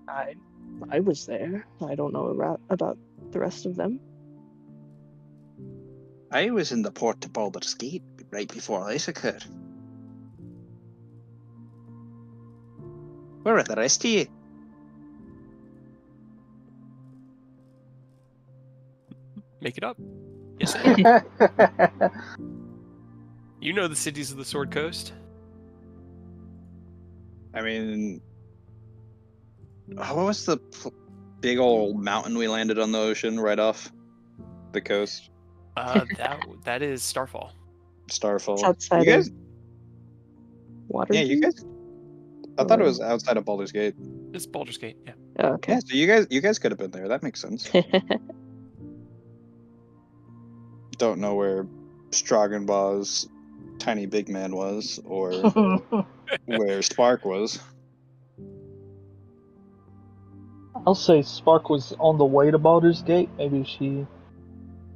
I was there. I don't know about the rest of them. I was in the port to Baldur's Gate right before this occurred. Where are the rest of you? make it up. Yes, I am. You know the cities of the Sword Coast? I mean, what was the big old mountain we landed on the ocean right off the coast? That is Starfall. Starfall. It's outside You guys? of Water. Yeah, you guys. I thought it was outside of Baldur's Gate. It's Baldur's Gate, yeah. Oh, okay. Yeah, so you guys could have been there. That makes sense. Don't know where Stragenbau's tiny big man was, or where Spark was. I'll say Spark was on the way to Baldur's Gate. Maybe she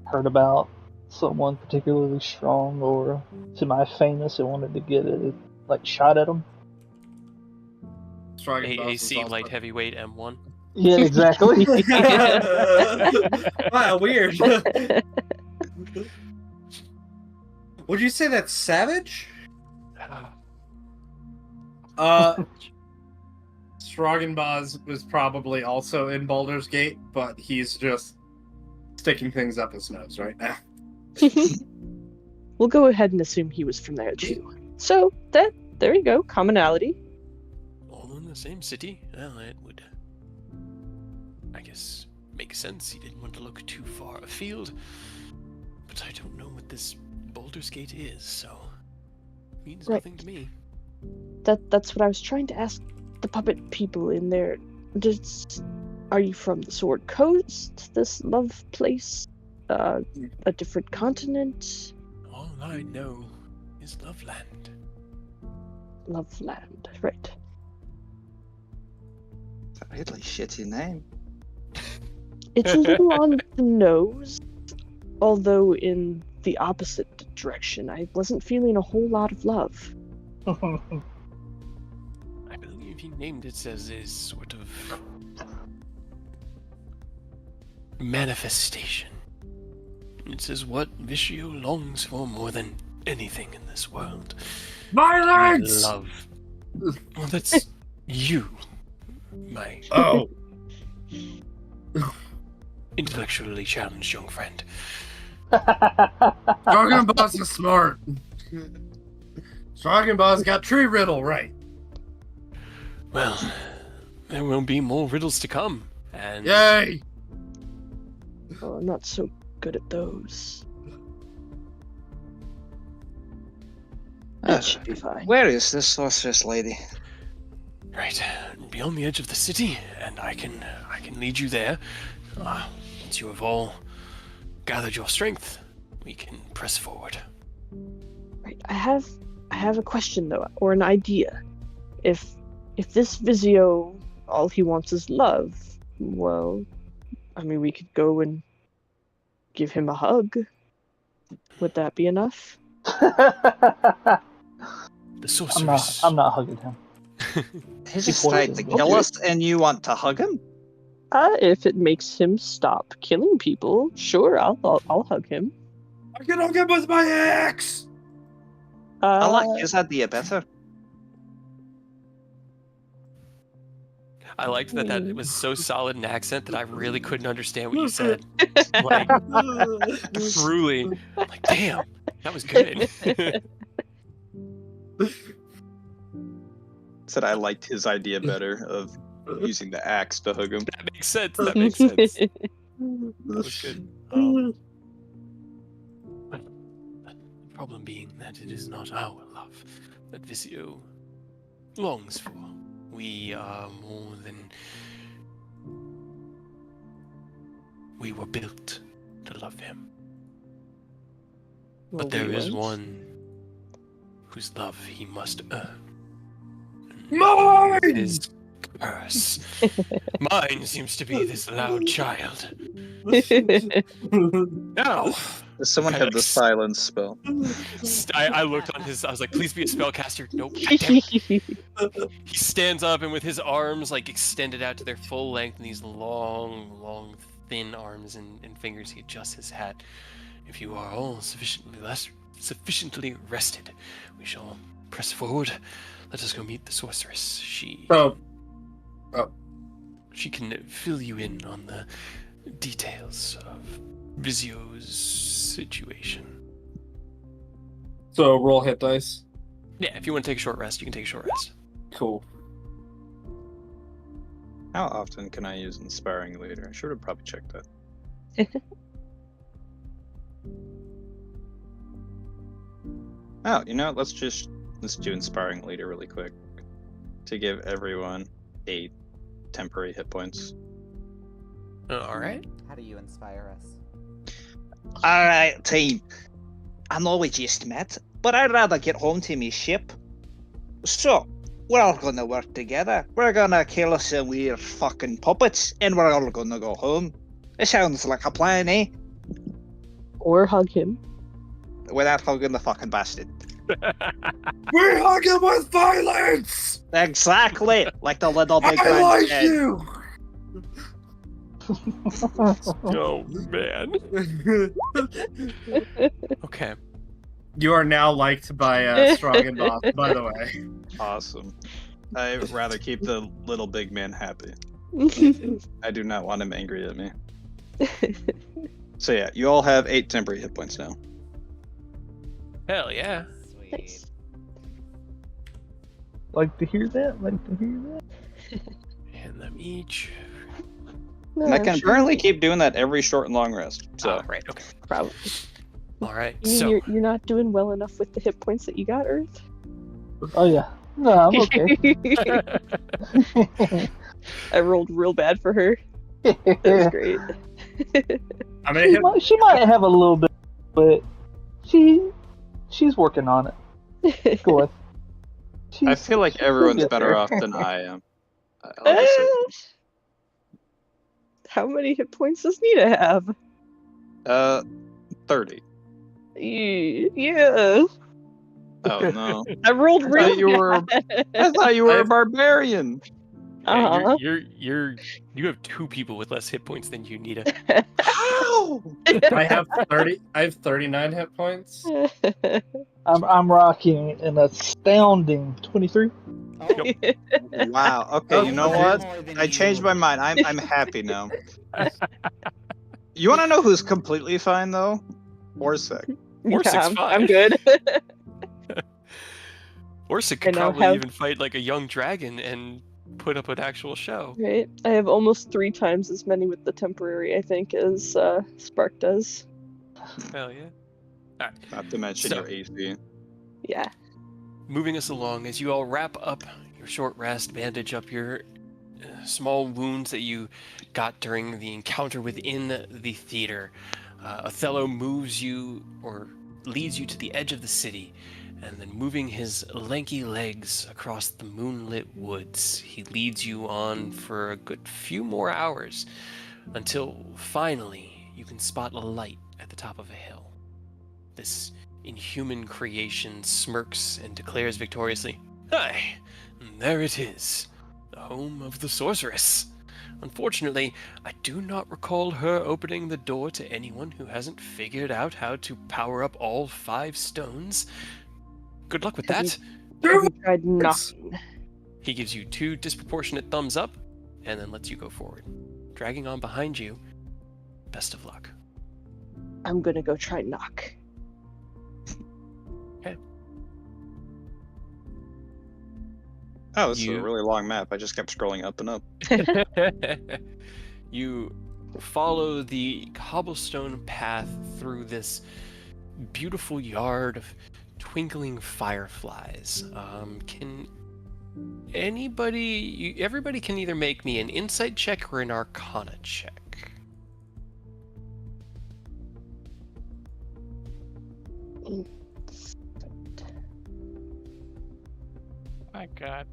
heard about someone particularly strong or semi-famous and wanted to get a shot at him. AAC light heavyweight M1. Yeah, exactly. Wow, weird. Would you say that's Savage? Stragenbaz was probably also in Baldur's Gate, but he's just sticking things up his nose right now. We'll go ahead and assume he was from there too. So there you go, commonality. All in the same city? Well, it would, I guess, make sense. He didn't want to look too far afield. But I don't know what this Baldur's Gate is, so it means Right. nothing to me. That's what I was trying to ask the puppet people in there. Are you from the Sword Coast? This love place? A different continent? All I know is Loveland. Loveland, right. It's a really shitty name. It's a little on the nose, although in the opposite direction. I wasn't feeling a whole lot of love. I believe he named it as a sort of manifestation. It says what Vishio longs for more than anything in this world. Violence! Love. Well, that's you, my Oh. intellectually challenged young friend. Stragenbaz is smart. Stragenbaz got Tree Riddle right. Well, there will be more riddles to come, and Yay! Oh, I'm not so good at those. That should be fine. Where is this sorceress lady? Right, be on the edge of the city, and I can lead you there. Once you have all gathered your strength, we can press forward. Right. I have a question though, or an idea. If this Vizio, all he wants is love, well, I mean, we could go and give him a hug. Would that be enough? The sorceress. I'm not hugging him. He's He just tried pointed to at me. kill us, and you want to hug him? If it makes him stop killing people, sure, I'll hug him. I can hug him with my axe! I like his idea better. I liked that it was so solid an accent that I really couldn't understand what you said. Like, truly. Like, damn, that was good. Said I liked his idea better of using the axe to hug him. That makes sense. That makes sense. That was good. But the problem being that it is not our love that Vizio longs for. We are more than... We were built to love him. Well, But there we is weren't. one whose love he must earn. Mine! His curse. Mine seems to be this loud child. Now, Does someone have the silence spell? I looked on his. I was like, "Please be a spellcaster." Nope. God damn it. He stands up and with his arms like extended out to their full length and these long, thin arms and fingers, he adjusts his hat. If you are all sufficiently rested, we shall press forward. Let us go meet the sorceress. She can fill you in on the details of Vizio's situation. So roll hit dice. Yeah, if you want to take a short rest, you can take a short rest. Cool. How often can I use Inspiring Leader? I should have probably checked that. Oh, you know, let's do Inspiring Leader really quick to give everyone 8 temporary hit points. All right. How do you inspire us? Alright, team. I know we just met, but I'd rather get home to me ship. So, we're all gonna work together. We're gonna kill some weird fucking puppets, and we're all gonna go home. It sounds like a plan, eh? Or hug him. Without hugging the fucking bastard. We hug him with violence! Exactly! Like the little big I man like said. you! Oh man. Okay. You are now liked by Strong and Boss, by the way. Awesome. I'd rather keep the little big man happy. I do not want him angry at me. So yeah, you all have 8 temporary hit points now. Hell yeah. Sweet. Nice. Like to hear that? Hand them each. No, And I I'm can sure apparently keep doing that every short and long rest. So Right. Okay. probably. All right. You mean So you're not doing well enough with the hit points that you got, Earth? Oh yeah. No, I'm okay. I rolled real bad for her. That was great. I'm gonna hit. She might have a little bit, but she's working on it. Go on. I feel like everyone's get better there. off than I am. I'll just say, How many hit points does Nita have? 30. Yeah. Oh no. I rolled I real thought you were bad. I thought you were a barbarian. Uh-huh. you have 2 people with less hit points than you, Nita. How? I have 30. I have 39 hit points. I'm rocking an astounding 23. Oh, Wow. Okay, you know Okay. what? more than I changed you. my mind. I'm happy now. You want to know who's completely fine though? Orsec. Orsick's fine. I'm good. Orsic could I now probably have- even fight like a young dragon and put up an actual show. Right. I have almost 3 times as many with the temporary, I think, as Spark does. Hell yeah. All right. Not to mention So- your AC. Yeah. Moving us along as you all wrap up your a short rest, bandage up your small wounds that you got during the encounter within the theater. Othello moves you or leads you to the edge of the city, and then moving his lanky legs across the moonlit woods, he leads you on for a good few more hours until finally you can spot a light at the top of a hill. This inhuman creation smirks and declares victoriously, "Aye, there it is, the home of the sorceress. Unfortunately, I do not recall her opening the door to anyone who hasn't figured out how to power up all 5 stones. Good luck with that." Have you tried knocking? He gives you 2 disproportionate thumbs up, and then lets you go forward. Dragging on behind you, best of luck. I'm gonna go try knock. Okay. Oh, this is You- a really long map. I just kept scrolling up and up. You follow the cobblestone path through this beautiful yard of twinkling fireflies. Can everybody can either make me an insight check or an arcana check. I got.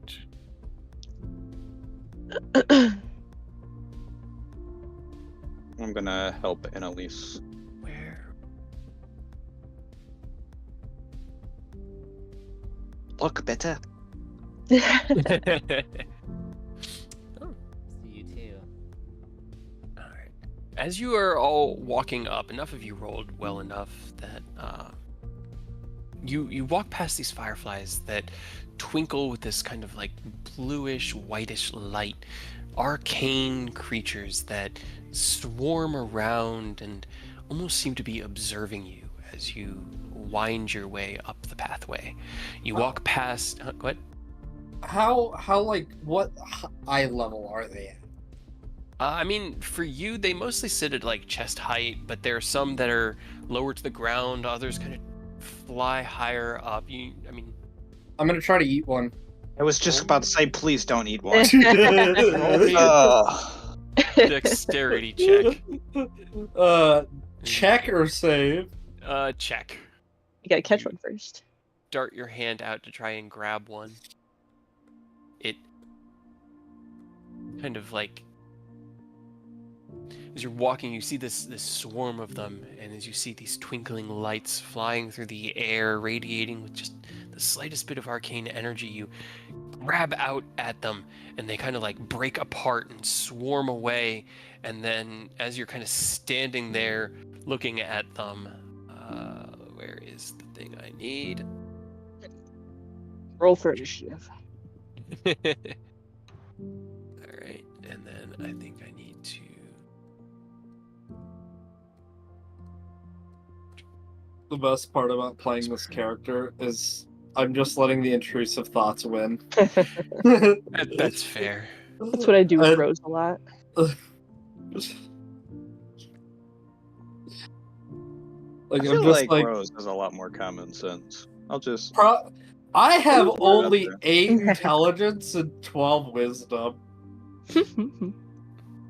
I'm gonna help Annalise. Where? Look better. See you too. Alright. As you are all walking up, enough of you rolled well enough that you walk past these fireflies that twinkle with this kind of like bluish, whitish light. Arcane creatures that swarm around and almost seem to be observing you as you wind your way up the pathway. You walk past. What? How like what eye level are they at? I mean, for you, they mostly sit at like chest height, but there are some that are lower to the ground. Others kind of fly higher up. I'm gonna try to eat one. I was just about to say, please don't eat one. Dexterity check. Check or save? Check. You gotta catch one first. Dart your hand out to try and grab one. It kind of like, as you're walking, you see this swarm of them, and as you see these twinkling lights flying through the air, radiating with just the slightest bit of arcane energy, you grab out at them, and they kind of like break apart and swarm away. And then, as you're kind of standing there looking at them, where is the thing I need? Roll for initiative. All right, and then I think I need to. The best part about playing this character is I'm just letting the intrusive thoughts win. That's fair. That's what I do with Rose a lot. I I'm feel just like Rose has a lot more common sense. I'll just. I have Put it up only there. 8 intelligence and 12 wisdom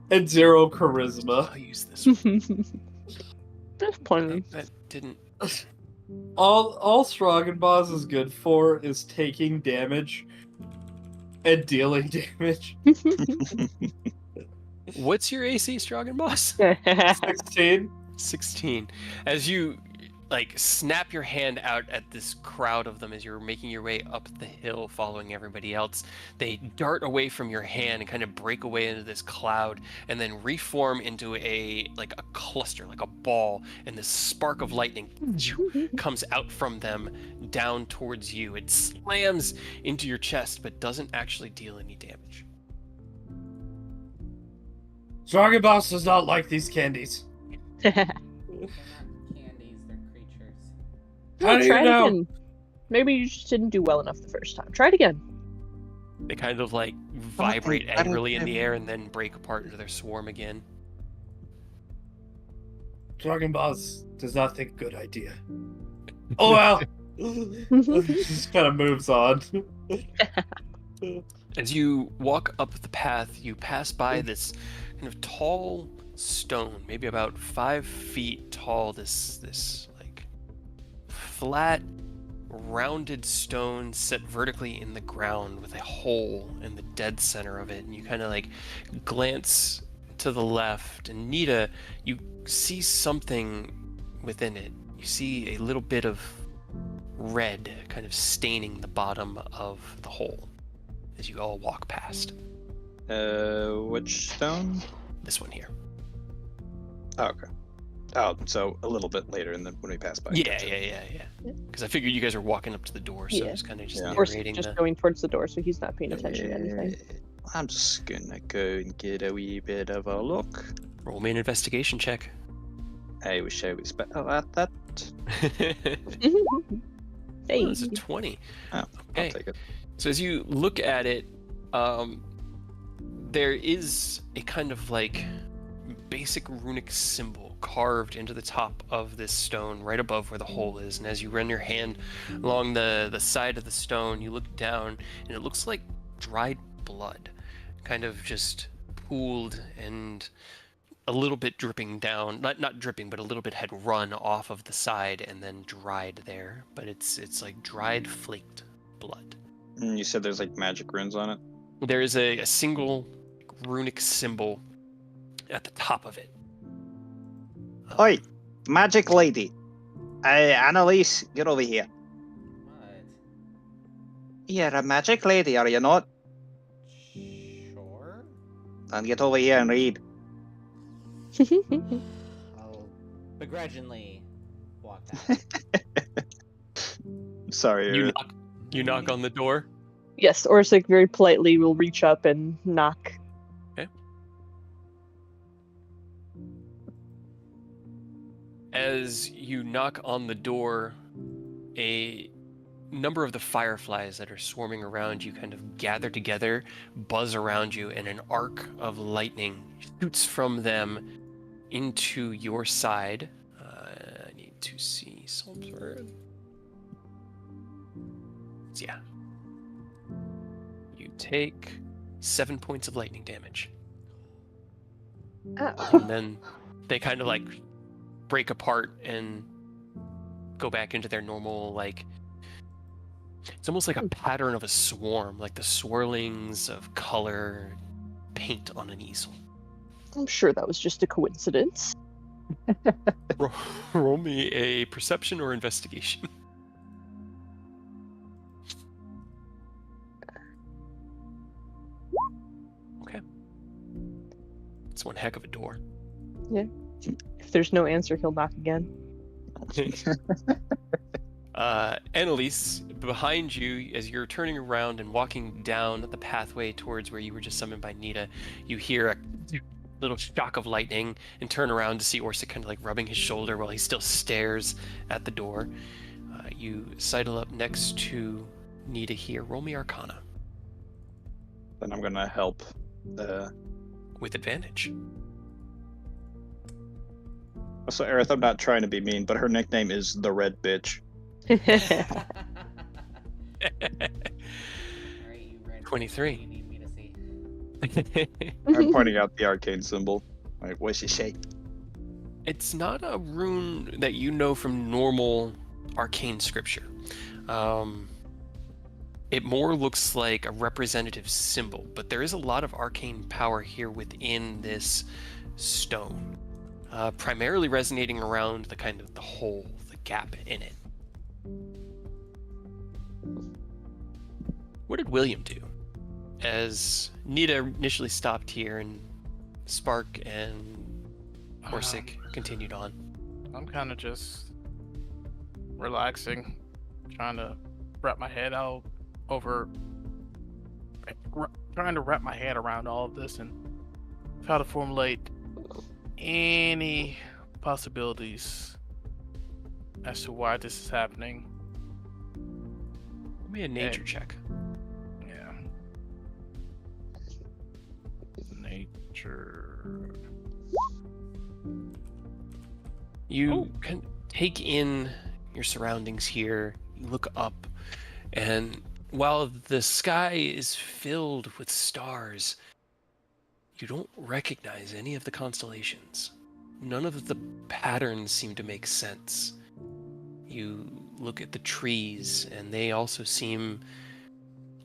and 0 charisma. I'll use this one. There's plenty. That didn't. All Stroggen Boss is good for is taking damage and dealing damage. What's your AC, Stroggen Boss? 16. 16. As you like snap your hand out at this crowd of them as you're making your way up the hill following everybody else, they dart away from your hand and kind of break away into this cloud and then reform into a cluster, like a ball, and this spark of lightning comes out from them down towards you. It slams into your chest but doesn't actually deal any damage. Stroggen Boss does not like these candies. They're not candies, they're creatures. How do you Try it know? again. Maybe you just didn't do well enough the first time. Try it again. They kind of like vibrate angrily in the air and then break apart into their swarm again. Stroggen Boss does not think good idea. Oh well. Just kind of moves on. As you walk up the path, you pass by this kind of tall stone, maybe about 5 feet tall. This like flat, rounded stone set vertically in the ground with a hole in the dead center of it. And you kind of like glance to the left, and Nita, you see something within it. You see a little bit of red kind of staining the bottom of the hole as you all walk past. Which stone? This one here. Oh, okay. Oh, so a little bit later when we pass by. Yeah. Gotcha. Because I figured you guys are walking up to the door, so Yeah. I was kind of just Yeah. Or narrating just the... going towards the door, so he's not paying attention to anything. I'm just gonna go and get a wee bit of a look. Roll me an investigation check. I wish I was better at that. Oh, Hey. it's a 20. Oh, Okay. I'll take it. So as you look at it, there is a kind of like basic runic symbol carved into the top of this stone right above where the hole is. And as you run your hand along the side of the stone, you look down and it looks like dried blood, kind of just pooled and a little bit dripping down. Not dripping, but a little bit had run off of the side and then dried there. But it's like dried flaked blood. And you said there's like magic runes on it? There is a single runic symbol at the top of it. Oi, magic lady. Annalise, get over here. What? You're a magic lady, are you not? Sure. Then get over here and read. I'll begrudgingly walk down. Sorry. You knock on the door. Yes, Orsic very politely will reach up and knock. Okay. As you knock on the door, a number of the fireflies that are swarming around you kind of gather together, buzz around you, and an arc of lightning shoots from them into your side. I need to see something. Yeah. You take 7 points of lightning damage. And then they kind of like break apart and go back into their normal, like, it's almost like a pattern of a swarm, like the swirlings of color paint on an easel. I'm sure that was just a coincidence. Roll me a perception or investigation. Okay. It's one heck of a door. If there's no answer, he'll knock again. Annalise, behind you, as you're turning around and walking down the pathway towards where you were just summoned by Nita, you hear a little shock of lightning and turn around to see Orsic kind of like rubbing his shoulder while he still stares at the door. You sidle up next to Nita here. Roll me Arcana. Then I'm gonna help. With advantage. So, Aerith, I'm not trying to be mean, but her nickname is the Red Bitch. Alright, you red 23. You need me to see. I'm pointing out the arcane symbol. Like, what's she say? It's not a rune that you know from normal arcane scripture. It more looks like a representative symbol, but there is a lot of arcane power here within this stone. Primarily resonating around the kind of the hole, the gap in it. What did William do? As Nita initially stopped here and Spark and Orsic continued on. I'm kind of just relaxing, trying to wrap my head out trying to wrap my head around all of this and try to formulate any possibilities as to why this is happening. Give me a nature check. Yeah. Nature. You can take in your surroundings here. You look up, and while the sky is filled with stars, you don't recognize any of the constellations. None of the patterns seem to make sense. You look at the trees, and they also seem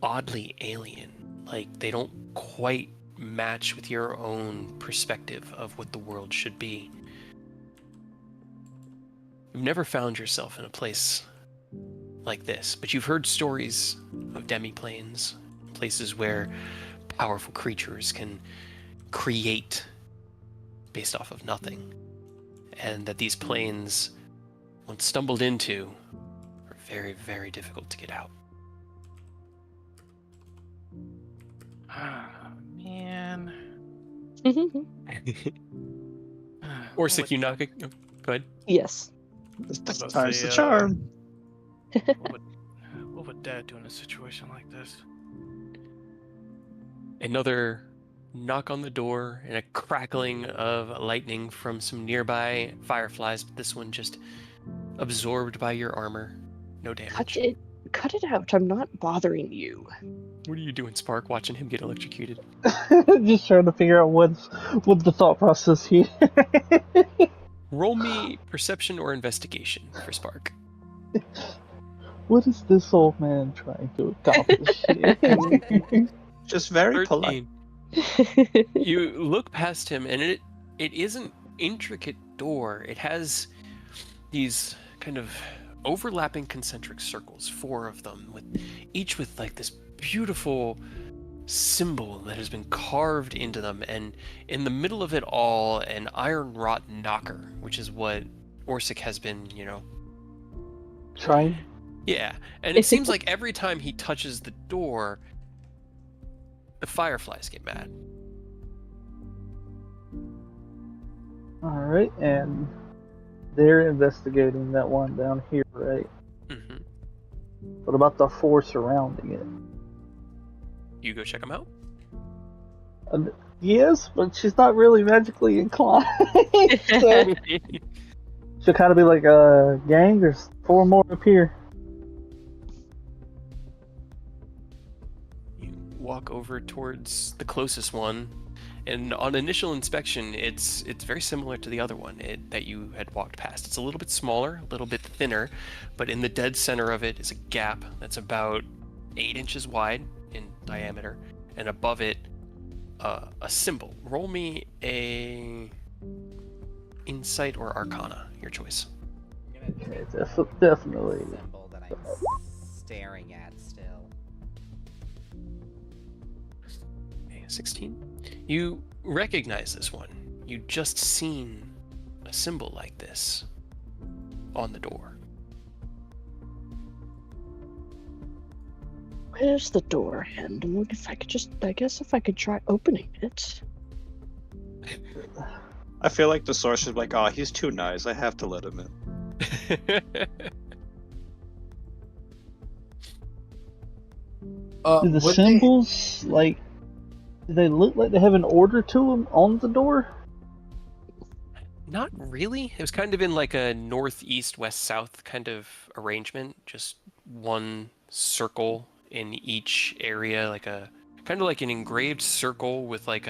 oddly alien. Like they don't quite match with your own perspective of what the world should be. You've never found yourself in a place like this, but you've heard stories of demiplanes, places where powerful creatures can create based off of nothing, and that these planes, once stumbled into, are very, very difficult to get out. Ah, man. Orsic, you knock it. Oh, go ahead. Yes. This I was about to time's say, the charm. What would Dad do in a situation like this? Another knock on the door and a crackling of lightning from some nearby fireflies, but this one just absorbed by your armor. No damage. Cut it out. I'm not bothering you. What are you doing, Spark, watching him get electrocuted? Just trying to figure out what's the thought process here. Roll me perception or investigation for Spark. What is this old man trying to accomplish here? Just very polite. 13. You look past him, and it is an intricate door. It has these kind of overlapping concentric circles, 4 of them, each with like this beautiful symbol that has been carved into them, and in the middle of it all, an iron wrought knocker, which is what Orsic has been, Trying? Yeah, and it seems like every time he touches the door, the fireflies get mad. Alright, and they're investigating that one down here, right? Mm-hmm. What about the 4 surrounding it? You go check them out? Yes, but she's not really magically inclined. So she'll kind of be like, gang, there's 4 more up here. You walk over towards the closest one, and on initial inspection, it's very similar to the other one that you had walked past. It's a little bit smaller, a little bit thinner, but in the dead center of it is a gap that's about 8 inches wide in diameter, and above it, a symbol. Roll me a Insight or Arcana, your choice. I'm gonna Okay, take definitely. the symbol that I'm staring at still. Okay, 16. You recognize this one. You just seen a symbol like this on the door. Where's the door handle? I guess if I could try opening it. I feel like the sorcerer's like, oh, he's too nice. I have to let him in. Do the would symbols, do they look like they have an order to them on the door? Not really. It was kind of in like a northeast, west, south kind of arrangement. Just one circle in each area, like a kind of like an engraved circle with like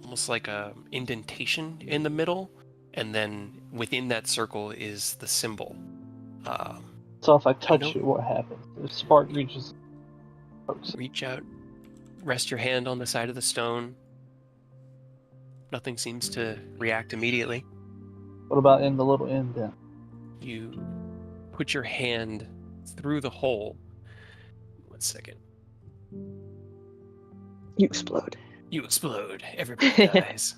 almost like a indentation in the middle, and then within that circle is the symbol. So if I touch it, what happens? The spark reaches. Reach out, rest your hand on the side of the stone. Nothing seems to react immediately. What about in the little indent? You put your hand through the hole. 1 second. You explode. You explode. Everybody dies.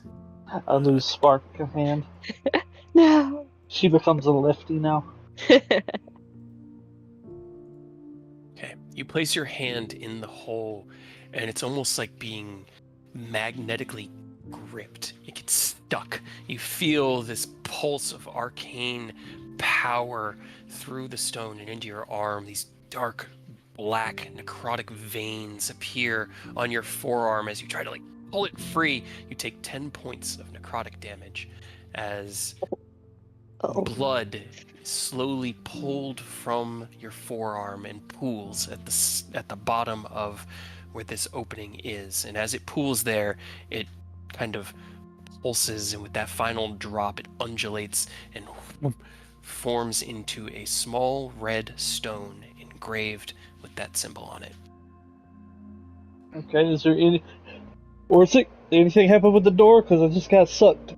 I lose spark of hand. No. She becomes a lefty now. Okay. You place your hand in the hole, and it's almost like being magnetically gripped. It gets stuck. You feel this pulse of arcane power through the stone and into your arm. These dark, black, necrotic veins appear on your forearm as you try to pull it free. You take 10 points of necrotic damage as Oh. blood slowly pulled from your forearm and pools at the bottom of where this opening is. And as it pools there, it kind of pulses, and with that final drop, it undulates and forms into a small red stone engraved with that symbol on it. Okay, is there anything happen with the door? Because I just got sucked.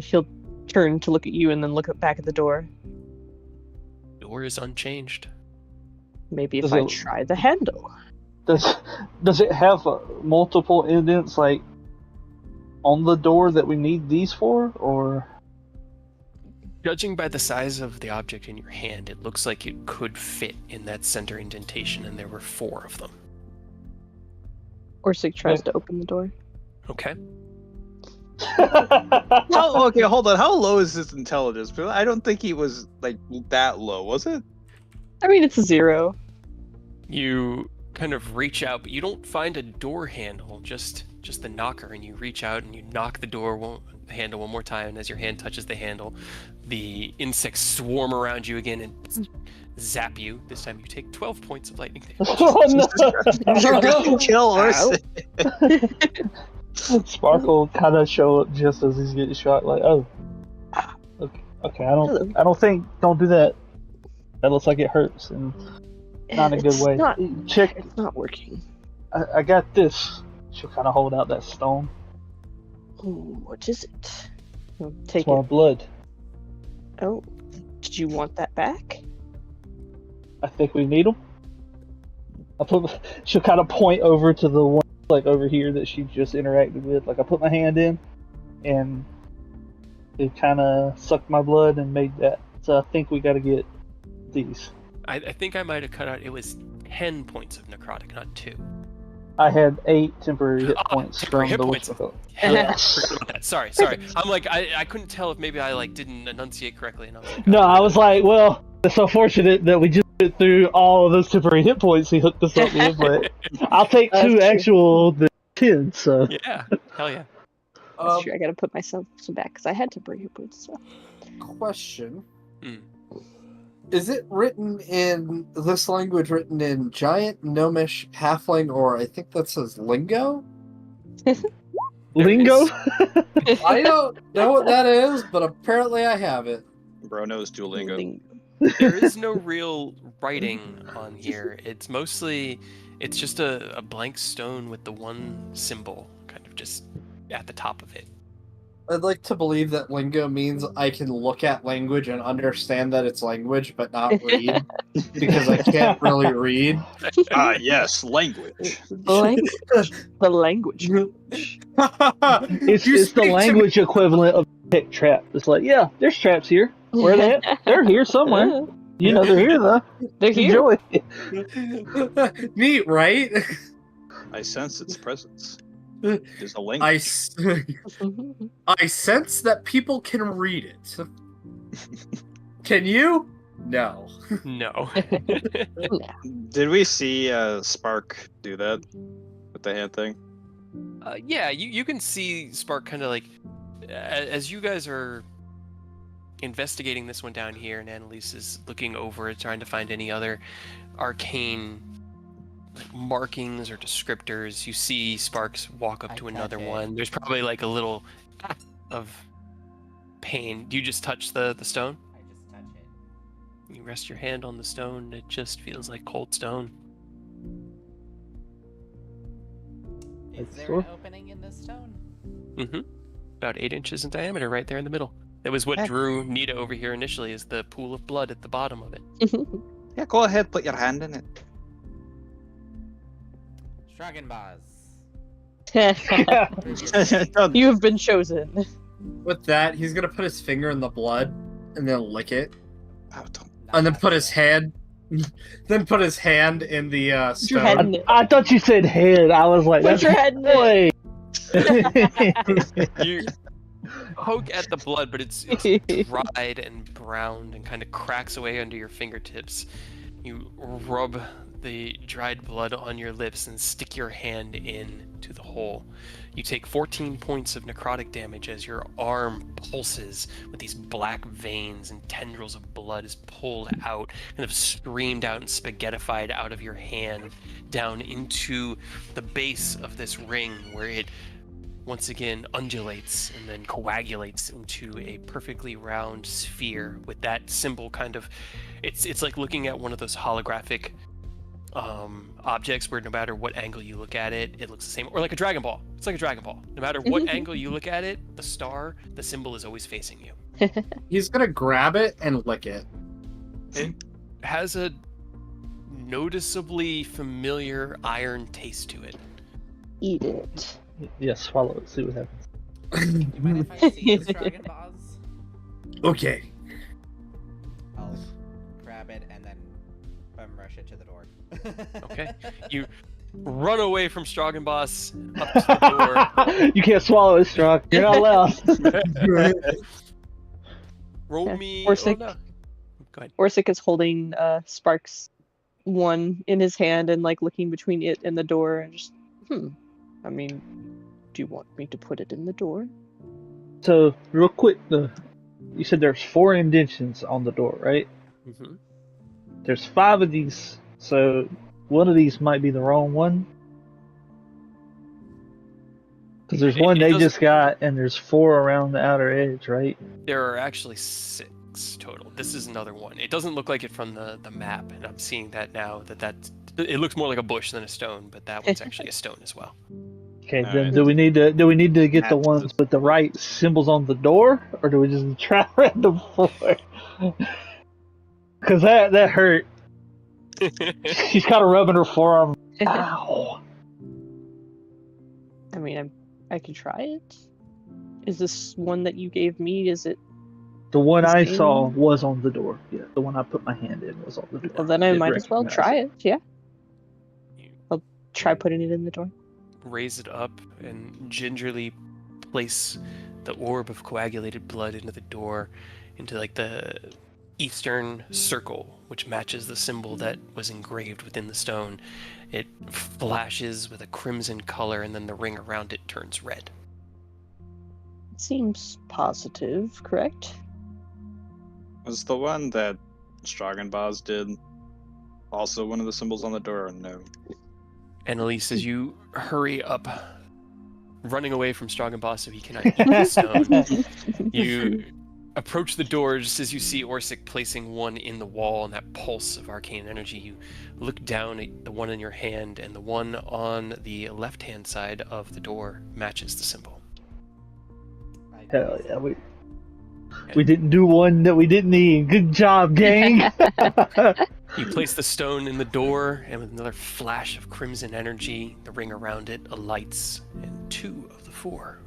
He'll turn to look at you and then look back at the door. Door is unchanged. Maybe if Does I it- try the handle. Does it have multiple indents like on the door that we need these for, or? Judging by the size of the object in your hand, it looks like it could fit in that center indentation, and there were 4 of them. Orsig tries to open the door. Okay. Okay, hold on. How low is his intelligence? I don't think he was like that low, was it? I mean, it's a 0. You kind of reach out, but you don't find a door handle, just the knocker, and you reach out and you knock the handle one more time, and as your hand touches the handle, the insects swarm around you again and zap you. This time you take 12 points of lightning damage. Oh no! Kill Ow. Sparkle kind of show up just as he's getting shot. Like, oh, okay. Don't do that. That looks like it hurts, and not in a good It's way. Check. It's not working. I got this. She'll kind of hold out that stone. Ooh, what is it? I'll take It's my it. blood. Oh, did you want that back? I think we need them. She'll kind of point over to the one like over here that she just interacted with. Like I put my hand in, and it kind of sucked my blood and made that. So I think we got to get these. I think I might have cut out. It was 10 points of necrotic, not 2. I had 8 temporary hit Ah, points temporary from hit the points. whistle. Yes. Forgot about that. Sorry. I'm like, I couldn't tell if maybe I like didn't enunciate correctly, and I was like, No, oh. I was like, well, it's so fortunate that we just went through all of those temporary hit points he hooked us up with, but I'll take That's 2 true. actual than 10, so. Yeah, hell yeah. That's true. I gotta put myself some back because I had to bring your boots. So. Question. Hmm. Is it written in this language written in Giant, Gnomish, Halfling, or I think that says Lingo? Lingo? I don't know what that is, but apparently I have it. Bro knows Duolingo. There is no real writing on here. It's just a blank stone with the one symbol kind of just at the top of it. I'd like to believe that lingo means I can look at language and understand that it's language, but not read, because I can't really read. Ah, yes, language. The language. It's You the speak to language equivalent of pick trap. It's like, yeah, there's traps here. Where are they at? They're here somewhere. You know they're here though. They're here. Enjoy. Neat, right? I sense its presence. There's a language. I sense that people can read it. Can you? No. No. Did we see Spark do that with the hand thing? Yeah, you can see Spark kind of like as you guys are investigating this one down here, and Annalise is looking over it, trying to find any other arcane like markings or descriptors. You see Sparks walk up I to another touch it. one. There's probably like a little of pain. Do you just touch the stone? I just touch it. You rest your hand on the stone. It just feels like cold stone. Is That's there cool. an opening in this stone? Mm-hmm. About 8 inches in diameter, right there in the middle. That was what Heck. drew Nita over here initially, is the pool of blood at the bottom of it. Yeah, go ahead, put your hand in it. Dragonbars. Don't- You have been chosen. With that, he's gonna put his finger in the blood and then lick it, Oh, don't- and then put his hand, then put his hand in the Put your head stone. in it. I thought you said head. I was like, Put that's your head in it. boy. You poke at the blood, but it's dried and browned and kind of cracks away under your fingertips. You rub the dried blood on your lips and stick your hand in to the hole. You take 14 points of necrotic damage as your arm pulses with these black veins and tendrils of blood is pulled out, kind of streamed out and spaghettified out of your hand down into the base of this ring, where it once again undulates and then coagulates into a perfectly round sphere with that symbol kind of, it's like looking at one of those holographic objects where no matter what angle you look at it, it looks the same. Or like a Dragon Ball. It's like a Dragon Ball. No matter what angle you look at it, the star, the symbol is always facing you. He's gonna grab it and lick it. It has a noticeably familiar iron taste to it. Eat it. Yeah, swallow it. See what happens. Do you mind if I see this Dragon Balls? Okay. I'll grab it and then rush it to the door. Okay. You run away from Stroggen Boss up to the door. You can't swallow it, Strong. You're not allowed. Roll Yeah. me. Orsic. Oh, no. Go ahead. Orsic is holding Sparks 1 in his hand and like looking between it and the door and just, I mean, do you want me to put it in the door? So, real quick, you said there's 4 indentions on the door, right? Mm-hmm. There's 5 of these, so one of these might be the wrong one. Because there's one they just got, and there's 4 around the outer edge, right? There are actually 6 total. This is another one. It doesn't look like it from the map, and I'm seeing that now. It looks more like a bush than a stone, but that one's actually a stone as well. Okay, All then right. do we need to get the ones with the right symbols on the door, or do we just try random 4? Because that hurt. She's kind of rubbing her forearm. Ow. I mean, I can try it. Is this one that you gave me? Is it? The one I Same. saw was on the door. Yeah, the one I put my hand in was on the door. Well, then I Did might as well recognize try it. Yeah, You I'll try putting it in the door. raise it up and gingerly place the orb of coagulated blood into the door, into like the eastern circle, which matches the symbol that was engraved within the stone. It flashes with a crimson color, and then the ring around it turns red. Seems positive, correct? Was the one that Stroggenbaz did also one of the symbols on the door, or no? And Elise, as you hurry up, running away from Stroggenboss so he cannot eat the stone, you approach the door just as you see Orsic placing one in the wall, and that pulse of arcane energy. You look down at the one in your hand, and the one on the left-hand side of the door matches the symbol. Hell yeah, we didn't do one that we didn't need. Good job, gang. You place the stone in the door, and with another flash of crimson energy, the ring around it alights, and 2 of the 4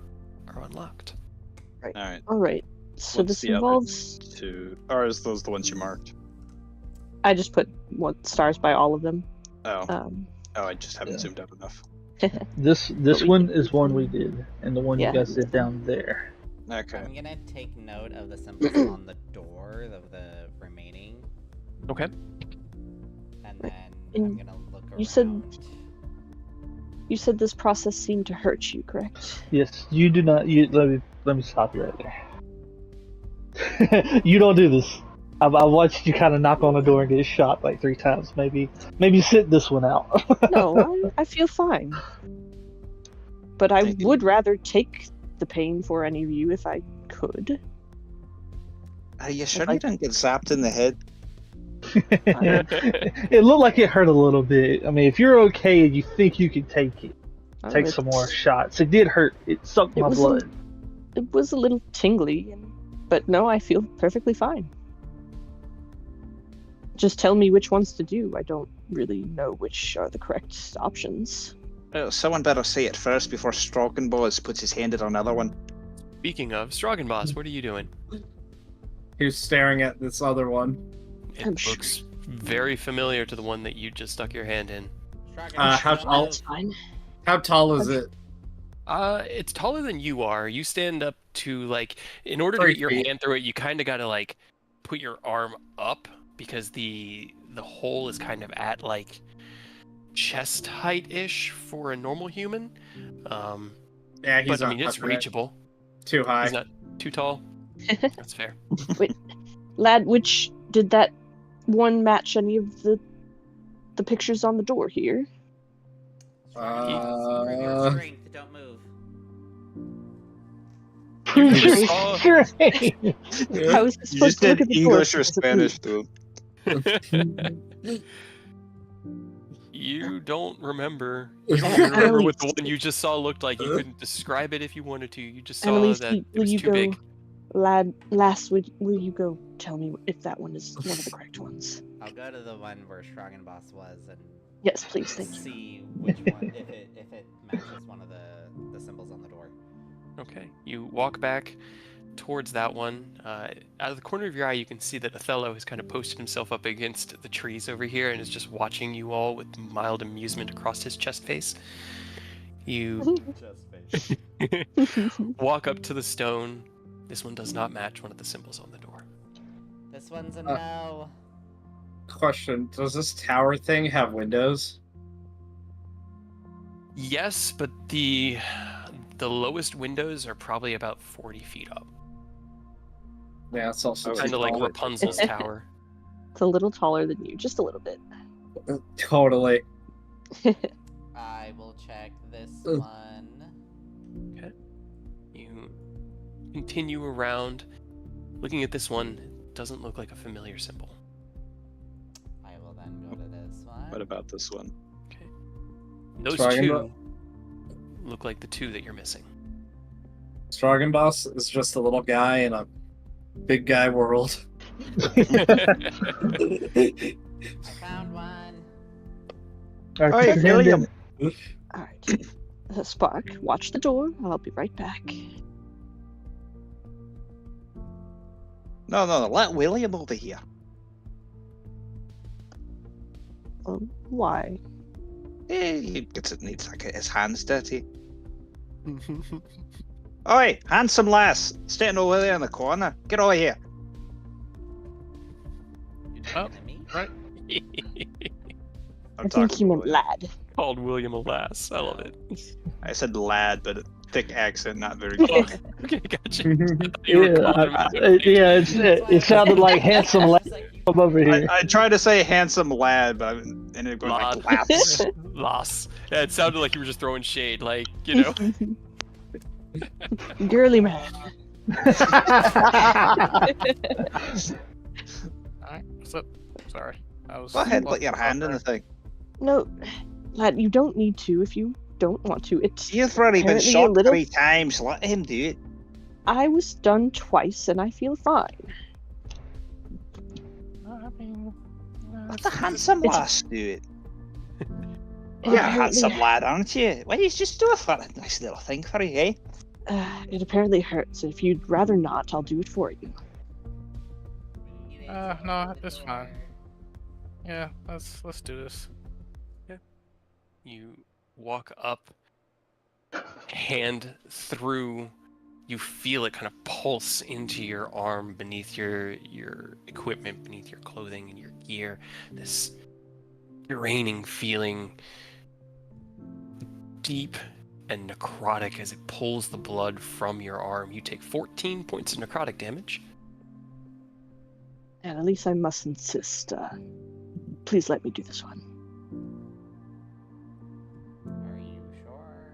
are unlocked. All right. All right. So What's this the other involves. 2, or is those the ones you marked? I just put stars by all of them. Oh, I just haven't zoomed up enough. This one is one we did, and the one Yeah. you guys did down there. Okay. I'm gonna take note of the symbols on the door of the remaining, Okay. and then And I'm gonna look around. You said this process seemed to hurt you, correct? Yes, you do not. Let me stop you right there. You don't do this. I watched you kind of knock on the door and get shot like 3 times. Maybe sit this one out. No, I feel fine. But I Thank you. would rather take the pain for any of you if I could. Are you sure I- you didn't get zapped in the head? It looked like it hurt a little bit. I mean, if you're okay and you think you can take it, take some more shots. It did hurt. It sucked my blood. It was a little tingly, but no, I feel perfectly fine. Just tell me which ones to do. I don't really know which are the correct options. Someone better say it first before Stroggenboss puts his hand in another one. Speaking of, Stroggenboss, what are you doing? He's staring at this other one. It I'm looks very familiar to the one that you just stuck your hand in. How tall? That's fine. How tall is it? It's taller than you are. You stand up to, like, in order to 3 get your feet. hand through it, you kind of got to, like, put your arm up because the hole is kind of at, like, chest height-ish for a normal human. Yeah, he's But I not mean, it's touching it. reachable. Too high. He's not too tall. That's fair. Lad, which did that one match any of the pictures on the door here? Prove your strength. Don't move. You Prove just your saw- strength. How was I You supposed just to look did at the door? English if or it wasn't moved? Spanish to him. You don't remember. You don't even remember what the one you just saw looked like. You couldn't describe it if you wanted to. You just saw Annalise, that it will was you too go, big. Lad? Last, will you go tell me if that one is one of the correct ones? I'll go to the one where Stroggenboss was and Yes, please. Thank you. see which one, if it matches one of the symbols on the door. Okay. You walk back towards that one. Out of the corner of your eye, you can see that Othello has kind of posted himself up against the trees over here and is just watching you all with mild amusement across his chest face. You Just face. walk up to the stone. This one does not match one of the symbols on the door. This one's a no. Question: does this tower thing have windows? Yes, but the lowest windows are probably about 40 feet up. Yeah, it's also Oh, too Kind of like tall. Rapunzel's tower. It's a little taller than you, just a little bit. Totally. I will check this Ugh. one. Okay. You continue around. Looking at this one, it doesn't look like a familiar symbol. I will then go to this one. What about this one? Okay. Those Sorry, two look like the two that you're missing. Stroggenboss is just a little guy in a big guy world. I found one. Our Hey, hand William. in- All right, Spark, watch the door. I'll be right back. No, let William over here. Why? He needs to get his hands dirty. Oi, handsome lass, standing over there in the corner. Get over here. Oh, Enemy? right. I'm I think talking he meant William. lad. Called William a lass. I love it. I said lad, but a thick accent, not very good. Okay, gotcha. I thought you were Yeah, calling him out. it sounded like handsome lad from over here. I tried to say handsome lad, but I ended up going Lad. like lass. Lass. Yeah, it sounded like you were just throwing shade, like, you know. Girly man. Alright, what's up? Sorry. I was Go ahead, lost put your hand in the thing. No, lad, you don't need to if you don't want to. It's You've already been apparently a shot little- 3 times. Let him do it. I was stunned twice and I feel fine. I mean, Let the handsome It's- lass do it. It You're a apparently- handsome lad, aren't you? Why don't you just do a nice little thing for you, eh? It apparently hurts. If you'd rather not, I'll do it for you. no, that's fine. Yeah, let's do this. You walk up, hand through, you feel it kind of pulse into your arm beneath your equipment, beneath your clothing and your gear. This draining feeling, deep and necrotic as it pulls the blood from your arm. You take 14 points of necrotic damage. And at least I must insist. Please let me do this one. Are you sure?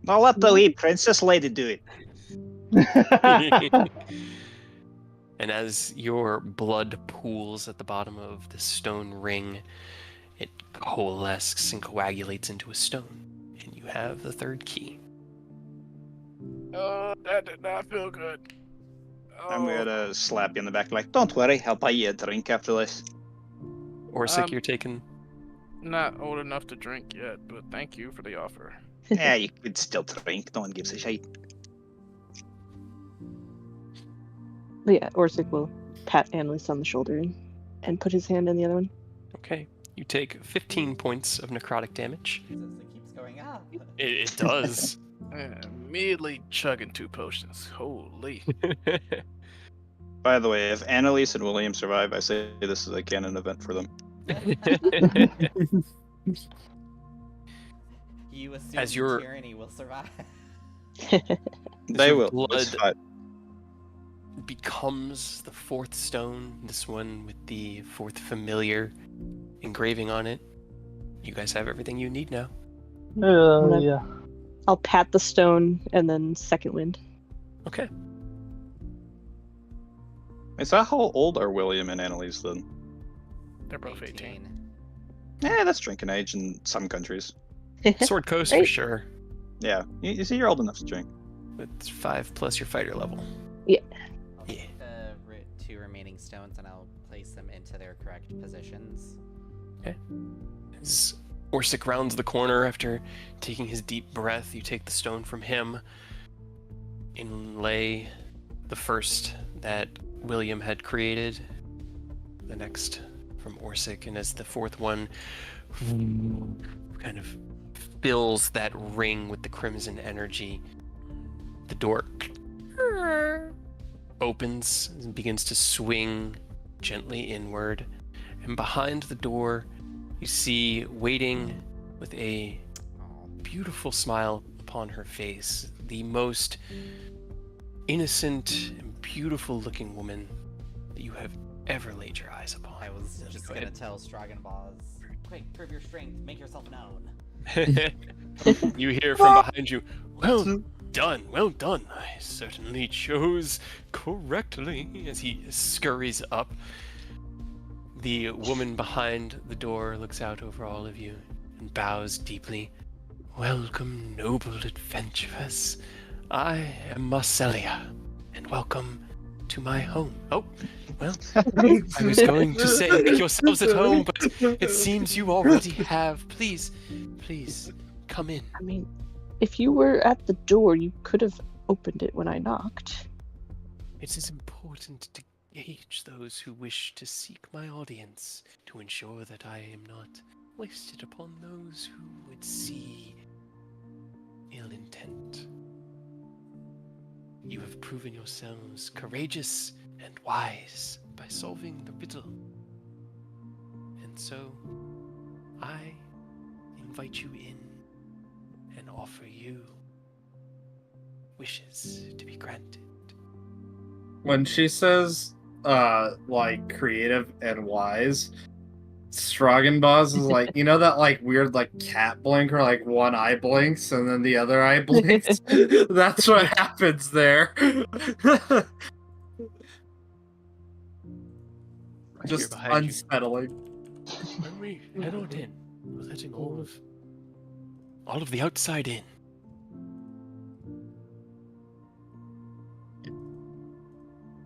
No, let the wee princess lady do it. And as your blood pools at the bottom of the stone ring, it coalesces and coagulates into a stone. And you have the third key. Oh, that did not feel good. I'm Oh, gonna slap you in the back, like, don't worry, I'll buy you a drink after this. Orsic, Um, you're taking... not old enough to drink yet, but thank you for the offer. Yeah, you could still drink, no one gives a shit. But yeah, Orsic will pat Annalise on the shoulder and put his hand in the other one. Okay. You take 15 points of necrotic damage. Jesus, it keeps going up. It does. Immediately chugging 2 potions. Holy. By the way, if Annalise and William survive, I say this is a canon event for them. You assume As your- tyranny will survive. They your will. It's blood fine. becomes the fourth stone, this one with the fourth familiar engraving on it. You guys have everything you need now. Yeah. I'll pat the stone and then second wind. Okay. Is that how old are William and Annalise then? They're both 18. Yeah, that's drinking age in some countries. Sword Coast for Right. sure. Yeah, you see, you're old enough to drink. It's 5 plus your fighter level. I'll Yeah. take the 2 remaining stones and I'll place them into their correct positions. As Orsic rounds the corner after taking his deep breath, you take the stone from him, inlay the first that William had created, the next from Orsic, and as the fourth one kind of fills that ring with the crimson energy, the door opens and begins to swing gently inward, and behind the door you see, waiting with a beautiful smile upon her face, the most innocent and beautiful looking woman that you have ever laid your eyes upon. I was just Go gonna ahead. tell Stragenbaz, quick, prove your strength, make yourself known. You hear from behind you, well done, well done. I certainly chose correctly, as he scurries up. The woman behind the door looks out over all of you and bows deeply. Welcome, noble adventurers. I am Marcelia, and welcome to my home. Oh, well, I was going to say make yourselves at home, but it seems you already have. Please, come in. I mean, if you were at the door, you could have opened it when I knocked. It is important to gauge those who wish to seek my audience, to ensure that I am not wasted upon those who would see ill intent. You have proven yourselves courageous and wise by solving the riddle. And so, I invite you in and offer you wishes to be granted. When she says, like, creative and wise, Stragenboz is like, you know that, like, weird, like, cat blink where, like, one eye blinks and then the other eye blinks? That's what happens there. Right here Just behind you. unsettling. When we head on in, we're letting all of the outside in.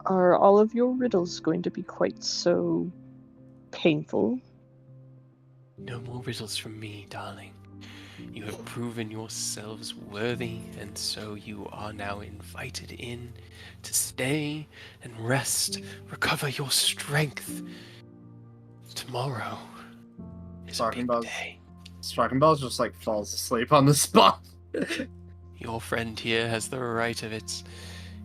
Are all of your riddles going to be quite so painful? No more riddles from me, darling. You have proven yourselves worthy, and so you are now invited in to stay and rest, recover your strength. Tomorrow is a big Stragenboz. day. Stragenboz just, like, falls asleep on the spot. Your friend here has the right of it.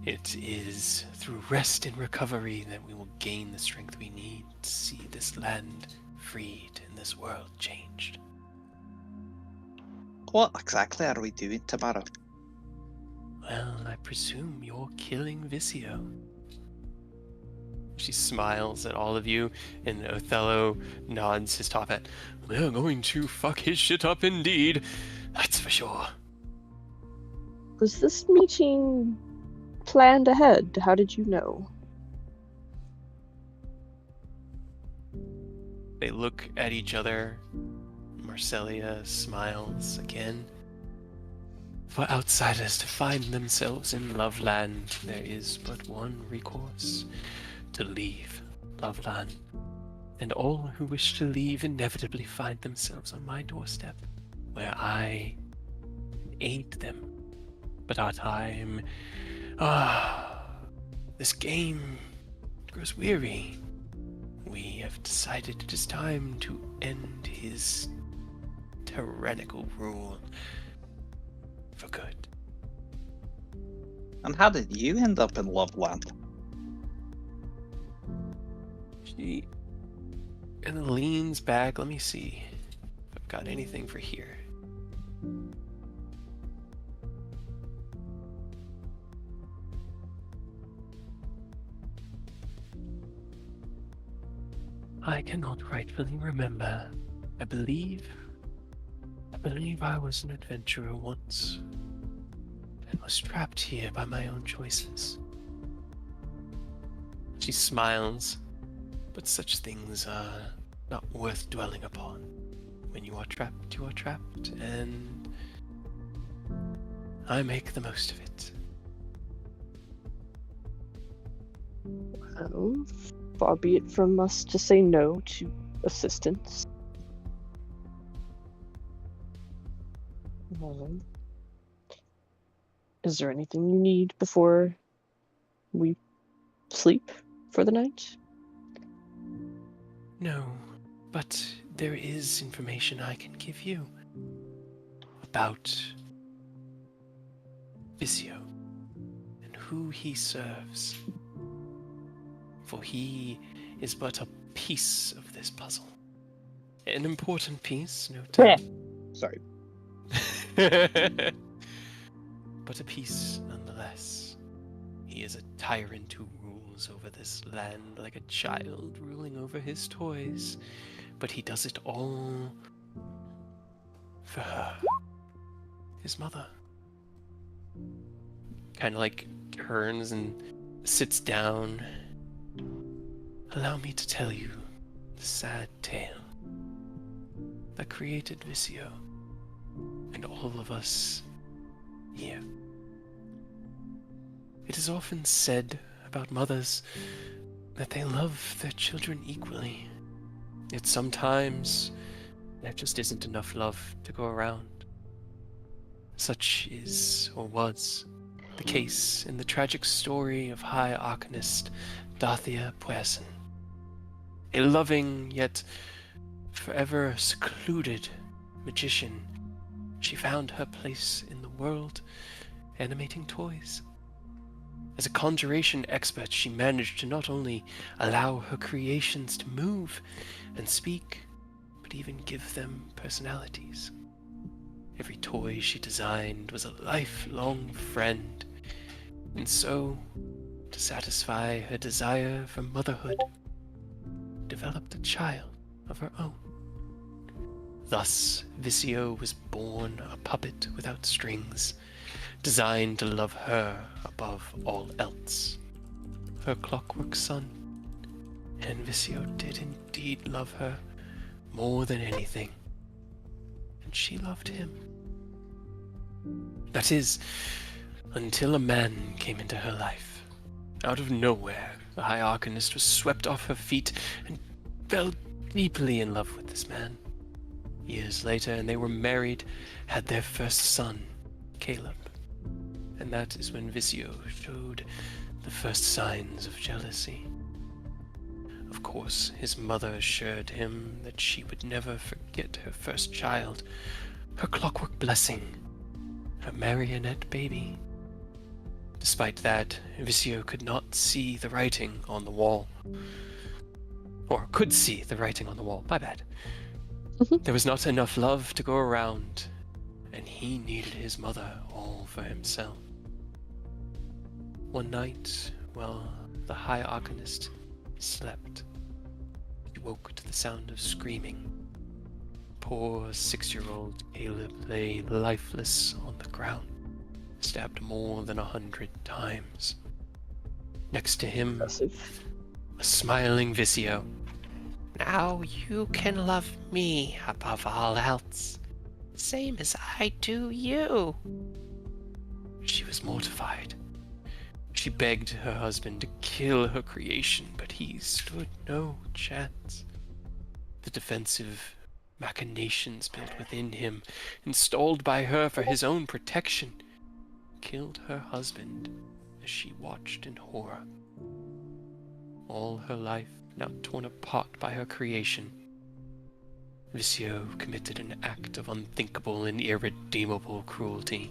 It is through rest and recovery that we will gain the strength we need to see this land freed and this world changed. What exactly are we doing tomorrow? Well, I presume you're killing Vicio. She smiles at all of you, and Othello nods his top hat. We're going to fuck his shit up indeed. That's for sure. Was this meeting planned ahead? How did you know? They look at each other. Marcelia smiles again. For outsiders to find themselves in Loveland, there is but one recourse: to leave Loveland. And all who wish to leave inevitably find themselves on my doorstep, where I aid them. But our time, this game grows weary. We have decided it is time to end his tyrannical rule for good. And how did you end up in Loveland? and then leans back. Let me see if I've got anything for here. I cannot rightfully remember. I believe I was an adventurer once, and was trapped here by my own choices. She smiles, but such things are not worth dwelling upon. When you are trapped, and I make the most of it. Well, far be it from us to say no to assistance. Is there anything you need before we sleep for the night? No, but there is information I can give you about Visio and who he serves. For he is but a piece of this puzzle. An important piece, no doubt. Sorry. But a piece nonetheless. He is a tyrant who rules over this land like a child ruling over his toys. But he does it all for her, his mother. Kind of like turns and sits down. Allow me to tell you the sad tale that created Visio and all of us here. It is often said about mothers that they love their children equally. Yet sometimes there just isn't enough love to go around. Such is, or was, the case in the tragic story of High Arcanist Dathia Puerson. A loving, yet forever secluded magician, she found her place in the world animating toys. As a conjuration expert, she managed to not only allow her creations to move and speak, but even give them personalities. Every toy she designed was a lifelong friend, and so, to satisfy her desire for motherhood, developed a child of her own. Thus, Visio was born a puppet without strings, designed to love her above all else. Her clockwork son, and Visio did indeed love her more than anything, and she loved him. That is, until a man came into her life. Out of nowhere, the High Arcanist was swept off her feet and fell deeply in love with this man. Years later, and they were married, had their first son, Caleb. And that is when Visio showed the first signs of jealousy. Of course, his mother assured him that she would never forget her first child, her clockwork blessing, her marionette baby. Despite that, Visio could not see the writing on the wall. Or could see the writing on the wall, my bad. There was not enough love to go around, and he needed his mother all for himself. One night, while the High Arcanist slept, he woke to the sound of screaming. Poor 6-year-old Caleb lay lifeless on the ground, stabbed more than 100 times. Next to him, Impressive. a smiling Visio. Now you can love me above all else, same as I do you. She was mortified. She begged her husband to kill her creation, but he stood no chance. The defensive machinations built within him, installed by her for his own protection, killed her husband as she watched in horror. All her life now torn apart by her creation, Visio committed an act of unthinkable and irredeemable cruelty,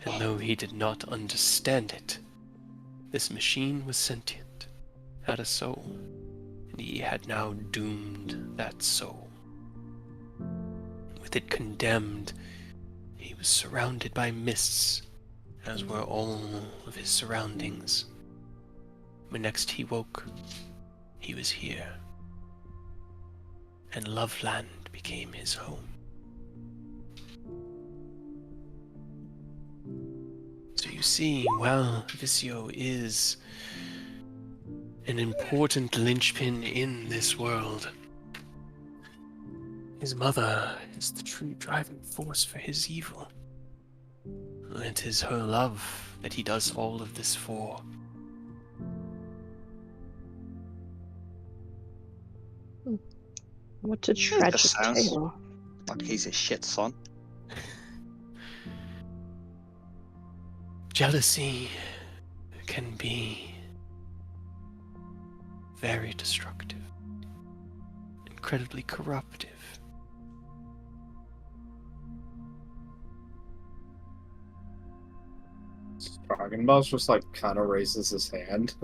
and though he did not understand it, this machine was sentient, had a soul, and He had now doomed that soul. With it condemned, he was surrounded by mists, as were all of his surroundings. When next he woke, he was here, and Loveland became his home. So you see, while Visio is an important linchpin in this world, his mother is the true driving force for his evil. It is her love that he does all of this for. What a That tragic sounds tale. like he's a shit son. Jealousy can be very destructive, incredibly corruptive. Dragonboss just like kind of raises his hand.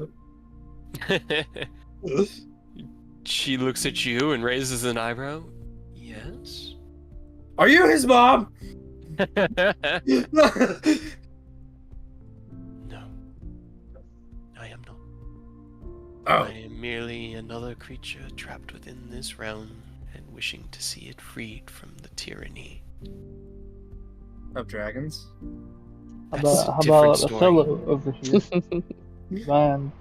She looks at you and raises an eyebrow. Yes? Are you his mom? No. I am not. Oh. I am merely another creature trapped within this realm and wishing to see it freed from the tyranny. Of dragons? That's How a different about story. Othello over here? Mind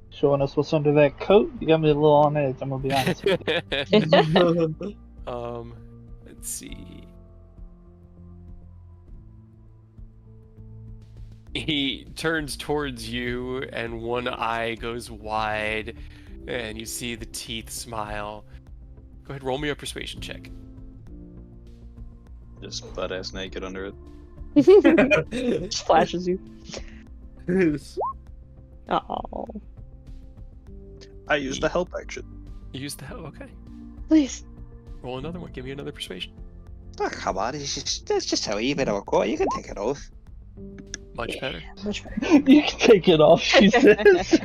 showing us what's under that coat? You got me a little on edge, I'm gonna be honest with you. Let's see. He turns towards you and one eye goes wide and you see the teeth smile. Go ahead, roll me a persuasion check. Just butt ass naked under it. Just flashes you. Oh, I used the help action. You used the hell, okay. please. Roll another one, give me another persuasion. Oh, come on, that's just how even I'll go. You can take it off. Much better. Much better. You can take it off, she says.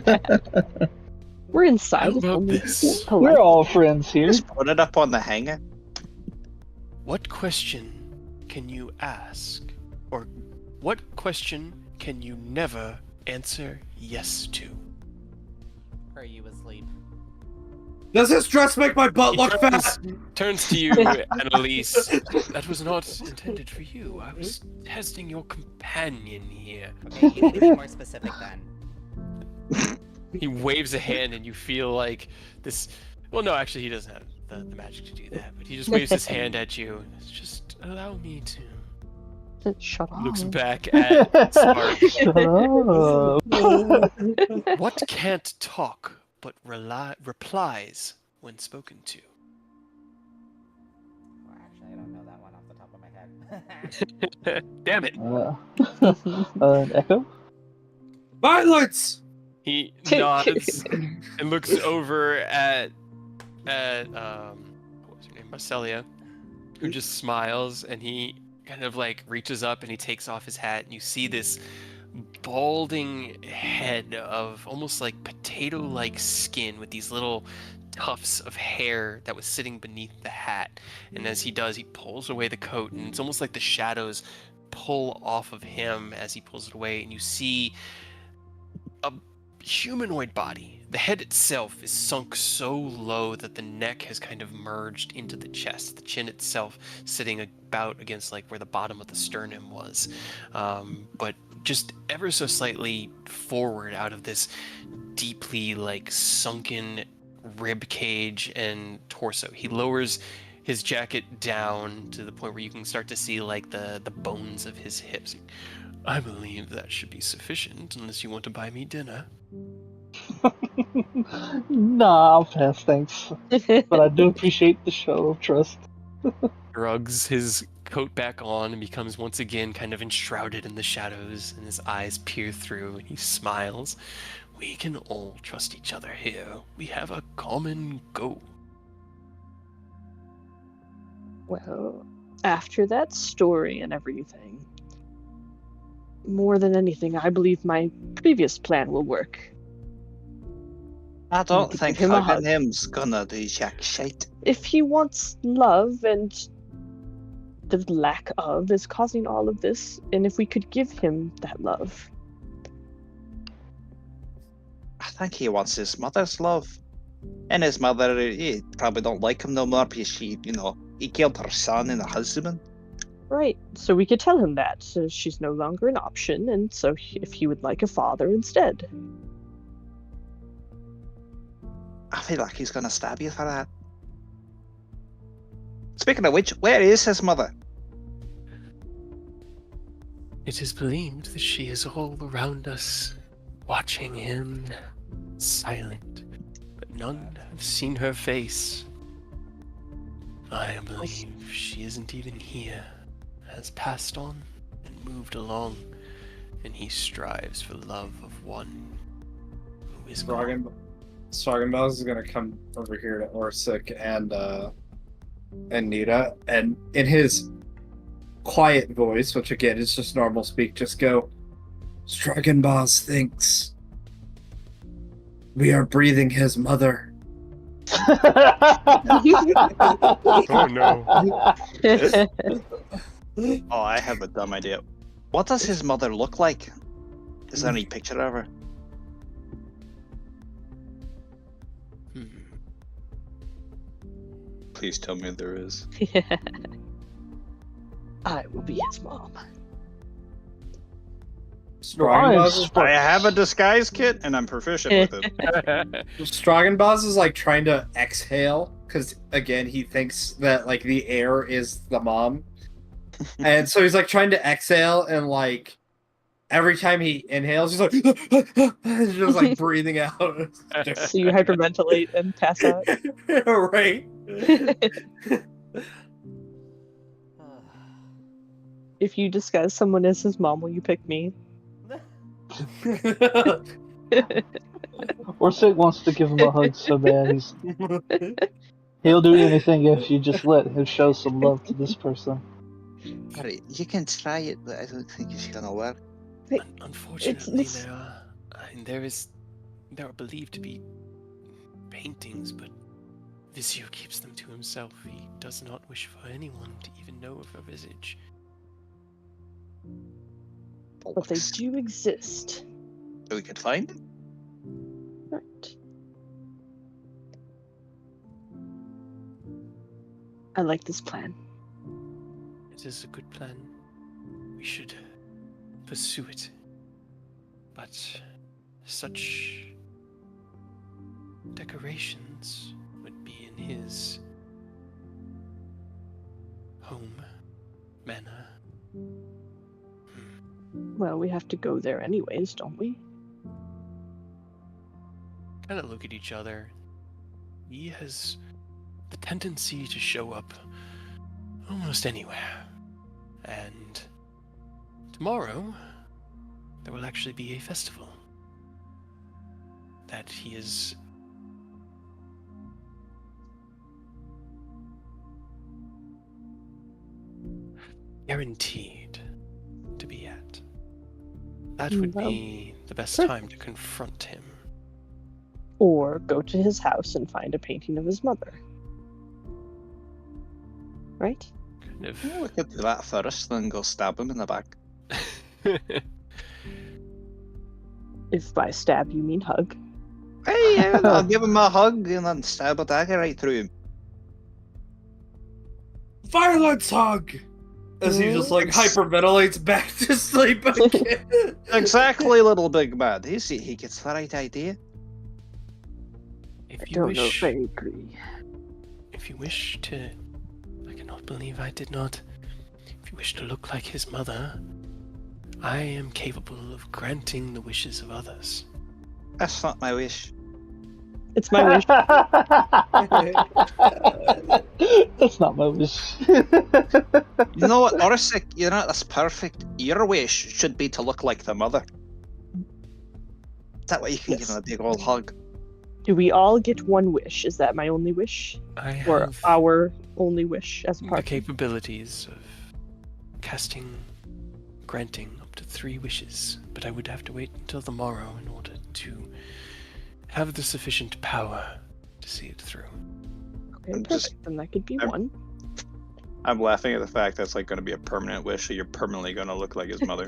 We're inside. How It's about only this? polite. We're all friends here. Just put it up on the hanger. What question can you ask? Or what question can you never answer yes to? Are you asleep? Does this dress make my butt look fat? Turns to you, Annalise. That was not intended for you. I was testing your companion here. Okay, you need to be more specific then. He waves a hand and you feel like this... Well, no, actually he doesn't have the magic to do that, but he just waves his hand at you. It's just, allow me to... Shut up. Looks back at Spark. Shut up. What can't talk but replies when spoken to? Well, actually, I don't know that one off the top of my head. Damn it. An echo? Violence! He nods and looks over at what was her name? Marcelia, who just smiles, and he kind of like reaches up and he takes off his hat, and you see this balding head of almost like potato-like skin with these little tufts of hair that was sitting beneath the hat. And as he does, he pulls away the coat, and it's almost like the shadows pull off of him as he pulls it away, and you see a humanoid body. The head itself is sunk so low that the neck has kind of merged into the chest, the chin itself sitting about against like where the bottom of the sternum was, but just ever so slightly forward out of this deeply like sunken rib cage and torso. He lowers his jacket down to the point where you can start to see like the bones of his hips. I believe that should be sufficient unless you want to buy me dinner. Nah, I'll pass, thanks. But I do appreciate the show of trust. Rugs his coat back on and becomes once again kind of enshrouded in the shadows, and his eyes peer through and he smiles. We can all trust each other here. We have a common goal. Well, after that story and everything, more than anything, I believe my previous plan will work. I don't to think give him a hugging hug. him's gonna do jack shite. If he wants love and the lack of is causing all of this, and if we could give him that love. I think he wants his mother's love. And his mother, he probably don't like him no more because he killed her son and her husband. Right, so we could tell him that, so she's no longer an option, and so if he would like a father instead. I feel like he's gonna stab you for that. Speaking of which, where is his mother? It is believed that she is all around us, watching him, silent, but none have seen her face. I believe she isn't even here, has passed on and moved along, and he strives for the love of one who is gone. Swagenbaz is gonna come over here to Orsic and Nita, and in his quiet voice, which again is just normal speak, just go, Stragenbaz thinks we are breathing his mother. Oh no. Oh, I have a dumb idea. What does his mother look like? Is there any picture of her? Please tell me there is. I will be his mom. I have a disguise kit and I'm proficient with it. Stragenbaz is like trying to exhale because again he thinks that like the air is the mom, and so he's like trying to exhale, and like every time he inhales, he's like he's just like breathing out. So you hyperventilate and pass out. Right. If you disguise someone as his mom, will you pick me? Orsic wants to give him a hug so bad. He'll do anything if you just let him show some love to this person. Alright, you can try it, but I don't think it's gonna work. Unfortunately, it's- there are believed to be paintings, but Visio keeps them to himself. He does not wish for anyone to even know of her visage. But they do exist. We could find it. Right. I like this plan. It is a good plan. We should pursue it. But such decorations would be in his home, manor. Well, we have to go there anyways, don't we? Kind of look at each other. He has the tendency to show up almost anywhere. And tomorrow, there will actually be a festival that he is guaranteed to be at. That would Well, be the best sure. time to confront him. Or go to his house and find a painting of his mother. Right? Kind of. Yeah, we could do that first, then go stab him in the back. If by stab you mean hug. Hey, yeah, I'll give him a hug and then stab a dagger right through him. Violence hug! As he just like hyperventilates back to sleep again. Exactly, little big man. He gets the right idea. If I you don't know wish, if I agree. if you wish to, I cannot believe I did not. If you wish to look like his mother, I am capable of granting the wishes of others. That's not my wish. It's my wish. That's not my wish. You know what, Orsic? You know, that's perfect. Your wish should be to look like the mother. That way you can give him a big old hug. Do we all get one wish? Is that my only wish? I Or have our only wish as a the party? capabilities of granting up to 3 wishes, but I would have to wait until the morrow in order to have the sufficient power to see it through. Okay, I'm perfect. just- Then that could be I'm- one. I'm laughing at the fact that's like going to be a permanent wish, so you're permanently going to look like his mother.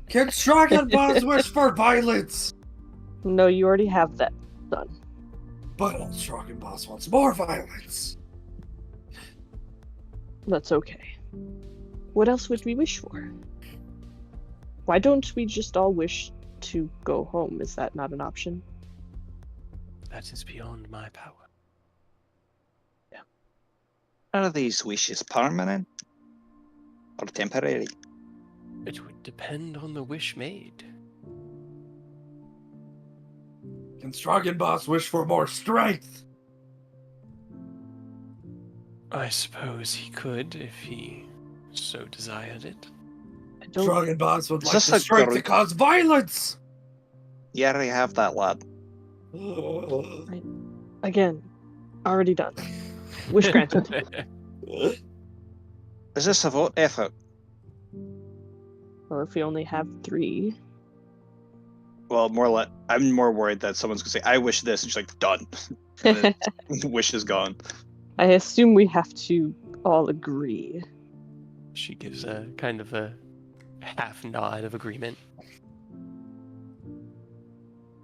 Can Dragon Boss wish for violence? No, you already have that done. But old Dragon Boss wants more violence. That's okay. What else would we wish for? Why don't we just all wish to go home? Is that not an option? That is beyond my power. Are these wishes permanent or temporary? It would depend on the wish made. Can Dragon Boss wish for more strength? I suppose he could if he so desired it. I don't. Dragon Boss would Is like this the a strength to girl- cause violence! You already have that, lad. Again, already done. Wish granted. Is this a vote effort? Well, if we only have 3. Well, more like I'm more worried that someone's going to say, "I wish this," and she's like, "Done." And then wish is gone. I assume we have to all agree. She gives a kind of a half nod of agreement.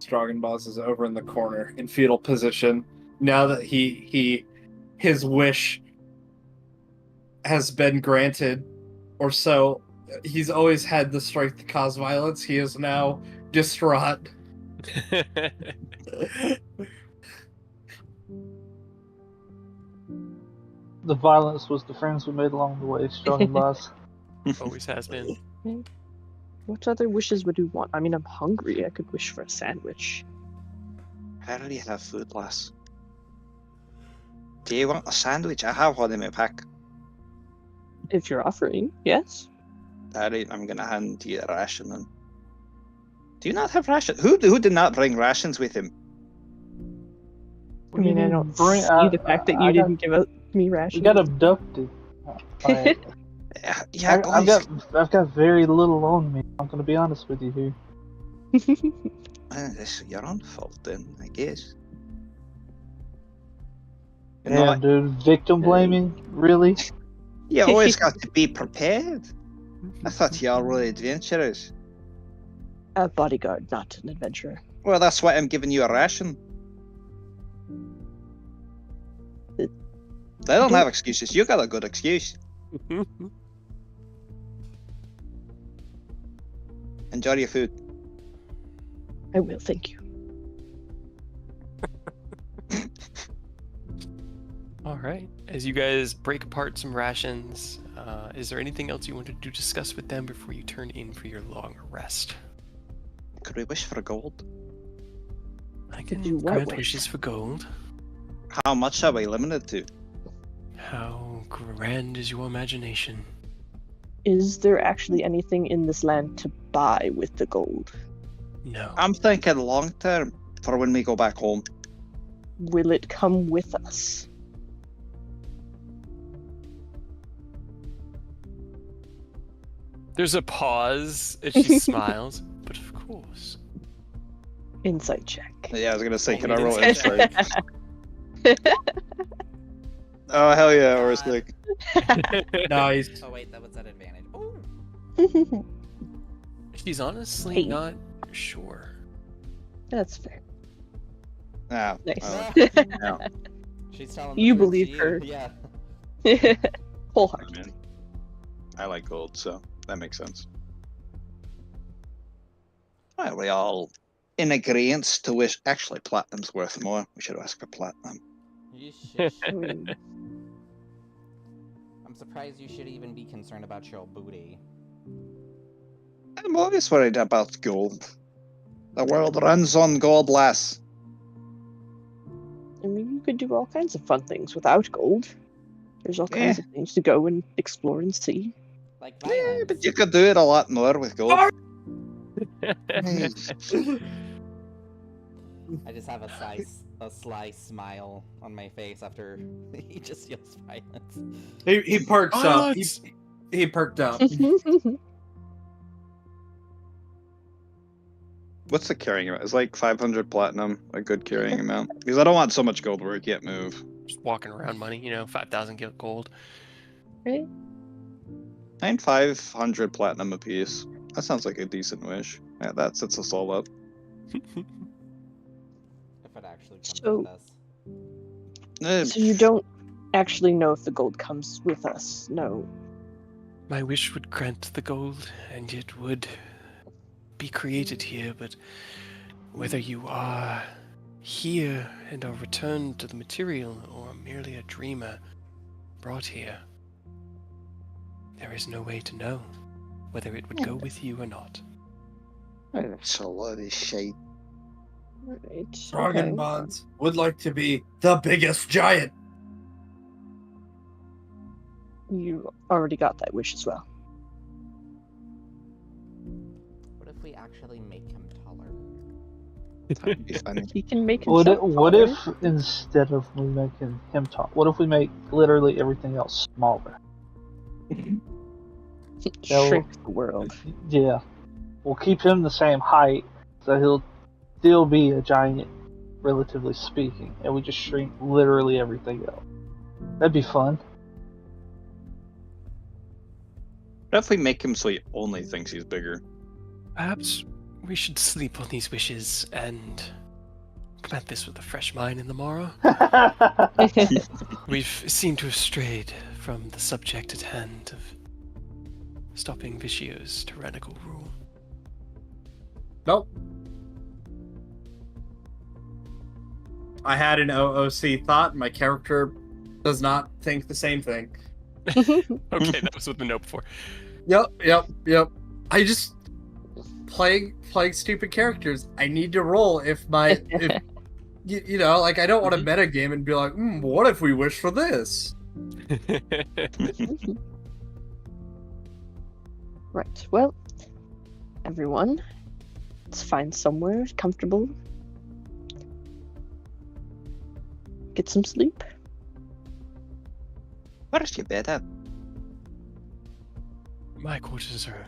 Dragon Boss is over in the corner in fetal position. Now that his wish has been granted, or so he's always had the strength to cause violence. He is now distraught. The violence was the friends we made along the way, strong and boss. Always has been. What other wishes would we want? I mean, I'm hungry. I could wish for a sandwich. I already have food, lass. Do you want a sandwich? I have one in my pack. If you're offering, yes. Alright, I'm gonna hand you a ration then. Do you not have rations? Who did not bring rations with him? I mean, I don't Bring- see the fact that you I got- didn't give me We rations. got abducted. Yeah, guys. I've got very little on me. I'm gonna be honest with you here. This your own fault then, I guess. You Yeah, know, dude. Victim blaming? Really? you always got to be prepared. I thought y'all were adventurers. A bodyguard, not an adventurer. Well, that's why I'm giving you a ration. They don't have excuses. You got a good excuse. Enjoy your food. I will, thank you. All right. As you guys break apart some rations, is there anything else you wanted to discuss with them before you turn in for your long rest? Could we wish for gold? I can do what grant wish? wishes for gold. How much are we limited to? How grand is your imagination? Is there actually anything in this land to buy with the gold? No. I'm thinking long term for when we go back home. Will it come with us? There's a pause as she smiles, but of course. Insight check. Yeah, I was gonna say, can I Only roll insight. insight? Oh hell yeah, or it's like Nice. Oh wait, that was at advantage. Oh, She's honestly Hey. not sure. That's fair. ah, Nice. no. she's telling the You truth to believe you. her. Yeah. Wholeheartedly. I like gold, so that makes sense. Are we all in agreement to wish? Actually, platinum's worth more. We should ask for platinum. You should. I mean, I'm surprised you should even be concerned about your booty. I'm always worried about gold. The world runs on gold, lass. I mean, you could do all kinds of fun things without gold. There's all kinds Yeah. of things to go and explore and see. Like Yeah, violence. but you could do it a lot more with gold. Hey. I just have a sly smile on my face after he just yells violence. He perks up. Violence! He perked up. What's the carrying amount? It's like 500 platinum, a good carrying amount. Because I don't want so much gold where it can't move. Just walking around money, 5,000 gold. Right? And 500 platinum apiece. That sounds like a decent wish. Yeah, that sets us all up. If it actually comes So- with us. So you don't actually know if the gold comes with us. No. My wish would grant the gold, and it would be created here, but whether you are here and are returned to the material, or merely a dreamer brought here, there is no way to know whether it would go with you or not. That's a lot of shit. Right. Dragon okay. Bonds would like to be the biggest giant. You already got that wish as well. What if we actually make him taller? That'd be funny. He can make What himself if taller. instead of we making him tall, what if we make literally everything else smaller? Shrink the world. Yeah. We'll keep him the same height, so he'll still be a giant, relatively speaking, and we just shrink literally everything else. That'd be fun. What if we make him so he only thinks he's bigger? Perhaps we should sleep on these wishes and come at this with a fresh mind in the morrow. We've seemed to have strayed from the subject at hand of stopping Vicio's tyrannical rule. Nope. I had an OOC thought. My character does not think the same thing. Okay, that was with the note before. Yep. I just playing stupid characters. I need to roll if I don't want to meta game and be like, what if we wish for this? Right. Well, everyone, let's find somewhere comfortable. Get some sleep. Where's your bed at? My quarters are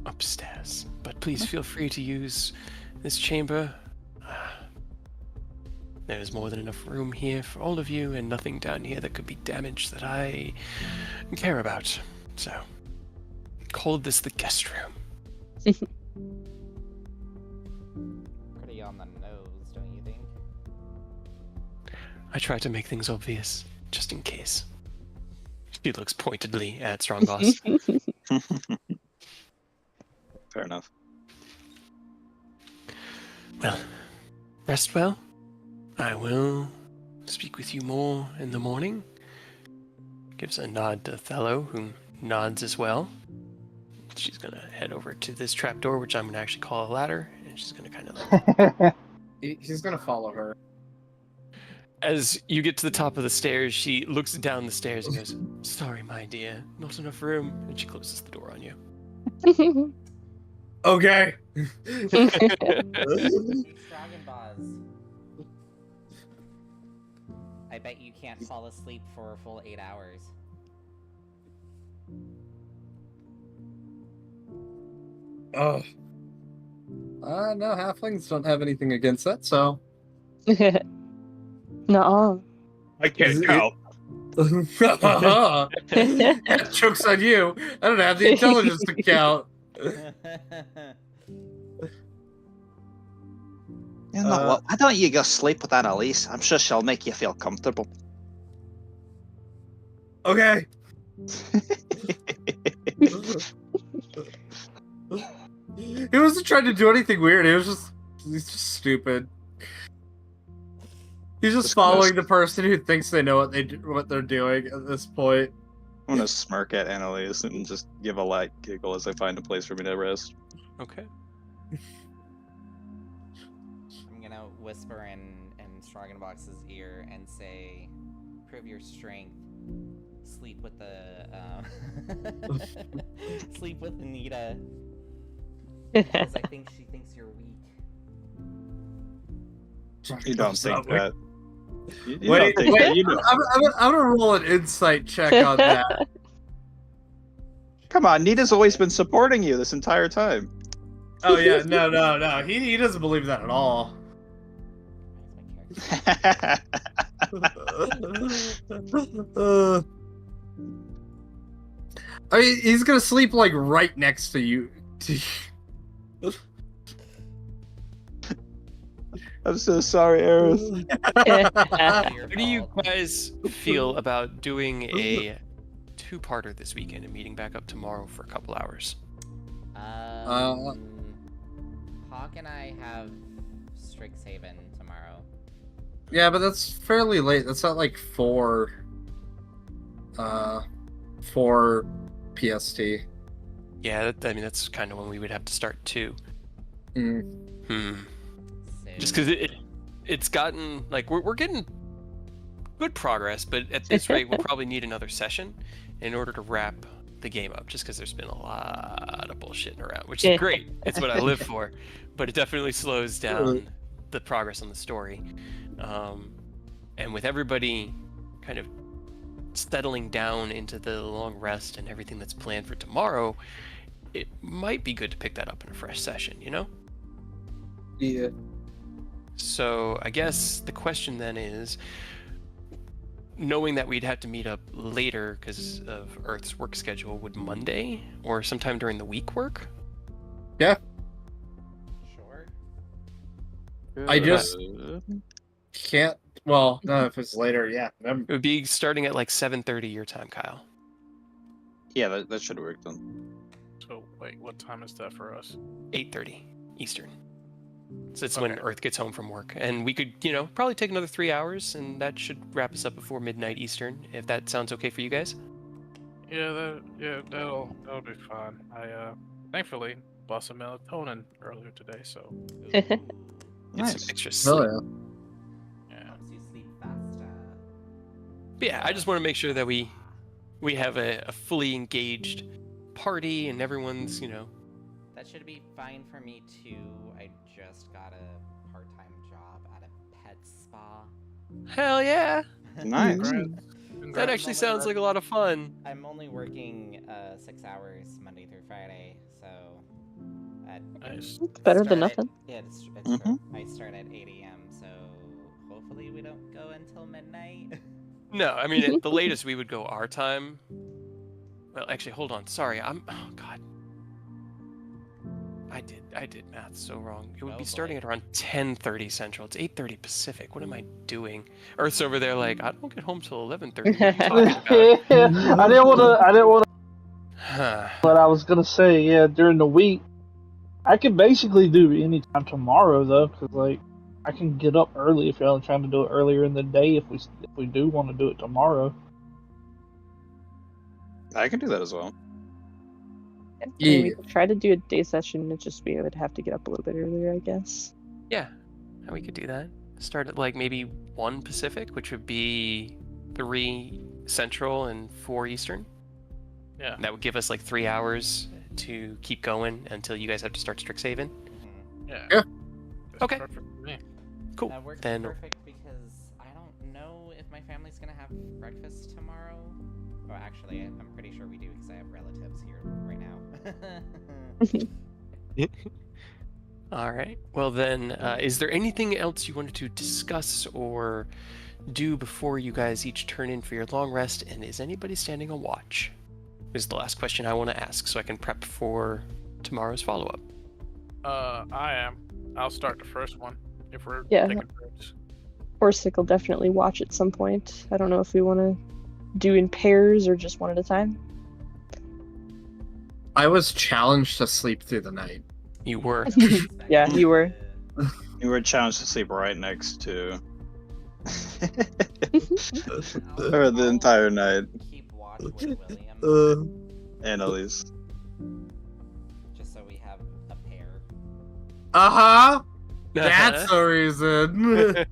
upstairs, but please feel free to use this chamber. There's more than enough room here for all of you, and nothing down here that could be damaged that I care about. So, call this the guest room. Pretty on the nose, don't you think? I try to make things obvious, just in case. She looks pointedly at Strong Boss. Fair enough. Well, rest well. I will speak with you more in the morning. Gives a nod to Othello, who nods as well. She's gonna head over to this trapdoor, which I'm gonna actually call a ladder, and she's gonna kind of like... He's gonna follow her. As you get to the top of the stairs, she looks down the stairs and goes, "Sorry, my dear, not enough room," and she closes the door on you. Okay. Dragon Buzz. I bet you can't fall asleep for a full 8 hours. Oh. No, halflings don't have anything against that, so. No. I can't count. That joke's on you. I don't have the intelligence to count. You know what? Why don't you go sleep with Annalise? I'm sure she'll make you feel comfortable. Okay. He wasn't trying to do anything weird. He's just stupid. He's just following the person who thinks they know what they're doing at this point. I'm gonna smirk at Annalise and just give a light giggle as I find a place for me to rest. Okay. I'm gonna whisper in Stroggenbox's ear and say, "Prove your strength. Sleep with the sleep with Anita, because I think she thinks you're weak." You don't think that? You Wait, don't think that? You don't. I'm gonna roll an insight check on that. Come on, Nita's always been supporting you this entire time. Oh yeah, no. He doesn't believe that at all. I mean, he's gonna sleep like right next to you. I'm so sorry, Aerith. How do you guys feel about doing a two-parter this weekend and meeting back up tomorrow for a couple hours? Hawk and I have Strixhaven tomorrow. Yeah, but that's fairly late. That's at like 4 PST. Yeah, I mean that's kind of when we would have to start too. Mm. Just because it's gotten like we're getting good progress, but at this rate we'll probably need another session in order to wrap the game up. Just because there's been a lot of bullshitting around, which is great. It's what I live for, but it definitely slows down the progress on the story. And with everybody kind of settling down into the long rest and everything that's planned for tomorrow, it might be good to pick that up in a fresh session, you know? Yeah. So I guess the question then is, knowing that we'd have to meet up later because of Earth's work schedule, would Monday or sometime during the week work? Yeah. Sure. I just can't. Well, no, if it's later, yeah. It would be starting at like 7:30 your time, Kyle. Yeah, that should work then. So wait, what time is that for us? 8:30 Eastern. So it's when Earth gets home from work, and we could, probably take another 3 hours, and that should wrap us up before midnight Eastern. If that sounds okay for you guys. Yeah, that'll be fine. I thankfully bought some melatonin earlier today, so Get Nice. some extra sleep. Oh, yeah. Helps you sleep faster. But yeah, I just want to make sure that we have a fully engaged party, and everyone's, That should be fine for me too. I just got a part-time job at a pet spa. Hell yeah! Nice. That actually sounds like a lot of fun. I'm only working 6 hours Monday through Friday, so Nice. It's better than start at- nothing. Yeah, it's Mhm. true. I start at 8 a.m., so hopefully we don't go until midnight. No, I mean at the latest we would go our time. Well, actually, hold on. Sorry, oh god. I did math so wrong. It would Oh, be boy. starting at around 10:30 Central. It's 8:30 Pacific. What am I doing? Earth's over there like, I don't get home till 11:30. What are you talking about? I didn't want to. Huh. But I was gonna say, yeah, during the week, I could basically do any time tomorrow though, because like I can get up early if y'all are trying to do it earlier in the day. If we do want to do it tomorrow. I can do that as well. I mean, we could try to do a day session. It's just we would have to get up a little bit earlier, I guess. Yeah, we could do that. Start at like maybe 1 Pacific, which would be 3 Central and 4 Eastern. Yeah. That would give us like 3 hours to keep going until you guys have to start Strixhaven. Yeah. Yeah. That's Okay. perfect for me. Cool. That works Then perfect because I don't know if my family's gonna have breakfast tomorrow. Oh, actually, I'm pretty sure we do because I have relatives here right now. all right. Well then, is there anything else you wanted to discuss or do before you guys each turn in for your long rest? And is anybody standing a watch? Is the last question I want to ask, so I can prep for tomorrow's follow-up. I am. I'll start the first one if we're Yeah. taking turns. Orsic will definitely watch at some point. I don't know if we want to do in pairs or just one at a time. I was challenged to sleep through the night. You were. Yeah, you were. You were challenged to sleep right next to her the entire night. Keep watch with William, Annalise. just so we have a pair. Uh-huh. That's the reason.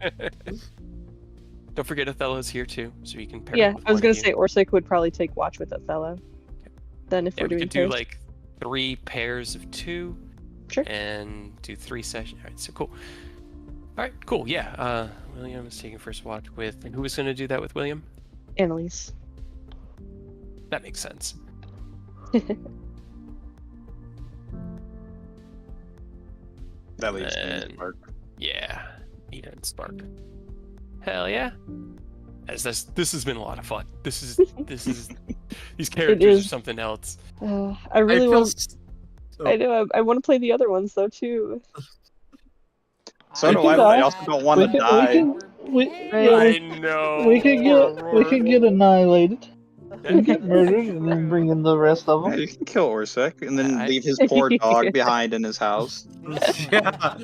Don't forget Othello's here too, so you can pair Yeah, up with I was one gonna of you. say Orsic would probably take watch with Othello. Then if Yeah, we're we doing could do pairs. like 3 pairs of 2 Sure. and do 3 sessions. All right, so cool. All right, cool. Yeah, William is taking first watch with, and who was going to do that with William? Annalise. That makes sense. That leaves And- Spark. Yeah, Nita and Spark. Hell yeah. This has been a lot of fun. This is these characters are is. something else. I I really feel. want. I know. I want to play the other ones though too. So We do can I, but I die. also don't want We to can- die. Right. I know. We could poor get Aurora. annihilated. We get murdered and then bring in the rest of Yeah, them. you can kill Orsic and then I- leave his poor dog behind in his house. Yeah.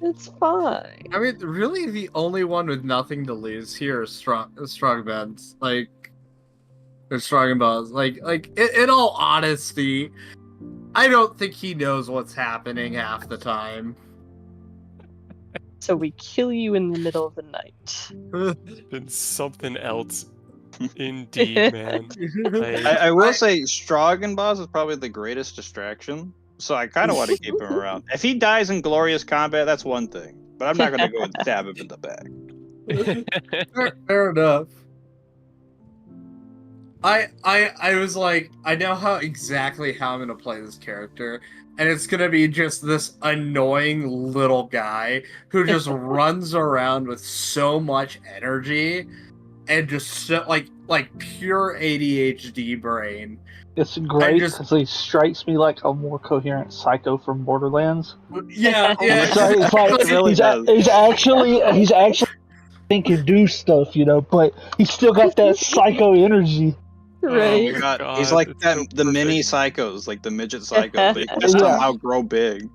It's fine. I mean, really, the only one with nothing to lose here is strong bands. Like, they're strong bows. Like, in all honesty, I don't think he knows what's happening half the time. So we kill you in the middle of the night. Been something else. Indeed, man. I will say Strogan Boss is probably the greatest distraction, so I kind of want to keep him around. If he dies in glorious combat, that's one thing, but I'm not going to go and stab him in the back. Fair enough. I was like, I know exactly how I'm gonna play this character, and it's gonna be just this annoying little guy who just runs around with so much energy and just so, like pure ADHD brain. It's great just- because he strikes me like a more coherent psycho from Borderlands. Yeah, yeah. So it's like It really does. he's actually think and do stuff, but he's still got that psycho energy. Right. Oh my god, God, he's like it's that, so the mini perfect. psychos, like the midget psychos. They just Yeah. somehow grow big.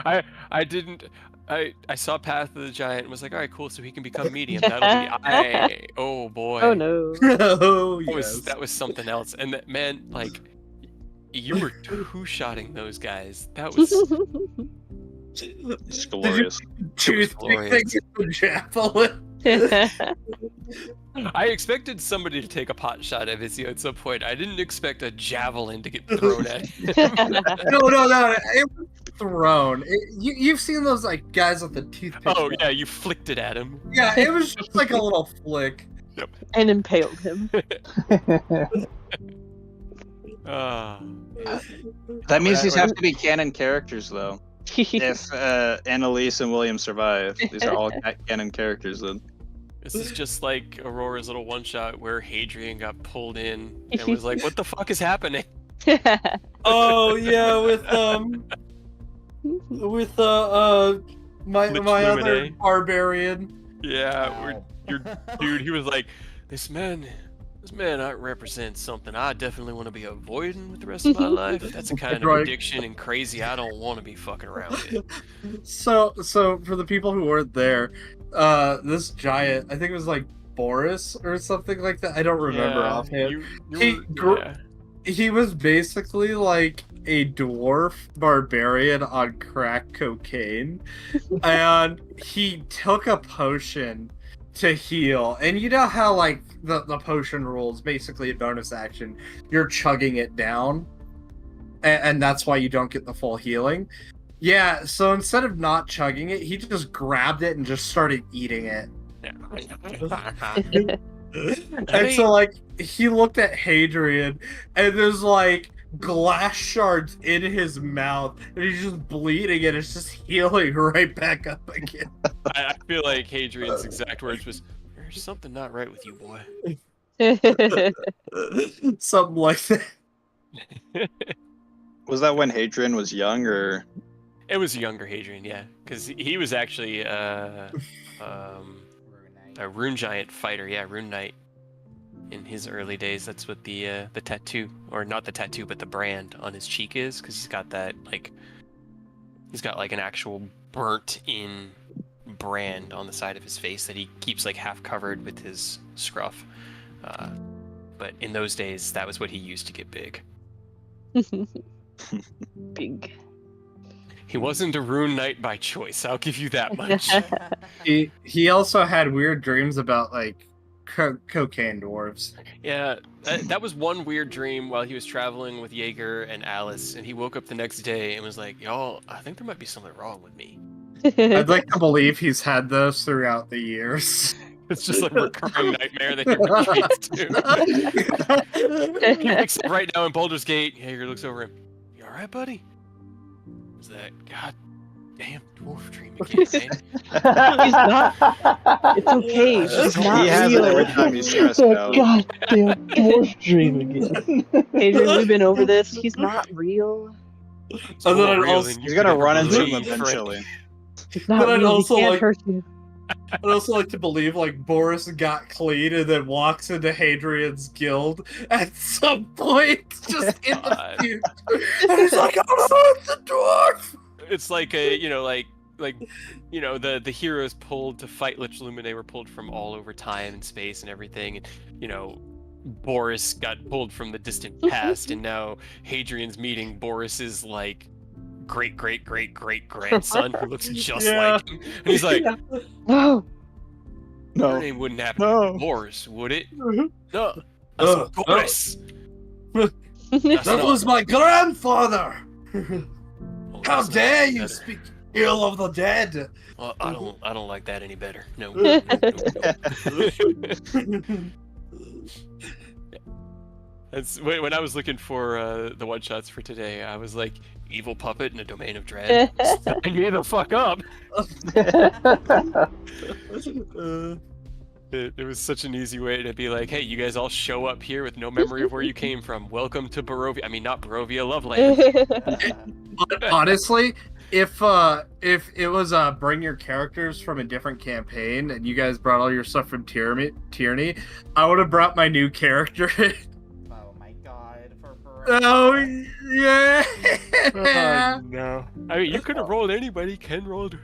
I didn't. I saw Path of the Giant and was like, all right, cool. So he can become medium. That'll be. Oh boy. Oh no. Oh That yes. that was something else. And that, man, like, you were two-shotting those guys. That was. It's glorious. Toothpick glorious. thing is the javelin. I expected somebody to take a pot shot at Vizio at some point. I didn't expect a javelin to get thrown at him. No. It was thrown. You've seen those like guys with the toothpick. Oh yeah, you flicked it at him. Yeah, it was just like a little flick. And impaled him. That means these Whatever. have to be canon characters, though. If Annalise and William survive, these are all canon characters then. This is just like Aurora's little one-shot where Hadrian got pulled in and was like, "What the fuck is happening?" Oh yeah, with my Lich other Lumine. barbarian. Yeah, dude. He was like, "This man represents something I definitely want to be avoiding with the rest of my life. That's a kind of Right. addiction and crazy I don't want to be fucking around with." So for the people who weren't there, this giant, I think it was like Boris or something like that. I don't remember offhand. He was basically like a dwarf barbarian on crack cocaine, and he took a potion to heal. And you know how like the potion rules, basically a bonus action, you're chugging it down, and that's why you don't get the full healing. Yeah, so instead of not chugging it, he just grabbed it and just started eating it. And so, like, he looked at Hadrian, and there's, like, glass shards in his mouth, and he's just bleeding, and it's just healing right back up again. I feel like Hadrian's exact words was, "There's something not right with you, boy." Something like that. Was that when Hadrian was young, or? It was a younger Hadrian, yeah, because he was actually a rune giant fighter, yeah, rune knight. In his early days, that's what the tattoo, or not the tattoo, but the brand on his cheek is, because he's got that he's got like an actual burnt-in brand on the side of his face that he keeps like half covered with his scruff. But in those days, that was what he used to get big. Big. He wasn't a rune knight by choice, I'll give you that much. He also had weird dreams about, like, cocaine dwarves. Yeah, that was one weird dream while he was traveling with Jaeger and Alice, and he woke up the next day and was like, "Y'all, I think there might be something wrong with me." I'd like to believe he's had those throughout the years. It's just like a recurring nightmare that he repeats too. He wakes up right now in Baldur's Gate. Jaeger looks over him. "You alright, buddy?" Was that god damn dwarf dream again, man? He's not. It's okay. He's He not has it every real. time he's stressed That out. goddamn dwarf dream again. Adrian, we've been over this. He's not real. It's And then more I'd real also- than you He's could gonna ever run into him believe, friend. eventually. He's not But I'd real. He also can't like- hurt you. I'd also like to believe like Boris got clean and then walks into Hadrian's guild at some point, just in the God. future. And he's like, "Oh no, it's a dwarf!" It's like a, the heroes pulled to fight Lich Lumen, they were pulled from all over time and space and everything, and Boris got pulled from the distant past, and now Hadrian's meeting Boris's like great grandson who looks just Yeah. like him, and he's like, No. your name wouldn't happen No. to Boris, would it? Mhm. No, No, that's Boris. That not- was my grandfather. Well, How that's not dare any you better. speak ill of the dead? Well, I don't like that any better. No. That's when I was looking for the one shots for today. I was like, evil puppet in a domain of dread. I gave the fuck up. It was such an easy way to be like, hey, you guys all show up here with no memory of where you came from. Welcome to Barovia. I mean, not Barovia, Loveland. But honestly, if it was bring your characters from a different campaign and you guys brought all your stuff from Tierney, I would have brought my new character. Oh my god, for Oh yeah. No. I mean, you could have rolled anybody. Ken rolled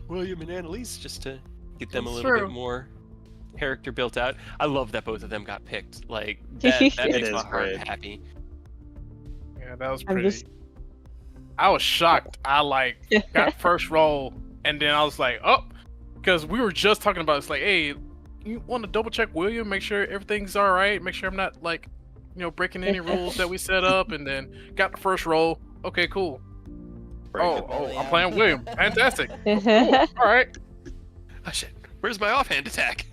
William and Annalise just to get them a That's little true. bit more character built out. I love that both of them got picked. Like that It makes is my heart great. happy. Yeah, that was I'm pretty. just- I was shocked. I got first roll, and then I was like, oh, because we were just talking about it's like, hey, you want to double check William, make sure everything's all right, make sure I'm not breaking any rules that we set up, and then got the first roll. Okay, cool. Oh, I'm playing William. Fantastic. Cool. All right. Oh shit! Where's my offhand attack?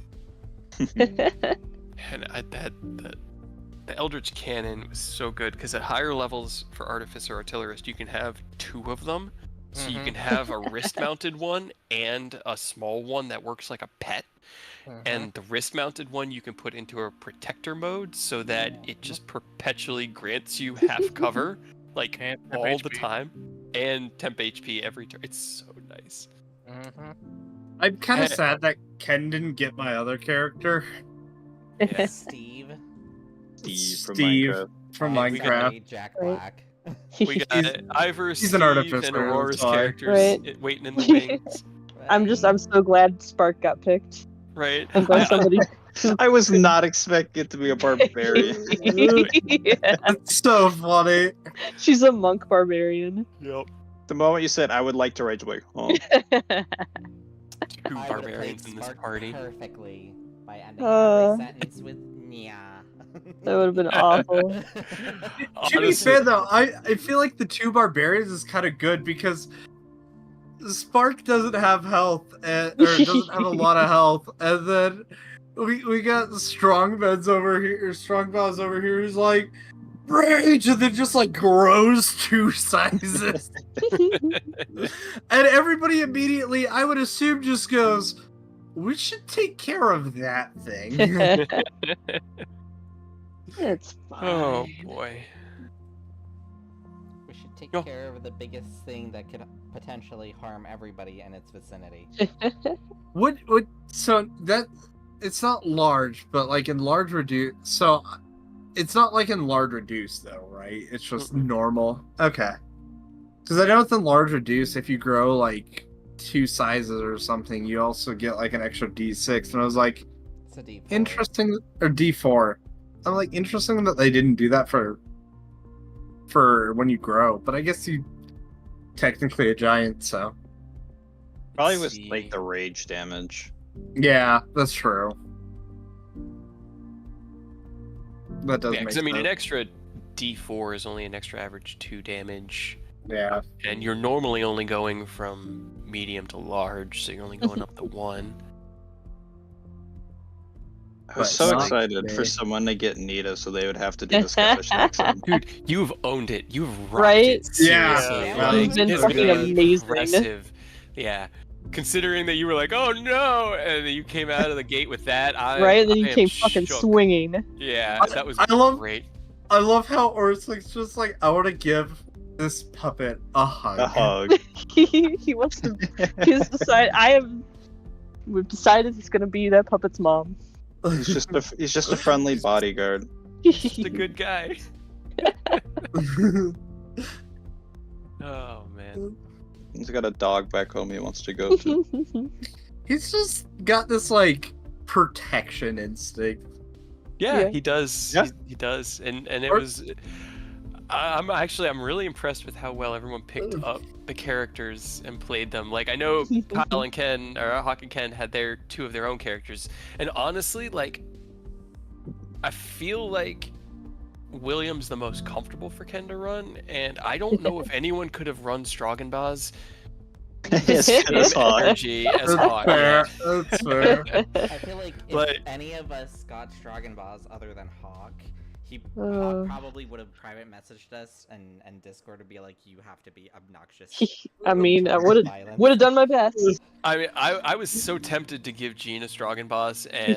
And the Eldritch Cannon was so good because at higher levels for Artificer Artillerist, you can have two of them. So you Mhm. can have a wrist-mounted one and a small one that works like a pet. And the wrist-mounted one you can put into a protector mode so that it just perpetually grants you half cover, like And temp all the HP. time, and temp HP every turn. It's so nice. Mhm. I'm kind of Eh. sad that Ken didn't get my other character, Yeah. Steve. Steve from Steve Minecraft. from I'm Minecraft. sorry, Jack Right. Black. We got He's- Ivor, he's Steve, an artificer, and Aurora's that's why. characters Right. waiting in the wings, I'm so glad Spark got picked. right? I'm glad somebody. I was not expecting it to be a barbarian. Yeah. It's so funny. She's a monk barbarian. Yep. The moment you said, I would like to rage away. Oh, Two I would've barbarians played in this Spark party. perfectly by ending Uh. every sentence with "nya." That would have been awful. To be Honestly, fair though, I feel like the two barbarians is kind of good because Spark doesn't have health or doesn't have a lot of health, and then we got Strongman's over here, Strongbows over here who's like rage, and then just like grows 2 sizes, and everybody immediately, I would assume, just goes, "We should take care of that thing." It's fine. Oh boy. We should take Yo. care of the biggest thing that could potentially harm everybody in its vicinity. What so that it's not large, but like in large reduce, so it's not like in large reduce though, right? It's just normal. Okay. Because I know it's in large reduce, if you grow like 2 sizes or something, you also get like an extra D6, and I was like, It's a D4. interesting, or D4. I'm like, interesting that they didn't do that for when you grow, but I guess you technically a giant, so probably Let's was see. like the rage damage. yeah, that's true. That does Yeah, make because I mean, sense. an extra D4 is only an extra average 2 damage, Yeah. and you're normally only going from medium to large, so you're only going up to 1. I was But so not excited for me. someone to get Nita, so they would have to do the Scottish accent. Dude, you've owned it. You've rocked Right? it. Seriously. Yeah. Like, You've been it's fucking been amazing. impressive. Yeah. Considering that you were like, oh no, and then you came out of the gate with that, Right? And then you I am came fucking shook. swinging. Yeah, that was I love- great. I love how Ursula's just like, I want to give this puppet a hug. A hug. He wants to. He's decided. We've decided he's gonna be that puppet's mom. He's just a friendly bodyguard. Just a good guy. Oh man. He's got a dog back home he wants to go to. He's just got this like protection instinct. Yeah, Yeah. he does. Yeah. He does, and it Or- was. I'm really impressed with how well everyone picked up the characters and played them. Like I know Kyle and Ken, or Hawk and Ken, had two of their own characters, and honestly, like I feel like William's the most comfortable for Ken to run, and I don't know if anyone could have run Stroggenbaz Yes, as Hawk. energy as That's Hawk. fair. That's fair. I feel like if But- any of us got Stroggenbaz other than Hawk, Uh. Hawk probably would have private messaged us and Discord would be like, you have to be obnoxious. I mean, I would have Violence. done my best. I mean, I was so tempted to give Gene a Stroggenbaz and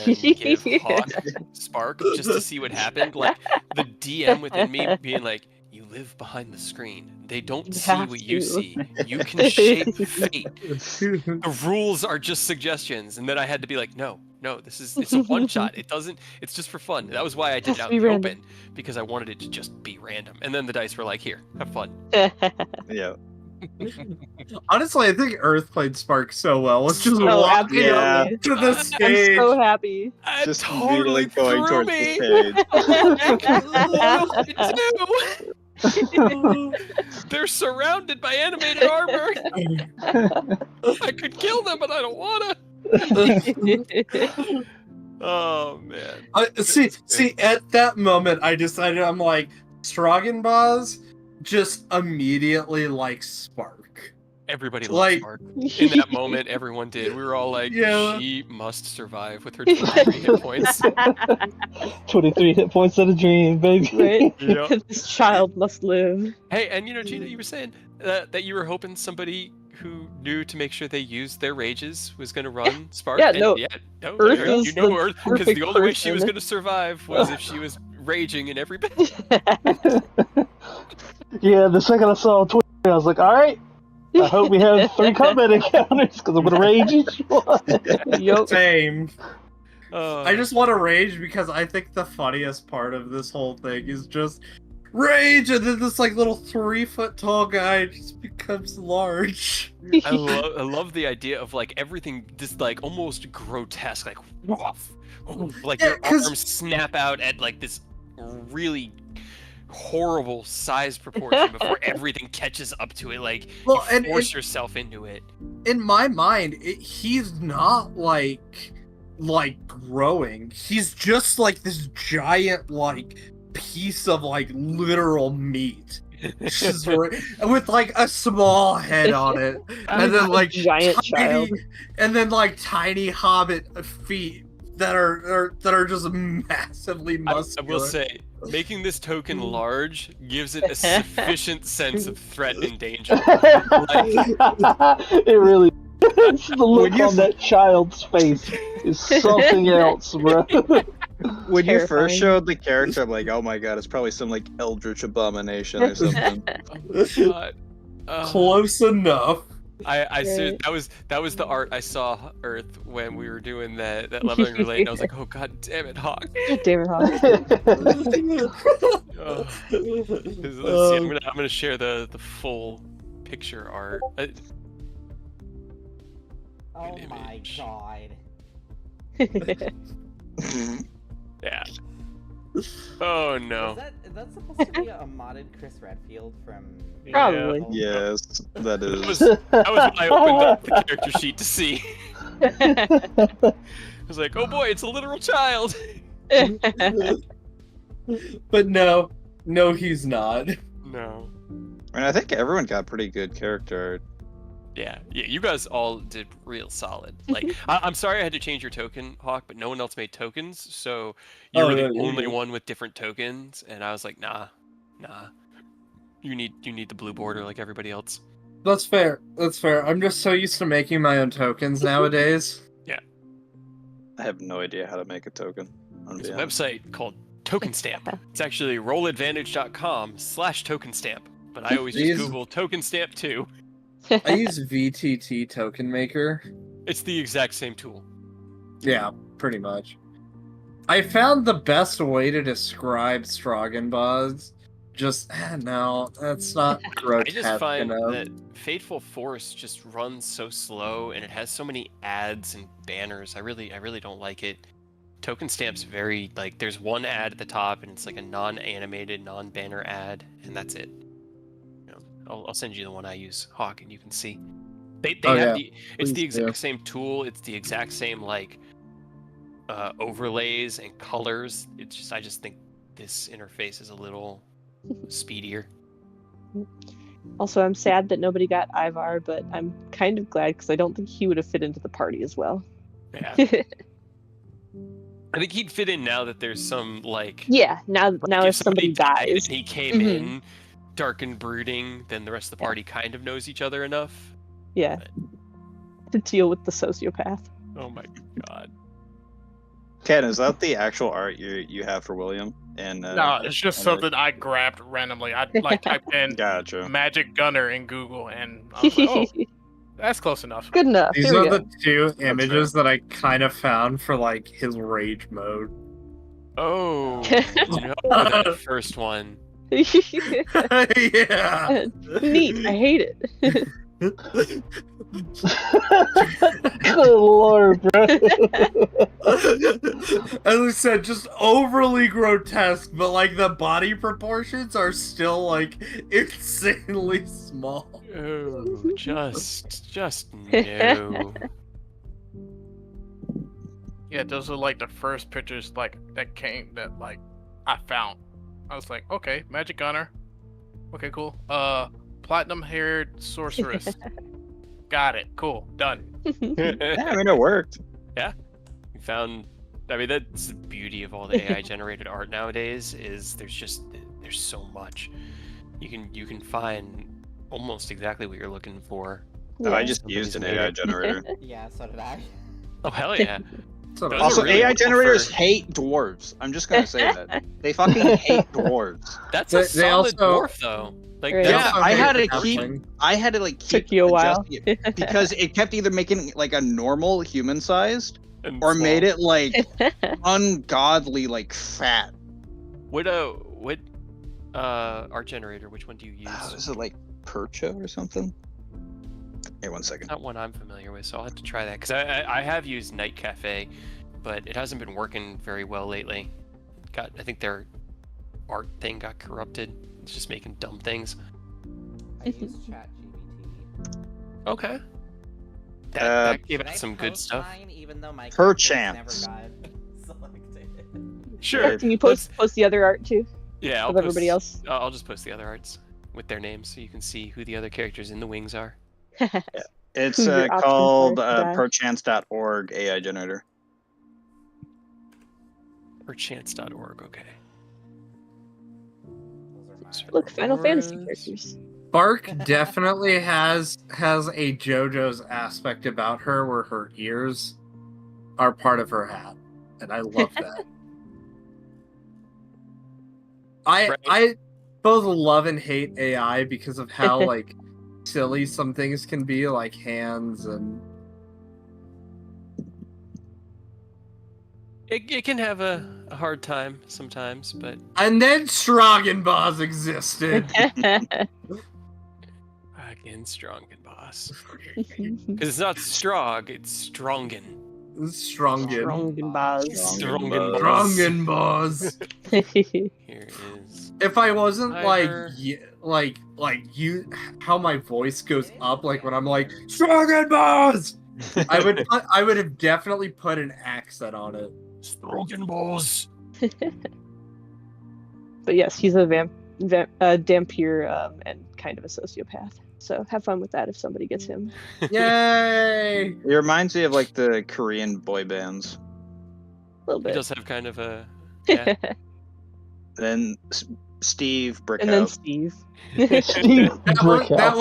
give Hawk Spark just to see what happened. Like the DM within me being like, "You live behind the screen. They don't You see have what you to." see. You can shape fate. The rules are just suggestions." And then I had to be like, "No, it's a one shot. It's just for fun." That was why I did Has it out to in be the random. open, because I wanted it to just be random. And then the dice were like, "Here, have fun." Yeah. Honestly, I think Earth played Spark so well. Let's just Oh, walk Yeah. absolutely. to the I'm stage. so happy. It Just totally immediately going threw towards me. the stage. They're surrounded by animated armor. I could kill them, but I don't wanna. Oh man. See, at that moment, I decided I'm like, Stroggenbaz just immediately likes Spark. Everybody Like- loved Spark. In that moment, everyone did. We were all like, Yeah. she must survive with her 23 hit points. 23 hit points at a dream, baby. Right? Yep. This child must live. Hey, and Gina, you were saying that you were hoping somebody who knew to make sure they used their rages was going to run Spark. Yeah, and no. no, Earth you is know the Earth, because perfect the only way she was person. going to survive was if she was raging in every bit. Yeah, the second I saw 23, I was like, alright, I hope we have 3 combat encounters, because I'm going to rage each one. Yup. Same. I just want to rage because I think the funniest part of this whole thing is just rage, and then this like little 3-foot tall guy just becomes large. I love the idea of like everything this like almost grotesque, like woof, woof, like Yeah, your 'cause- arms snap out at like this really horrible size proportion before everything catches up to it. Like Well, you and force yourself into it. in my mind, he's not like growing. He's just like this giant like piece of like literal meat. Just with like a small head on it, and then like giant child. and then like tiny hobbit feet that are just massively I muscular. will say, making this token large gives it a sufficient sense of threat and danger. It really is. The look When you- on that child's face is something else, bro. When you Terrifying. first showed the character, I'm like, oh my god, it's probably some like eldritch abomination or something. God. Close enough. I ser- Right. that was the art I saw Earth when we were doing that leveling relate, and I was like, oh god damn it, Hawk. David Hawk. Oh. Let's see, I'm gonna share the full picture art. Oh An my image. god. Yeah. Oh no. Is that supposed to be a modded Chris Redfield from Probably. Yes, that That was, is. that was when I opened up the character sheet to see. I was like, oh boy, it's a literal child. But no, he's not. No. I mean, I think everyone got pretty good character art. Yeah, you guys all did real solid. Like, I'm sorry I had to change your token, Hawk, but no one else made tokens, so you were the only one with different tokens, and I was like, nah. You need the blue border like everybody else. That's fair. That's fair. I'm just so used to making my own tokens nowadays. I have no idea how to make a token. There's a website called Token Stamp. It's actually rolladvantage.com/token stamp, but I always just Google token stamp too. I use VTT Token Maker. It's the exact same tool. Yeah, pretty much. I found the best way to describe Stroggenboz. Just no, that's not grotesque I just find enough. that Fateful Force just runs so slow, and it has so many ads and banners. I really don't like it. Token Stamp's very like there's one ad at the top, and it's like a non-animated, non-banner ad, and that's it. You know, I'll send you the one I use, Hawk, and you can see. They have it's the exact same tool. It's the exact same like overlays and colors. It's just I just think this interface is a little speedier. Also, I'm sad that nobody got Ivar, but I'm kind of glad because I don't think he would have fit into the party as well. Yeah. I think he'd fit in now that there's some like now if somebody dies and he came in dark and brooding, then the rest of the party kind of knows each other enough. Yeah. To deal with the sociopath. Oh my god. Ken, is that the actual art you have for William? And no, it's just something I grabbed randomly. I like typed in Gotcha. Magic Gunner in Google, and I was like, oh, that's close enough. Good enough. These are the two images that I kind of found for like his rage mode. Oh, no, that first one. Yeah. Neat. I hate it. Good lord, bro. As I said, just overly grotesque, but like the body proportions are still like insanely small. Oh, just no. Yeah, those are like the first pictures like that I found. I was like, okay, Magic Gunner. Okay, cool. Platinum-haired sorceress. Got it. Cool. Done. Yeah, I mean, it worked. Yeah. We found. I mean, that's the beauty of all the AI-generated art nowadays. Is there's so much. You can find almost exactly what you're looking for. Yeah. I just used an AI generator. Yeah, so did I. Oh hell yeah! Also, really AI generators for... hate dwarves. I'm just gonna say that they fucking hate dwarves. That's a solid dwarf, though. Like, yeah, I had to keep Took you a while it because it kept either making like a normal human-sized or small. made it like ungodly like fat. What art generator? Which one do you use? Is it like Percha or something? Hey, one second. Not one I'm familiar with, so I'll have to try that because I have used Night Cafe, but it hasn't been working very well lately. I think their art thing got corrupted. It's just making dumb things. I use ChatGPT. Okay. That gave it some good stuff. Mine, even though my Perchance. never got selected. Sure. Can you post the other art too? Yeah, with everybody else. I'll just post the other arts with their names so you can see who the other characters in the wings are. It's Who's your option called for that? perchance.org AI generator. Perchance.org, okay. Look, Final Fantasy characters. Bark definitely has a JoJo's aspect about her where her ears are part of her hat. And I love that. I both love and hate AI because of how like silly some things can be, like hands and It can have a hard time sometimes, but and then Stroggenboz existed. again, Strongen boss. Because it's not Strog, it's Strongen. Stroggenboz. Stroggenboz. Here is. If I wasn't Tiger. like you, how my voice goes up, like when I'm like Stroggenboz, I would have definitely put an accent on it. Stroggenboz. But yes, he's a Dampier and kind of a sociopath. So have fun with that if somebody gets him. Yay! It reminds me of like the Korean boy bands. A little He bit. does have kind of a yeah. Then Steve And then Brickhouse. Steve. Steve That Brickhouse.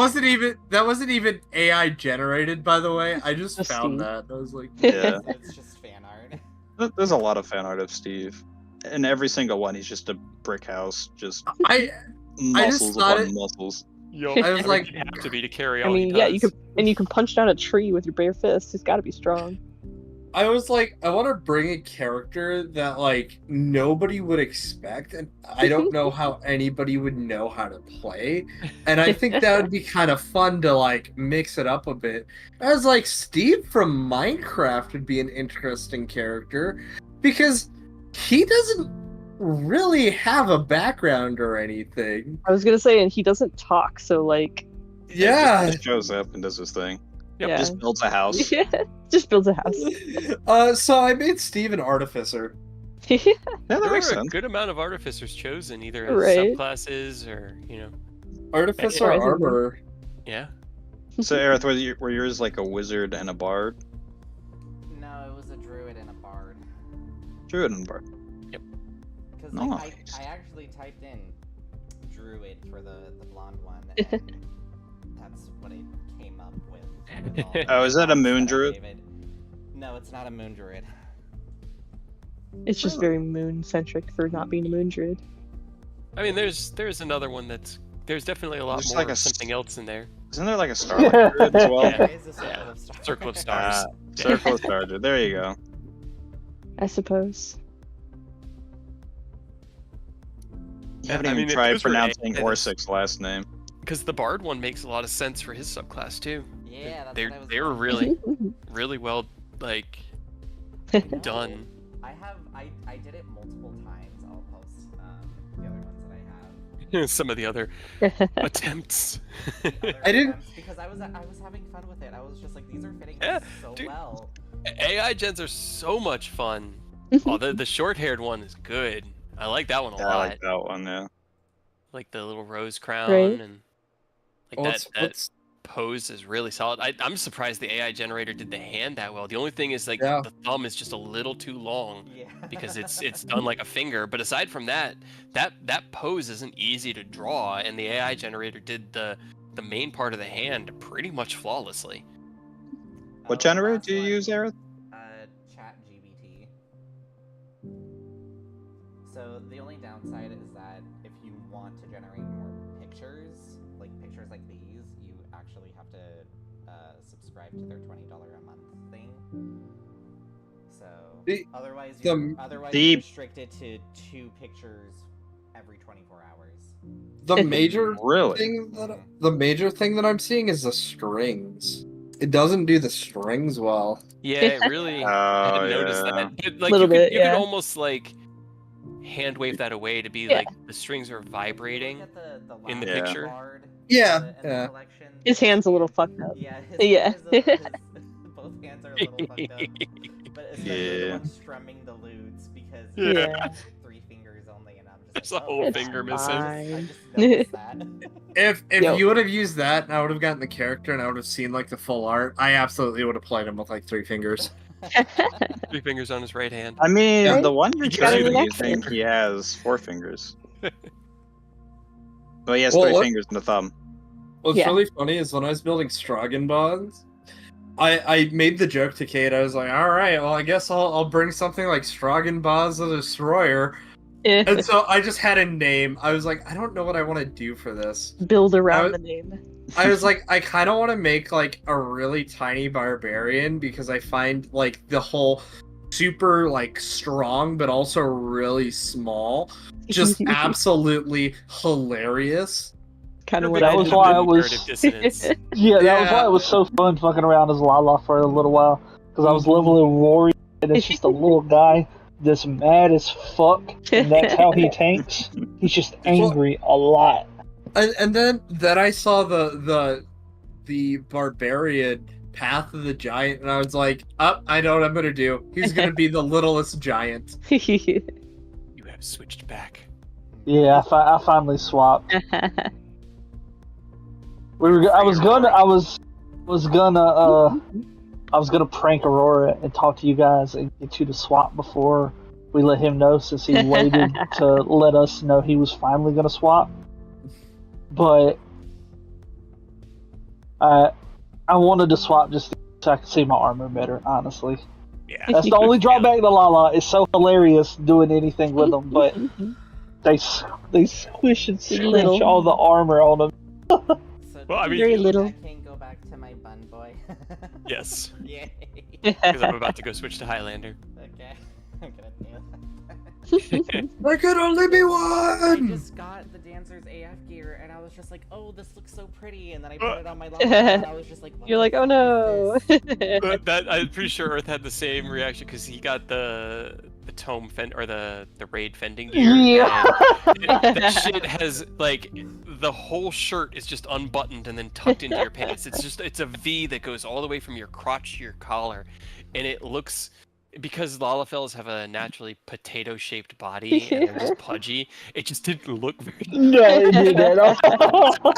wasn't even AI generated, by the way. I just Just found Steve. that. I was like, Yeah, It's just fan art. there's a lot of fan art of Steve. And every single one, he's just a brick house, just I muscles thought upon it- muscles. Yo, I was like- you have to be to carry I all mean, he yeah, does. you can punch down a tree with your bare fist. It's got to be strong. I was like, I want to bring a character that like nobody would expect, and I don't know how anybody would know how to play. And I think that would be kind of fun to like mix it up a bit. I was like, Steve from Minecraft would be an interesting character because he doesn't really have a background or anything. I was gonna say, and he doesn't talk, so like, Yeah. He just shows up and does his thing. Yep. yeah, Just builds a house. just builds a house. So I made Steve an artificer. Yeah, that There makes were a sense. good amount of artificers chosen, either as Right. subclasses or Artificer Surprisingly. armorer. yeah. So, Aerith, were yours like a wizard and a bard? No, it was a druid and a bard. Druid and bard. Because like, Nice. I actually typed in druid for the blonde one, and that's what it came up with. Oh, is that a moon That I druid? gave it. No, it's not a moon druid. It's just very moon centric for not being a moon druid. I mean, there's another one there's definitely a lot There's more like of something else in there. Isn't there like a starlight druid as well? Yeah. There is a circle of stars. Circle of stars. Circle of Stars. There you go. I suppose. You haven't I even mean, if tried those were pronouncing AI, Orsic's last name. Because the bard one makes a lot of sense for his subclass too. Yeah, that's They're what I was they were wondering. really well like done. I did it multiple times. I'll post the other ones that I have. Some of the other attempts. Other I didn't- attempts, because I was having fun with it. I was just like, these are fitting Yeah, so dude. well. AI gens are so much fun. Oh, the short-haired one is good. I like that one a Yeah, I lot. like that one, yeah. Like the little rose crown Right. and like that What's pose is really solid. I'm surprised the AI generator did the hand that well. The only thing is like Yeah. the thumb is just a little too long Yeah. because it's done like a finger. But aside from that pose isn't easy to draw, and the AI generator did the main part of the hand pretty much flawlessly. What the generator last do you one, use, Aerith? Chat GBT. So the only downside is that if you want to generate more pictures like these, you actually have to subscribe to their $20 a month thing. So otherwise you're restricted to 2 pictures every 24 hours. the major Really? thing that I'm seeing is the strings. It doesn't do the strings well. Yeah, it really. I Oh, hadn't noticed yeah. that. But like Little you could, bit, you could yeah. almost like hand wave that away to be Yeah. like the strings are vibrating. Look at the in the last picture. card Yeah, in the yeah. collection. His hand's a little fucked up. Yeah, Yeah. both hands are a little fucked up. But especially the Yeah. one strumming the lutes because Yeah. it has 3 fingers only, and I'm just There's like, a whole oh, finger It's missing. I fine. just noticed that. If Yo. you would have used that, I would have gotten the character and I would have seen like the full art. I absolutely would have played him with like 3 fingers. 3 fingers on his right hand. I mean, Yeah. the one you're You got currently an using, accent. he has 4 fingers. Well, he has Well, 3 what- fingers and a thumb. What's Yeah. really funny is when I was building Stragan bonds, I made the joke to Kate. I was like, "All right, well, I guess I'll bring something like Stragan Bonds the Destroyer." And so I just had a name. I was like, I don't know what I want to do for this. Build around I- the name. I was like, I kind of want to make like a really tiny barbarian because I find like the whole super like strong but also really small just absolutely hilarious. Kind of Big what I That was did. why I cognitive was- dissonance. Yeah, that was Yeah. why it was so fun fucking around as Lala for a little while. Because I was leveling Warrior, and it's just a little guy that's mad as fuck, and that's how he tanks. He's just angry a lot. And then I saw the barbarian Path of the Giant, and I was like, I know what I'm gonna do. He's gonna be the littlest giant. You have switched back. Yeah, I finally swapped. I was gonna prank Aurora and talk to you guys and get you to swap before we let him know, since he waited to let us know he was finally gonna swap. But I wanted to swap just so I could see my armor better, honestly. Yeah. That's the only drawback to Lala. It's so hilarious doing anything with them, but they squish and Little. scratch all the armor on them. So Well, I mean- Very little. I can go back to my bun boy. Yes. Yay. Because I'm about to go switch to Highlander. Okay. I'm gonna do that. There could only be I one! just got the dancer's AF gear and I was just like, oh, this looks so pretty, and then I put it on my laptop and I was just like, what You're the like, oh fuck no. is this?" That I'm pretty sure Earth had the same reaction because he got the tome fend or the raid fending gear. Yeah. And that shit has like the whole shirt is just unbuttoned and then tucked into your pants. It's a V that goes all the way from your crotch to your collar, and it looks. Because Lalafels have a naturally potato-shaped body and they're just pudgy, it just didn't look very. No, it didn't at all.